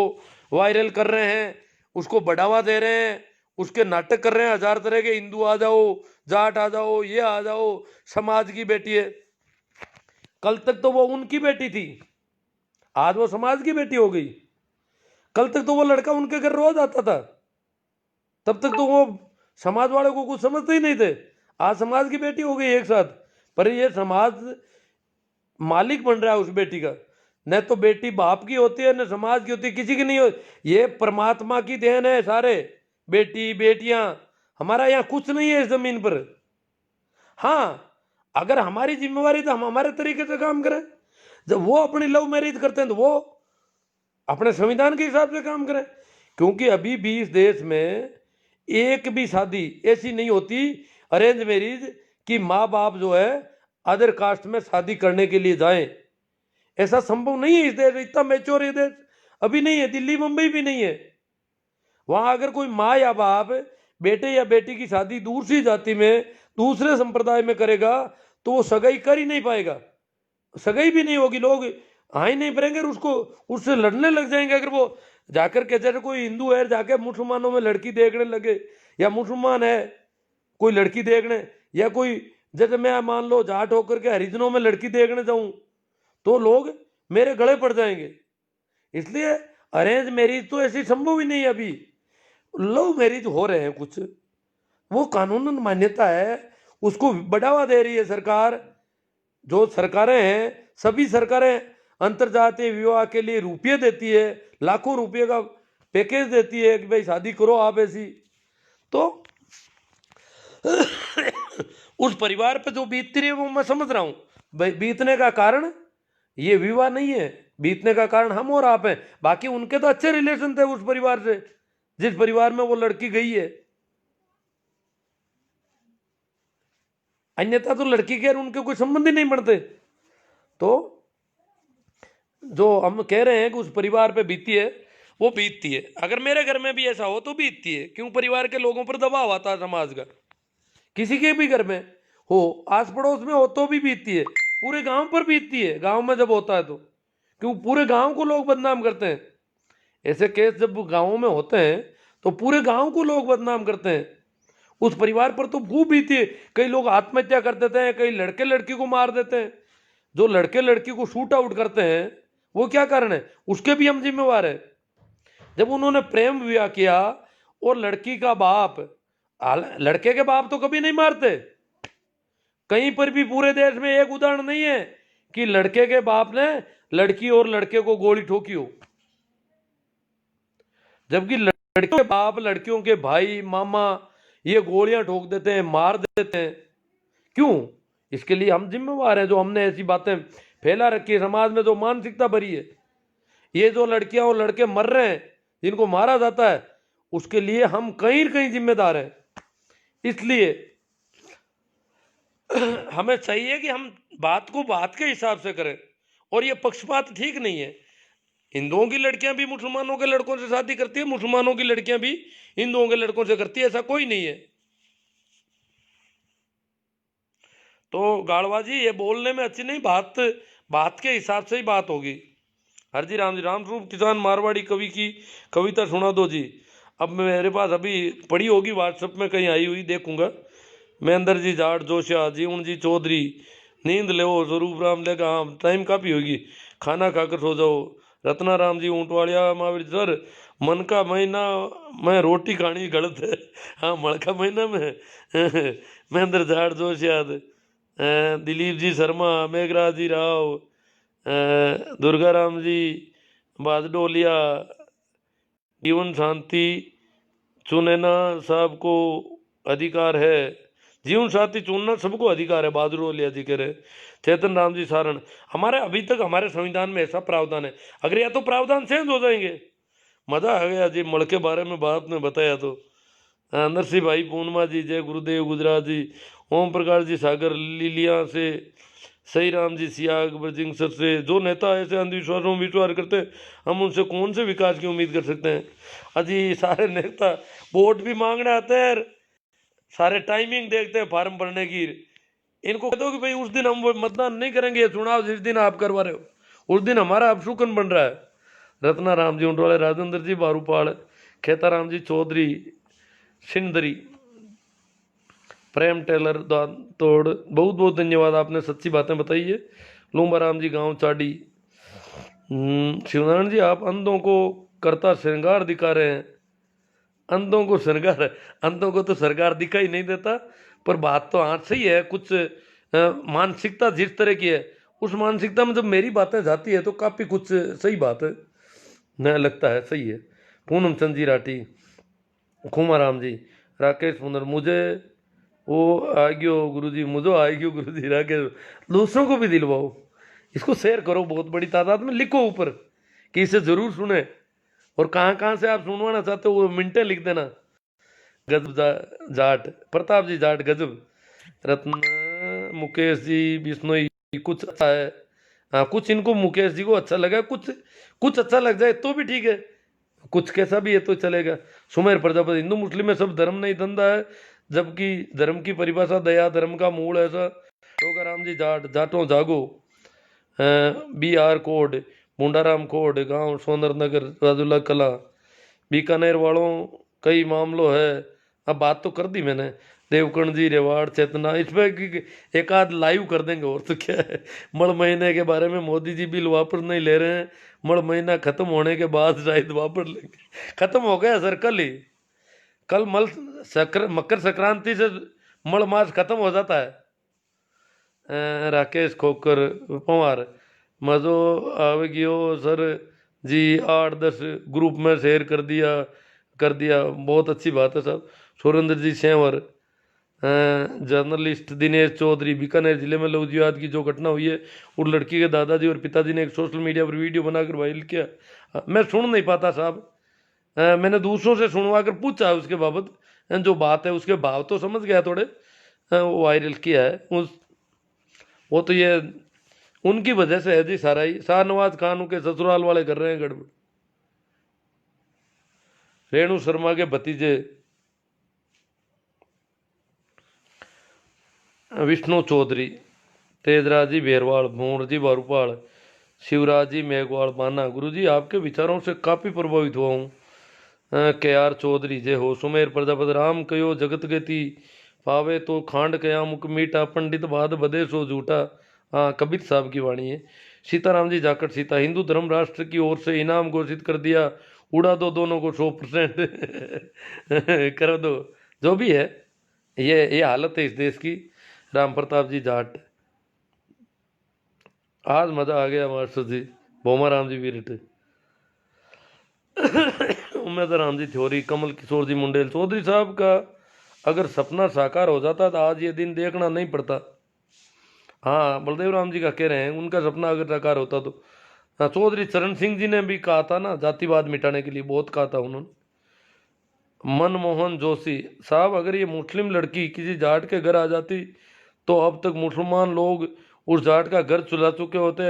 वायरल कर रहे हैं, उसको बढ़ावा दे रहे हैं, उसके नाटक कर रहे हैं हजार तरह के। हिंदू आ जाओ, जाट आ जाओ, ये आ जाओ, समाज की बेटी है। कल तक तो वो उनकी बेटी थी, आज वो समाज की बेटी हो गई। कल तक तो वो लड़का उनके घर रोज आता था, तब तक तो वो समाज वाले को कुछ समझते ही नहीं थे। आज समाज की बेटी हो गई एक साथ। पर ये समाज मालिक बन रहा है उस बेटी का। न तो बेटी बाप की होती है, न समाज की होती है, किसी की नहीं होती। ये परमात्मा की देन है सारे, बेटी बेटियां। हमारा यहाँ कुछ नहीं है इस जमीन पर। हाँ, अगर हमारी जिम्मेवारी तो हम हमारे तरीके से काम करें। जब वो अपनी लव मैरिज करते हैं तो वो अपने संविधान के हिसाब से काम करें। क्योंकि अभी भी इस देश में एक भी शादी ऐसी नहीं होती अरेंज मैरिज कि माँ बाप जो है अदर कास्ट में शादी करने के लिए जाएं। ऐसा संभव नहीं है इस देश। इतना मैच्योर ये देश अभी नहीं है, दिल्ली मुंबई भी नहीं है। वहां अगर कोई माँ या बाप बेटे या बेटी की शादी दूसरी जाति में, दूसरे संप्रदाय में करेगा तो वो सगाई कर ही नहीं पाएगा, सगाई भी नहीं होगी। लोग हाँ ही नहीं भरेंगे, उसको उससे लड़ने लग जाएंगे। अगर वो जाकर के, जैसे कोई हिंदू है जाके मुसलमानों में लड़की देखने लगे, या मुसलमान है कोई लड़की देखने, या कोई जैसे मैं मान लो जाट होकर के हरिजनों में लड़की देखने जाऊं, तो लोग मेरे गले पड़ जाएंगे। इसलिए अरेंज मैरिज तो ऐसी संभव ही नहीं है। अभी लव मैरिज हो रहे हैं कुछ, वो कानूनन मान्यता है, उसको बढ़ावा दे रही है सरकार। जो सरकारें हैं, सभी सरकारें अंतरजातीय विवाह के लिए रुपये देती है, लाखों रुपये का पैकेज देती है कि भाई शादी करो आप ऐसी। तो उस परिवार पे जो बीतती रही है वो मैं समझ रहा हूं। बीतने का कारण ये विवाह नहीं है, बीतने का कारण हम और आप हैं। बाकी उनके तो अच्छे रिलेशन थे उस परिवार से, जिस परिवार में वो लड़की गई है। अन्यथा तो लड़की के और उनके कोई संबंध ही नहीं बनते। तो जो हम कह रहे हैं कि उस परिवार पे बीती है, वो बीतती है। अगर मेरे घर में भी ऐसा हो तो बीतती है। क्यों? परिवार के लोगों पर दबाव आता है समाज का। किसी के भी घर में हो, आस पड़ोस में हो तो भी बीतती है, पूरे गांव पर बीतती है। गांव में जब होता है तो क्यों पूरे गांव को लोग बदनाम करते हैं। ऐसे केस जब गांवों में होते हैं तो पूरे गांव को लोग बदनाम करते हैं। उस परिवार पर तो खूब बीती है। कई लोग आत्महत्या कर देते हैं, कई लड़के लड़की को मार देते हैं। जो लड़के लड़की को शूट आउट करते हैं वो क्या कारण है, उसके भी हम जिम्मेवार है। जब उन्होंने प्रेम विवाह किया और लड़की का बाप, लड़के के बाप तो कभी नहीं मारते। कहीं पर भी पूरे देश में एक उदाहरण नहीं है कि लड़के के बाप ने लड़की और लड़के को गोली ठोकी हो। जबकि लड़के के बाप लड़कियों के भाई मामा ये गोलियां ठोक देते हैं, मार देते हैं। क्यों? इसके लिए हम जिम्मेवार हैं, जो हमने ऐसी बातें फैला रखी है समाज में, जो मानसिकता भरी है। ये जो लड़कियां और लड़के मर रहे हैं, जिनको मारा जाता है, उसके लिए हम कहीं कहीं जिम्मेदार हैं। इसलिए हमें चाहिए कि हम बात को बात के हिसाब से करें। और ये पक्षपात ठीक नहीं है। हिंदुओं की लड़कियां भी मुसलमानों के लड़कों से शादी करती है, मुसलमानों की लड़कियां भी हिंदुओं के लड़कों से करती है, ऐसा कोई नहीं है। तो गाड़वाजी ये बोलने में अच्छी नहीं, बात के हिसाब से ही बात होगी। हरजी राम जी, राम स्वरूप किसान मारवाड़ी कवि की कविता सुना दो जी। अब मेरे पास अभी पड़ी होगी, व्हाट्सएप में कहीं आई हुई देखूंगा। महेंद्र जी जाट जोशिया, जीवन जी चौधरी, नींद ले स्वरूप राम लेगा, हाँ टाइम काफ़ी होगी, खाना खाकर सो जाओ। रत्ना राम जी ऊंटवाड़िया, महावीर सर मन का महीना में रोटी खानी गलत है। हाँ, मन का महीना में महेंद्र जाट जोशिया, दिलीप जी शर्मा, मेघराज जी राव, दुर्गा राम जी बादडोलिया, जीवन शांति चुनना सबको अधिकार है। जीवन साथी चुनना सबको अधिकार है, बहादुर ओलिया जी कह रहे। चेतन राम जी सारण, हमारे अभी तक हमारे संविधान में ऐसा प्रावधान है, अगर या तो प्रावधान चेंज हो जाएंगे। मजा आ गया जी, मड़ के बारे में बाप ने बताया तो। नरसिंह भाई पूर्णिमा जी, जय गुरुदेव गुजरात जी, ओम प्रकाश जी सागर लीलिया से, सही राम जी सियाग बरजिंगसर से। जो नेता ऐसे अंधविश्वासों में विश्वास करते हैं, हम उनसे कौन से विकास की उम्मीद कर सकते हैं। अजी सारे नेता वोट भी मांगने आते हैं, सारे टाइमिंग देखते हैं फार्म भरने की। इनको कह दो कि भाई उस दिन हम वो मतदान नहीं करेंगे, चुनाव जिस दिन आप करवा रहे हो उस दिन हमारा अपशुकन बन रहा है। रत्ना राम जी उंटवाले, राजेंद्र जी बारूपाल, खेता राम जी चौधरी सिंदरी, प्रेम टेलर तोड़, बहुत बहुत धन्यवाद, आपने सच्ची बातें बताई है। लूम्बा राम जी गांव चाडी। शिवनारायण जी, आप अंधों को करता श्रृंगार दिखा रहे हैं। अंधों को श्रृंगार, अंधों को तो सरकार दिखाई नहीं देता, पर बात तो आज सही है। कुछ मानसिकता जिस तरह की है, उस मानसिकता में जब मेरी बातें जाती है तो काफ़ी कुछ सही बात है, न लगता है सही है। पूनम चंद जी राठी, खुमाराम जी, राकेश मुंदर, मुझे वो आएगियो गुरु जी, मुझे आएगियो गुरु जी, राकेश। दूसरों को भी दिलवाओ, इसको शेयर करो बहुत बड़ी तादाद में, लिखो ऊपर कि इसे जरूर सुने। और कहाँ कहाँ से आप सुनवाना चाहते हो वो मिनटें लिख देना। गजब जाट, प्रताप जी जाट गजब। रत्न मुकेश जी बिश्नोई, कुछ अच्छा है। हाँ, कुछ इनको मुकेश जी को अच्छा लगा, कुछ कुछ अच्छा लग जाए तो भी ठीक है, कुछ कैसा भी है तो चलेगा। सुमेर प्रजापति, हिंदू मुस्लिम में सब धर्म नहीं धंधा है, जबकि धर्म की परिभाषा दया धर्म का मूल ऐसा। टोकाराम जी जाट, जाटों जागो। बी आर कोड, मुंडाराम कोड, गांव सोनर नगर, राजुल्ला कला। बीकानेर वालों कई मामलों है, अब बात तो कर दी मैंने। देवकर्ण जी रेवाड़ चेतना, इसमें एक आध लाइव कर देंगे और तो क्या है। मड़ महीने के बारे में मोदी जी बिल वापस नहीं ले रहे हैं, मड़ महीना खत्म होने के बाद शायद वापस लेंगे। खत्म हो गया सर कल ही, कल मकर संक्रांति से मड़ मास खत्म हो जाता है। राकेश खोकर पवार, मज़ो आवे गियो सर जी, 8-10 ग्रुप में शेयर कर दिया, बहुत अच्छी बात है साहब। सुरेंद्र जी सेंवर, जर्नलिस्ट दिनेश चौधरी, बीकानेर जिले में लव जिहाद की जो घटना हुई है, उस लड़की के दादाजी और पिताजी ने एक सोशल मीडिया पर वीडियो बनाकर वायरल किया। मैं सुन नहीं पाता साहब, मैंने दूसरों से सुनवा कर पूछा उसके बाबत, जो बात है उसके भाव तो समझ गया थोड़े। वो वायरल किया है वो तो ये उनकी वजह से है जी सारा ही। शाहनवाज खान के ससुराल वाले कर रहे हैं गड़बड़। रेणु शर्मा के भतीजे विष्णु चौधरी, तेजराज जी बेरवाल, भूण जी बारूपाल, शिवराज जी मेघवाल माना। गुरु जी आपके विचारों से काफ़ी प्रभावित हुआ हूँ। के आर चौधरी जय हो। सुमेर प्रजापति, राम कयो जगत गति पावे तो खांड कया मुख मीठा, पंडित बाद बदे सो झूठा। हाँ, कबीर साहब की वाणी है। सीताराम जी जाकट सीता, हिंदू धर्म राष्ट्र की ओर से इनाम घोषित कर दिया, उड़ा दो दोनों को 100% कर दो, जो भी है ये हालत है इस देश की। राम प्रताप जी जाट, आज मजा आ गया मास्टर जी। भोमा राम जी वीरट, उम्मीद राम जी थ्योरी, कमल किशोर जी मुंडेल। चौधरी साहब का अगर सपना साकार हो जाता तो आज ये दिन देखना नहीं पड़ता। हाँ, बलदेव राम जी का कह रहे हैं, उनका सपना अगर साकार होता तो। हाँ, चौधरी चरण सिंह जी ने भी कहा था ना, जातिवाद मिटाने के लिए बहुत कहा था उन्होंने। मनमोहन जोशी साहब, अगर ये मुस्लिम लड़की किसी जाट के घर आ जाती तो अब तक मुसलमान लोग उस जाट का घर चुरा चुके होते।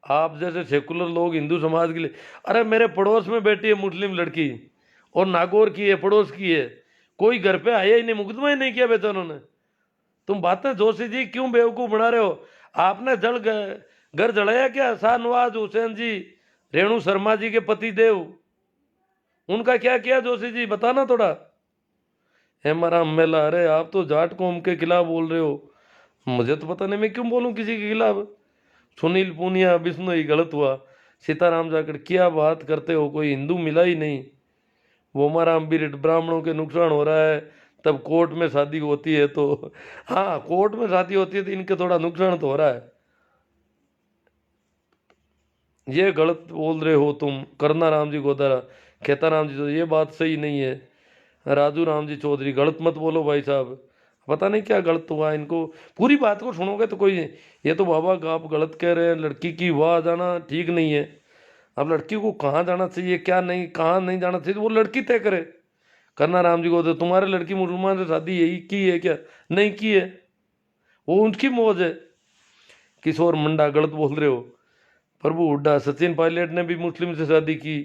आप जैसे सेकुलर लोग हिंदू समाज के लिए, अरे मेरे पड़ोस में बैठी है मुस्लिम लड़की और नागौर की है, पड़ोस की है, कोई घर पे आया ही नहीं, मुकदमा ही नहीं किया बेचा उन्होंने। तुम बातें जोशी जी क्यों बेवकूफ़ बना रहे हो। आपने घर जलाया क्या? शाहनवाज हुसैन जी, रेणु शर्मा जी के पति देव, उनका क्या किया जोशी जी, बताना थोड़ा। हेमाराम मेला, अरे आप तो जाट कौम के खिलाफ बोल रहे हो, मुझे तो पता नहीं मैं क्यों बोलूं किसी के खिलाफ। सुनील पूनिया, विष्णु ही गलत हुआ। सीताराम जाकर क्या बात करते हो, कोई हिंदू मिला ही नहीं। वोमाराम बिरट, ब्राह्मणों के नुकसान हो रहा है, तब कोर्ट में शादी होती है तो। हाँ, कोर्ट में शादी होती है तो इनके थोड़ा नुकसान तो हो रहा है। ये गलत बोल रहे हो तुम। करना राम जी गोदारा, खेताराम जी तो ये बात सही नहीं है। राजू राम जी चौधरी गलत मत बोलो भाई साहब, पता नहीं क्या गलत हुआ इनको। पूरी बात को सुनोगे तो कोई, ये तो बाबा आप गलत कह रहे हैं, लड़की की वाह जाना ठीक नहीं है। अब लड़की को कहाँ जाना चाहिए क्या नहीं, कहाँ नहीं जाना चाहिए, तो वो लड़की तय करे। करना राम जी को तो तुम्हारे लड़की मुसलमान से शादी यही की है क्या, नहीं की है, वो उनकी मौज है। किशोर मुंडा गलत बोल रहे हो। प्रभु हुड्डा सचिन पायलट ने भी मुस्लिम से शादी की।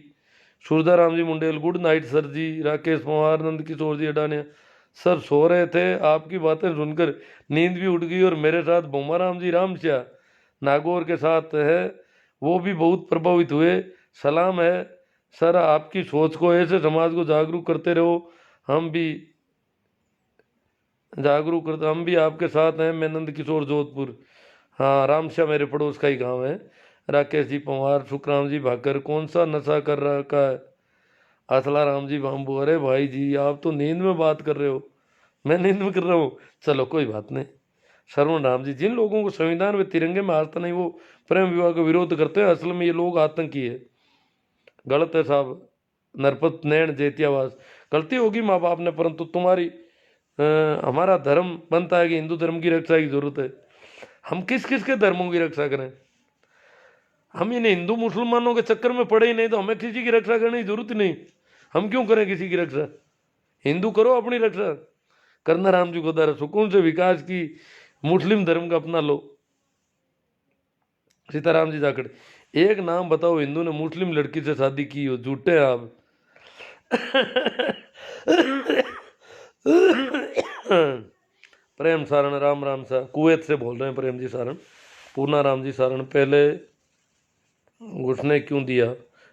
सूरदाराम जी मुंडेल गुड नाइट सर जी। राकेश पवार नंद किशोर जी अडानिया सर सो रहे थे, आपकी बातें सुनकर नींद भी उड़ गई। और मेरे साथ बोमाराम जी रामश्या नागौर के साथ है, वो भी बहुत प्रभावित हुए। सलाम है सर, आपकी सोच को ऐसे समाज को जागरूक करते रहो, हम भी जागरूक करते, हम भी आपके साथ हैं। मैं नंद किशोर जोधपुर। हाँ रामश्या मेरे पड़ोस का ही गांव है। राकेश जी पवार सुखराम जी भाकर कौन सा नशा कर रखा है। असला राम जी बाम्बू अरे भाई जी आप तो नींद में बात कर रहे हो, मैं नींद में कर रहा हूँ, चलो कोई बात नहीं। श्रवण राम जी जिन लोगों को संविधान में तिरंगे में आता नहीं वो प्रेम विवाह का विरोध करते हैं, असल में ये लोग आतंकी है। गलत है साहब। नरपत नैन जेतियावास गलती होगी माँ बाप ने, परंतु तुम्हारी हमारा धर्म बनता है कि हिंदू धर्म की रक्षा की जरूरत है। हम किस किस के धर्मों की रक्षा करें, हम इन हिंदू मुसलमानों के चक्कर में पड़े ही नहीं तो हमें किसी की रक्षा करने की जरूरत ही नहीं। हम क्यों करें किसी की रक्षा, हिंदू करो अपनी रक्षा। करना राम जी को दर सुकून से विकास की मुस्लिम धर्म का अपना लो। सीताराम जी जाखड़ एक नाम बताओ हिंदू ने मुस्लिम लड़की से शादी की हो, झूठे हैं आप। प्रेम सारण राम राम सा कुवैत से बोल रहे हैं प्रेम जी सारण। पूना राम जी सारण पहले घुसने क्यों दिया,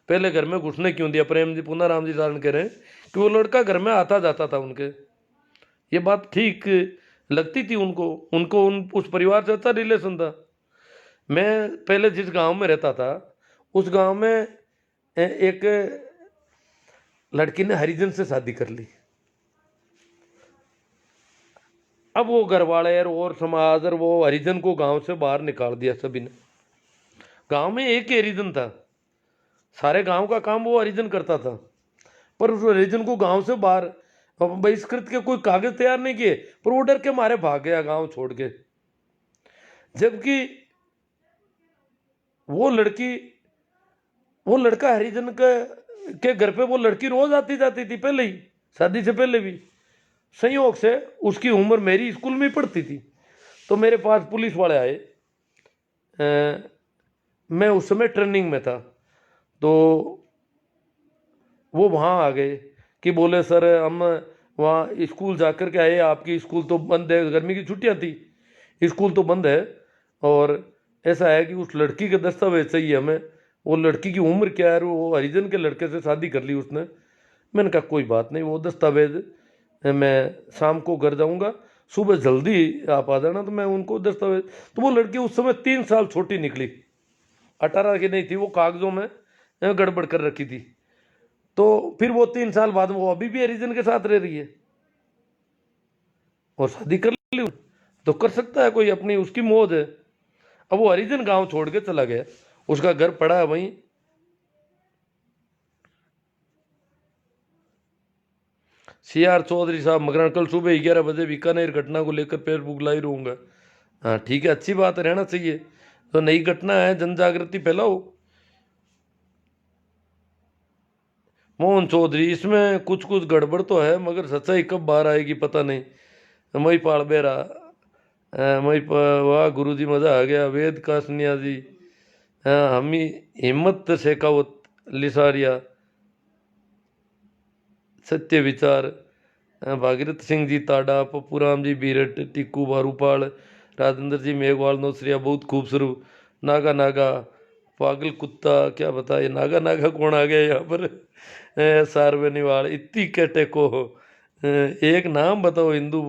पहले घर में घुसने क्यों दिया। प्रेम जी पूना राम जी सारण कह रहे हैं कि वो लड़का घर में आता जाता था उनके, ये बात ठीक लगती थी उनको, उनको उस परिवार से अच्छा रिलेशन था। मैं पहले जिस गांव में रहता था उस गांव में एक लड़की ने हरिजन से शादी कर ली। अब वो घर वाले और समाज और वो हरिजन को गांव से बाहर निकाल दिया सभी ने। गांव में एक ही हरिजन था, सारे गांव का काम वो हरिजन करता था, पर उस हरिजन को गांव से बाहर बहिष्कृत के कोई कागज तैयार नहीं किए, पर वो डर के मारे भाग गया गांव छोड़ के। जबकि वो लड़की, वो लड़का हरिजन के घर पे वो लड़की रोज आती जाती थी, पहले ही शादी से पहले भी। संयोग से उसकी उम्र मेरी स्कूल में ही पढ़ती थी, तो मेरे पास पुलिस वाले आए। मैं उस समय ट्रेनिंग में था, तो वो वहाँ आ गए कि बोले सर हम वहाँ स्कूल जाकर के आए, आपकी स्कूल तो बंद है, गर्मी की छुट्टियाँ थी, स्कूल तो बंद है, और ऐसा है कि उस लड़की के दस्तावेज चाहिए हमें। वो लड़की की उम्र क्या है, वो हरिजन के लड़के से शादी कर ली उसने। मैंने कहा कोई बात नहीं, वो दस्तावेज मैं शाम को घर जाऊंगा, सुबह जल्दी आप आ जाना। तो मैं उनको दस्तावेज, तो वो लड़की उस समय 3 साल छोटी निकली, 18 की नहीं थी, वो कागजों में गड़बड़ कर रखी थी। तो फिर वो 3 साल बाद वो अभी भी हरिजन के साथ रह रही है और शादी कर ली, तो कर सकता है कोई, अपनी उसकी मौज है। अब वो हरिजन गांव छोड़ के चला गया, उसका घर पड़ा है वहीं। CR चौधरी साहब मगरण कल सुबह 11 बजे बीकानेर घटना को लेकर फेसबुक लाइव रहूंगा। हाँ ठीक है, अच्छी बात है, रहना चाहिए। तो नई घटना है, जन जागृति फैलाओ। मोहन चौधरी इसमें कुछ कुछ गड़बड़ तो है, मगर सच्चाई कब बाहर आएगी पता नहीं। मई पाल बेरा वाह गुरु जी मज़ा आ गया। वेद का सन्यासी हमी हिम्मत शेखावत लिसारिया सत्य विचार भागीरथ सिंह जी ताडा पप्पूराम जी बीरट टिक्कू बारूपाल राजेंद्र जी मेघवाल नौसरिया बहुत खूबसूरत। नागा नागा पागल कुत्ता क्या बताए, नागा नागा कौन आ गया यहाँ पर। सार्वनिवाल इतनी कहते को एक नाम बताओ हिंदू।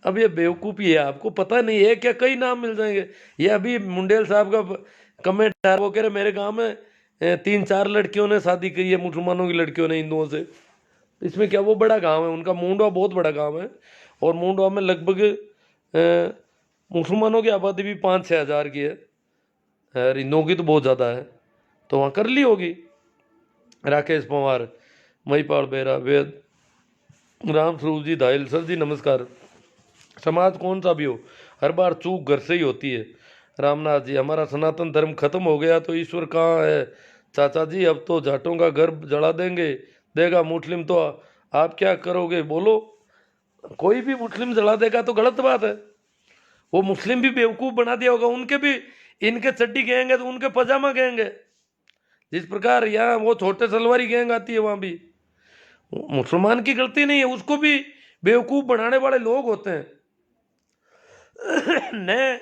अब ये बेवकूफ़ी है, आपको पता नहीं है क्या, कई नाम मिल जाएंगे। ये अभी मुंडेल साहब का कमेंट आ वो कह रहे मेरे गांव में 3-4 लड़कियों ने शादी की है, मुसलमानों की लड़कियों ने हिंदुओं से। इसमें क्या, वो बड़ा गांव है उनका, मुंडवा बहुत बड़ा गांव है, और मुंडवा में लगभग मुसलमानों की आबादी भी 5-6 हज़ार की है, हिंदुओं की तो बहुत ज़्यादा है, तो वहाँ कर ली होगी। राकेश पवार महिपाल बेरा वेद राम स्वरूप जी धायल। सर जी नमस्कार। समाज कौन सा भी हो, हर बार चूक घर से ही होती है। रामनाथ जी, हमारा सनातन धर्म खत्म हो गया तो ईश्वर कहाँ है चाचा जी? अब तो जाटों का घर जला देंगे, देगा मुस्लिम तो आप क्या करोगे बोलो? कोई भी मुस्लिम जला देगा तो गलत बात है। वो मुस्लिम भी बेवकूफ बना दिया होगा, उनके भी इनके चड्डी कहेंगे तो उनके पजामा कहेंगे। जिस प्रकार यहाँ वो छोटे सलवारी गैंग आती है, वहां भी मुसलमान की गलती नहीं है, उसको भी बेवकूफ बनाने वाले लोग होते हैं। ने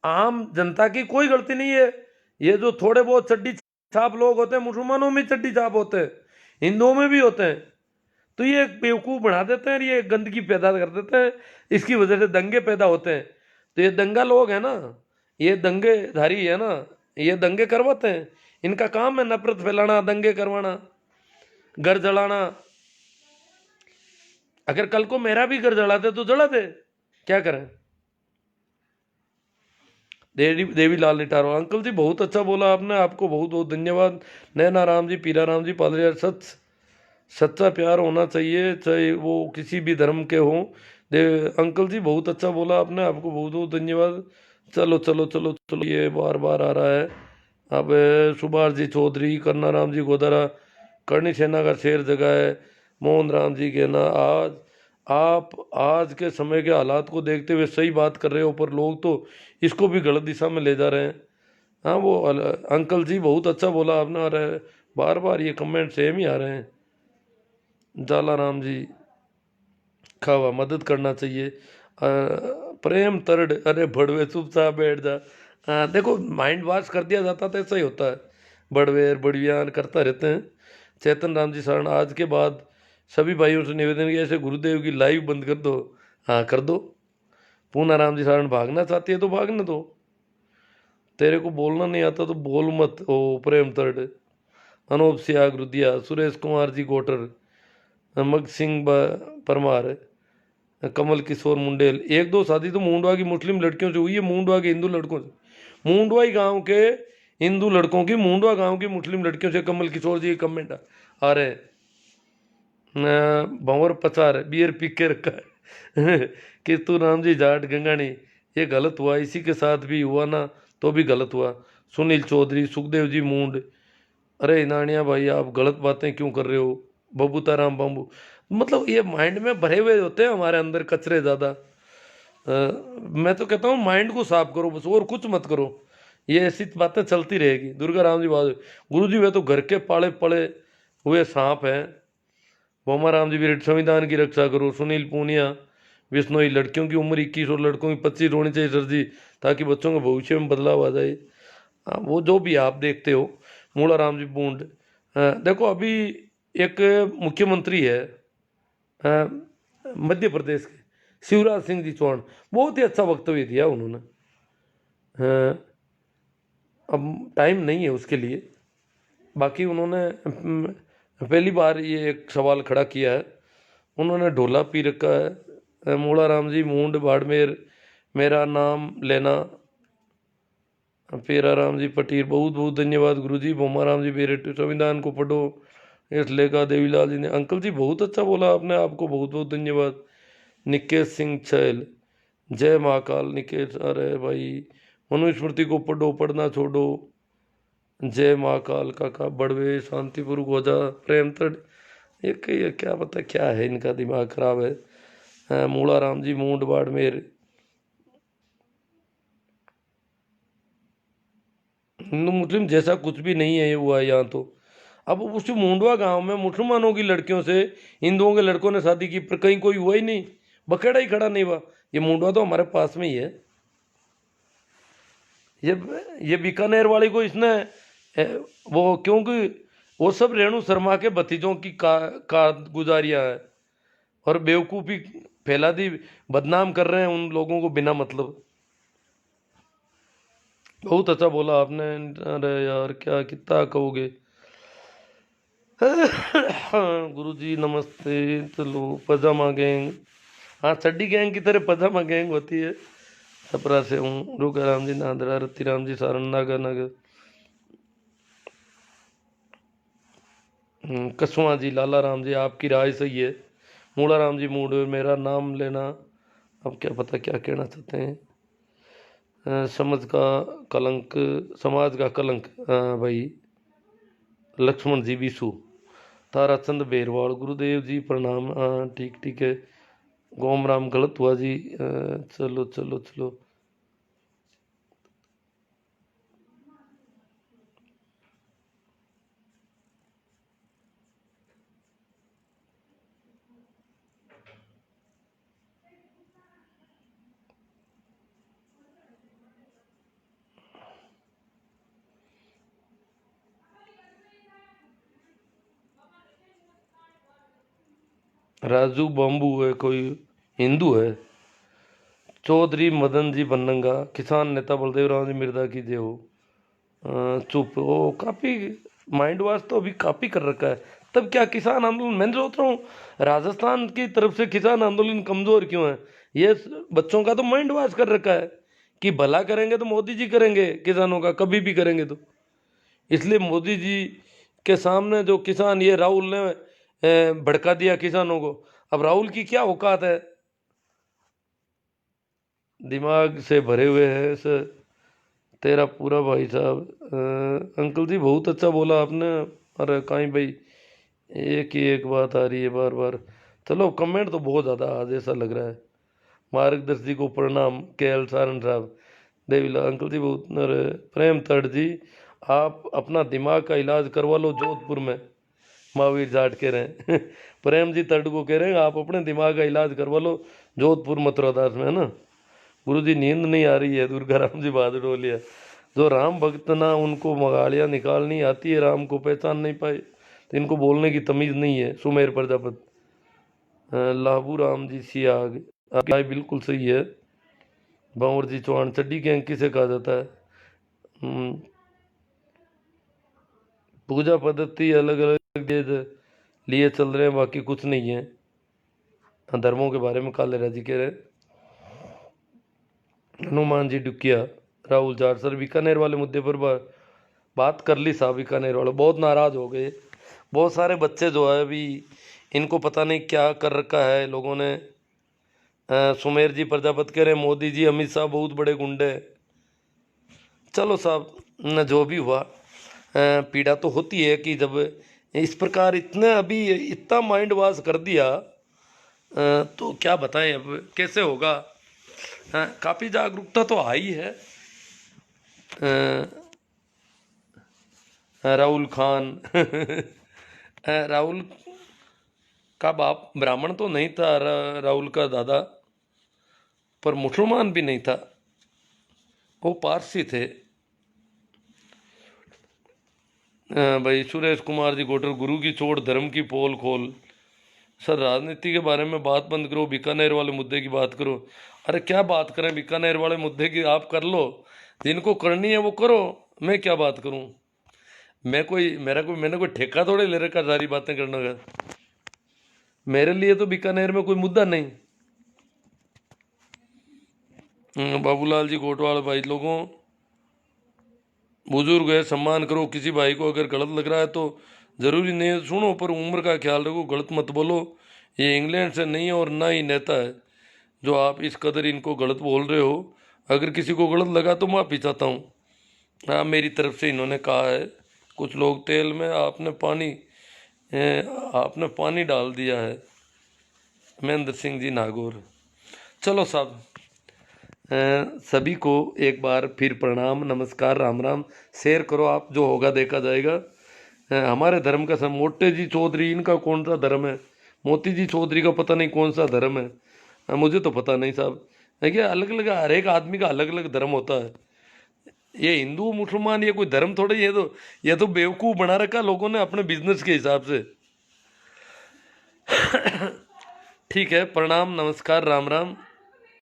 आम जनता की कोई गलती नहीं है। ये जो थोड़े बहुत चड्डी छाप लोग होते हैं, मुसलमानों में चड्डी छाप होते हैं, हिंदुओं में भी होते हैं, तो ये बेवकूफ बना देते हैं, ये गंदगी पैदा कर देते हैं। इसकी वजह से दंगे पैदा होते हैं। तो ये दंगा लोग है ना, ये दंगेधारी है ना, ये दंगे करवाते हैं। इनका काम है नफरत फैलाना, दंगे करवाना, घर जलाना। अगर कल को मेरा भी घर जला दे तो जला दे, क्या करें। देवी लाल लिटारो, अंकल जी बहुत अच्छा बोला आपने, आपको बहुत बहुत धन्यवाद। नैना राम जी, पीरा राम जी, पादरिया, सच्चा प्यार होना चाहिए, चाहे वो किसी भी धर्म के हों। अंकल जी बहुत अच्छा बोला आपने, आपको बहुत बहुत धन्यवाद। चलो चलो चलो चलो, ये बार बार आ रहा है। अब सुभाष जी चौधरी, करना राम जी गोदारा, करणी सेना का शेर जगह है, मोहन राम जी कहना, आज आप आज के समय के हालात को देखते हुए सही बात कर रहे हो, पर लोग तो इसको भी गलत दिशा में ले जा रहे हैं। हाँ वो अंकल जी बहुत अच्छा बोला आपने, और बार बार ये कमेंट सेम ही आ रहे हैं। जाला राम जी, खावा मदद करना चाहिए। प्रेम तरड, अरे भड़वे चुपचाप बैठ जा। देखो माइंड वॉश कर दिया जाता तो ऐसा ही होता है, बड़वेर बड़वियान करता रहते हैं। चेतन राम जी शरण, आज के बाद सभी भाइयों से निवेदन किया, ऐसे गुरुदेव की लाइव बंद कर दो। हाँ कर दो। पूना राम जी शरण, भागना चाहती है तो भागने दो, तेरे को बोलना नहीं आता तो बोल मत। ओ प्रेम तरड, अनूप सियाग रुदिया, सुरेश कुमार जी गोटर, मग सिंह परमार, कमल किशोर मुंडेल। एक दो शादी तो मुंडवा की मुस्लिम लड़कियों से हुई है, मुंडवा के हिंदू लड़कों से, मुंडवाई गांव के हिंदू लड़कों की मुंडवा गांव की मुस्लिम लड़कियों से। कमल किशोर जी के कमेंट आ रहे हैं। भंवर पचार बियर पी के रखा है कि तू राम जी जाट गंगानी, ये गलत हुआ, इसी के साथ भी हुआ ना तो भी गलत हुआ। सुनील चौधरी, सुखदेव जी मूंड, अरे नानिया भाई आप गलत बातें क्यों कर रहे हो। बबूता राम बम्बू, मतलब ये माइंड में भरे हुए होते हैं हमारे अंदर कचरे ज़्यादा। मैं तो कहता हूँ माइंड को साफ करो बस, और कुछ मत करो, ये ऐसी बातें चलती रहेगी। दुर्गा राम जी बात, गुरु जी वे तो घर के पाले पड़े हुए सांप हैं। बोमा राम जी भी संविधान की रक्षा करो। सुनील पूनिया, बिश्नोई, लड़कियों की उम्र 21 और लड़कों की 25 होनी चाहिए सर जी, ताकि बच्चों के भविष्य में बदलाव आ जाए। वो जो भी आप देखते हो। मूला राम जी बूंद, देखो अभी एक मुख्यमंत्री है मध्य प्रदेश के, शिवराज सिंह जी चौहान, बहुत ही अच्छा वक्तव्य दिया उन्होंने। अब टाइम नहीं है उसके लिए, बाकी उन्होंने पहली बार ये एक सवाल खड़ा किया है। उन्होंने ढोला पी रखा है। मूला राम जी मूंड बाड़मेर, मेरा नाम लेना, पेरा राम जी पटीर, बहुत बहुत धन्यवाद गुरु जी। बोमा राम जी बेरे, संविधान को पढ़ो, इस लेखा देवीलाल जी ने, अंकल जी बहुत अच्छा बोला आपने, आपको बहुत बहुत धन्यवाद। निकेश सिंह छैल, जय महाकाल निकेश, अरे भाई मनुस्मृति को पढ़ो, पढ़ना छोड़ो, जय महाकाल काका, बड़वे शांतिपुर गोजा, प्रेम तड़, ये क्या पता क्या है, इनका दिमाग खराब है। मूला राम जी मूंड बाड़मेर, हिंदू मुस्लिम जैसा कुछ भी नहीं है ये हुआ है यहाँ तो। अब उस मुंडवा गांव में मुसलमानों की लड़कियों से हिंदुओं के लड़कों ने शादी की, पर कहीं कोई हुआ ही नहीं, बखेड़ा ही खड़ा नहीं हुआ। ये मुंडवा तो हमारे पास में ही है। ये बीकानेर वाली को इसने वो, क्योंकि वो सब रेणु शर्मा के भतीजों की गुजारियां है, और बेवकूफ़ी फैला दी, बदनाम कर रहे हैं उन लोगों को बिना मतलब। बहुत अच्छा बोला आपने। अरे यार क्या कितना कहोगे। गुरु जी नमस्ते। चलो पजामा गैंग, हाँ चड्डी गैंग की तरह पजामा गैंग होती है। छपरा से हूँ। रुका राम जी नादरा, रत्ती राम जी सारण, नागा नगर, कसवा जी, लाला राम जी, आपकी राय सही है। मूला राम जी, मूड मेरा नाम लेना, अब क्या पता क्या कहना चाहते हैं। समझ का कलंक, समाज का कलंक, भाई लक्ष्मण जी विशु, ताराचंद बेरवाल, गुरुदेव जी प्रणाम, हाँ ठीक ठीक है। गोम राम गलत हुआ जी, चलो चलो चलो। राजू बाम्बू है कोई, हिंदू है। चौधरी मदन जी बनंगा, किसान नेता बलदेव राम जी मिर्जा की जय हो। चुप, वो काफी माइंड वॉश तो अभी काफी कर रखा है। तब क्या किसान आंदोलन, मैं सोच रहा हूँ राजस्थान की तरफ से किसान आंदोलन कमजोर क्यों है। ये बच्चों का तो माइंड वॉश कर रखा है कि भला करेंगे तो मोदी जी करेंगे किसानों का, कभी भी करेंगे तो। इसलिए मोदी जी के सामने जो किसान, ये राहुल ने भड़का दिया किसानों को। अब राहुल की क्या औकात है, दिमाग से भरे हुए है सर तेरा पूरा भाई साहब। अंकल जी बहुत अच्छा बोला आपने। अरे कहीं भाई, एक ही एक बात आ रही है बार बार। चलो कमेंट तो बहुत ज़्यादा आज ऐसा लग रहा है। मार्गदर्शी को प्रणाम, के एल सारन साहब, देवीला अंकल जी बहुत। अरे प्रेम तट जी, आप अपना दिमाग का इलाज करवा लो जोधपुर में, महावीर जाट कह रहे हैं। प्रेम जी तट को कह रहे हैं आप अपने दिमाग का इलाज करवा लो जोधपुर मथुरा दास में, है ना। गुरु जी नींद नहीं आ रही है, दुर्गा राम जी बहादुर बोलिया। जो राम भक्त ना उनको मगालियाँ निकालनी आती है, राम को पहचान नहीं पाए तो इनको बोलने की तमीज़ नहीं है। सुमेर प्रजापत, लाबू राम जी सियाग, आपकी राय बिल्कुल सही है। बांवर जी चौहान, चड्डी गैंग किसे कहा जाता है। पूजा पद्धति अलग अलग लिए चल रहे हैं, बाकी कुछ नहीं है। धर्मों के बारे में काले राजी कह रहे हैं। हनुमान जी डुकिया, राहुल जाट सर बीकानेर वाले मुद्दे पर बात कर ली साहब। बीकानेर वाले बहुत नाराज हो गए। बहुत सारे बच्चे जो है अभी, इनको पता नहीं क्या कर रखा है लोगों ने। सुमेर जी प्रजापत कह रहे हैं मोदी जी अमित शाह बहुत बड़े गुंडे। चलो साहब, न जो भी हुआ, पीड़ा तो होती है कि जब इस प्रकार इतने अभी इतना माइंड वॉश कर दिया, तो क्या बताएं अब कैसे होगा। काफ़ी जागरूकता तो आई है। राहुल खान, राहुल का बाप ब्राह्मण तो नहीं था, राहुल का दादा, पर मुसलमान भी नहीं था, वो पारसी थे। भाई सुरेश कुमार जी गोटर, गुरु की चोट धर्म की पोल खोल। सर राजनीति के बारे में बात बंद करो, बीकानेर वाले मुद्दे की बात करो। अरे क्या बात करें, बीकानेर वाले मुद्दे की आप कर लो, जिनको करनी है वो करो, मैं क्या बात करूं। मैंने कोई ठेका थोड़े ले रखा सारी बातें करने का। मेरे लिए तो बीकानेर में कोई मुद्दा नहीं। बाबूलाल जी कोटवाल, भाई लोगों बुजुर्ग है सम्मान करो, किसी भाई को अगर गलत लग रहा है तो ज़रूरी नहीं है सुनो, पर उम्र का ख्याल रखो, गलत मत बोलो। ये इंग्लैंड से नहीं है और ना ही नेता है जो आप इस कदर इनको गलत बोल रहे हो। अगर किसी को गलत लगा तो माफ़ी चाहता हूँ। हाँ मेरी तरफ से इन्होंने कहा है, कुछ लोग तेल में आपने पानी डाल दिया है। महेंद्र सिंह जी नागौर। चलो साहब, सभी को एक बार फिर प्रणाम, नमस्कार, राम राम। शेयर करो आप, जो होगा देखा जाएगा। हमारे धर्म का सब, मोटे जी चौधरी इनका कौन सा धर्म है, मोती जी चौधरी का पता नहीं कौन सा धर्म है, मुझे तो पता नहीं साहब। देखिए अलग अलग, हर एक आदमी का अलग अलग धर्म होता है। ये हिंदू मुसलमान ये कोई धर्म थोड़े, ये तो बेवकूफ़ बना रखा लोगों ने अपने बिजनेस के हिसाब से। ठीक है, प्रणाम, नमस्कार, राम राम।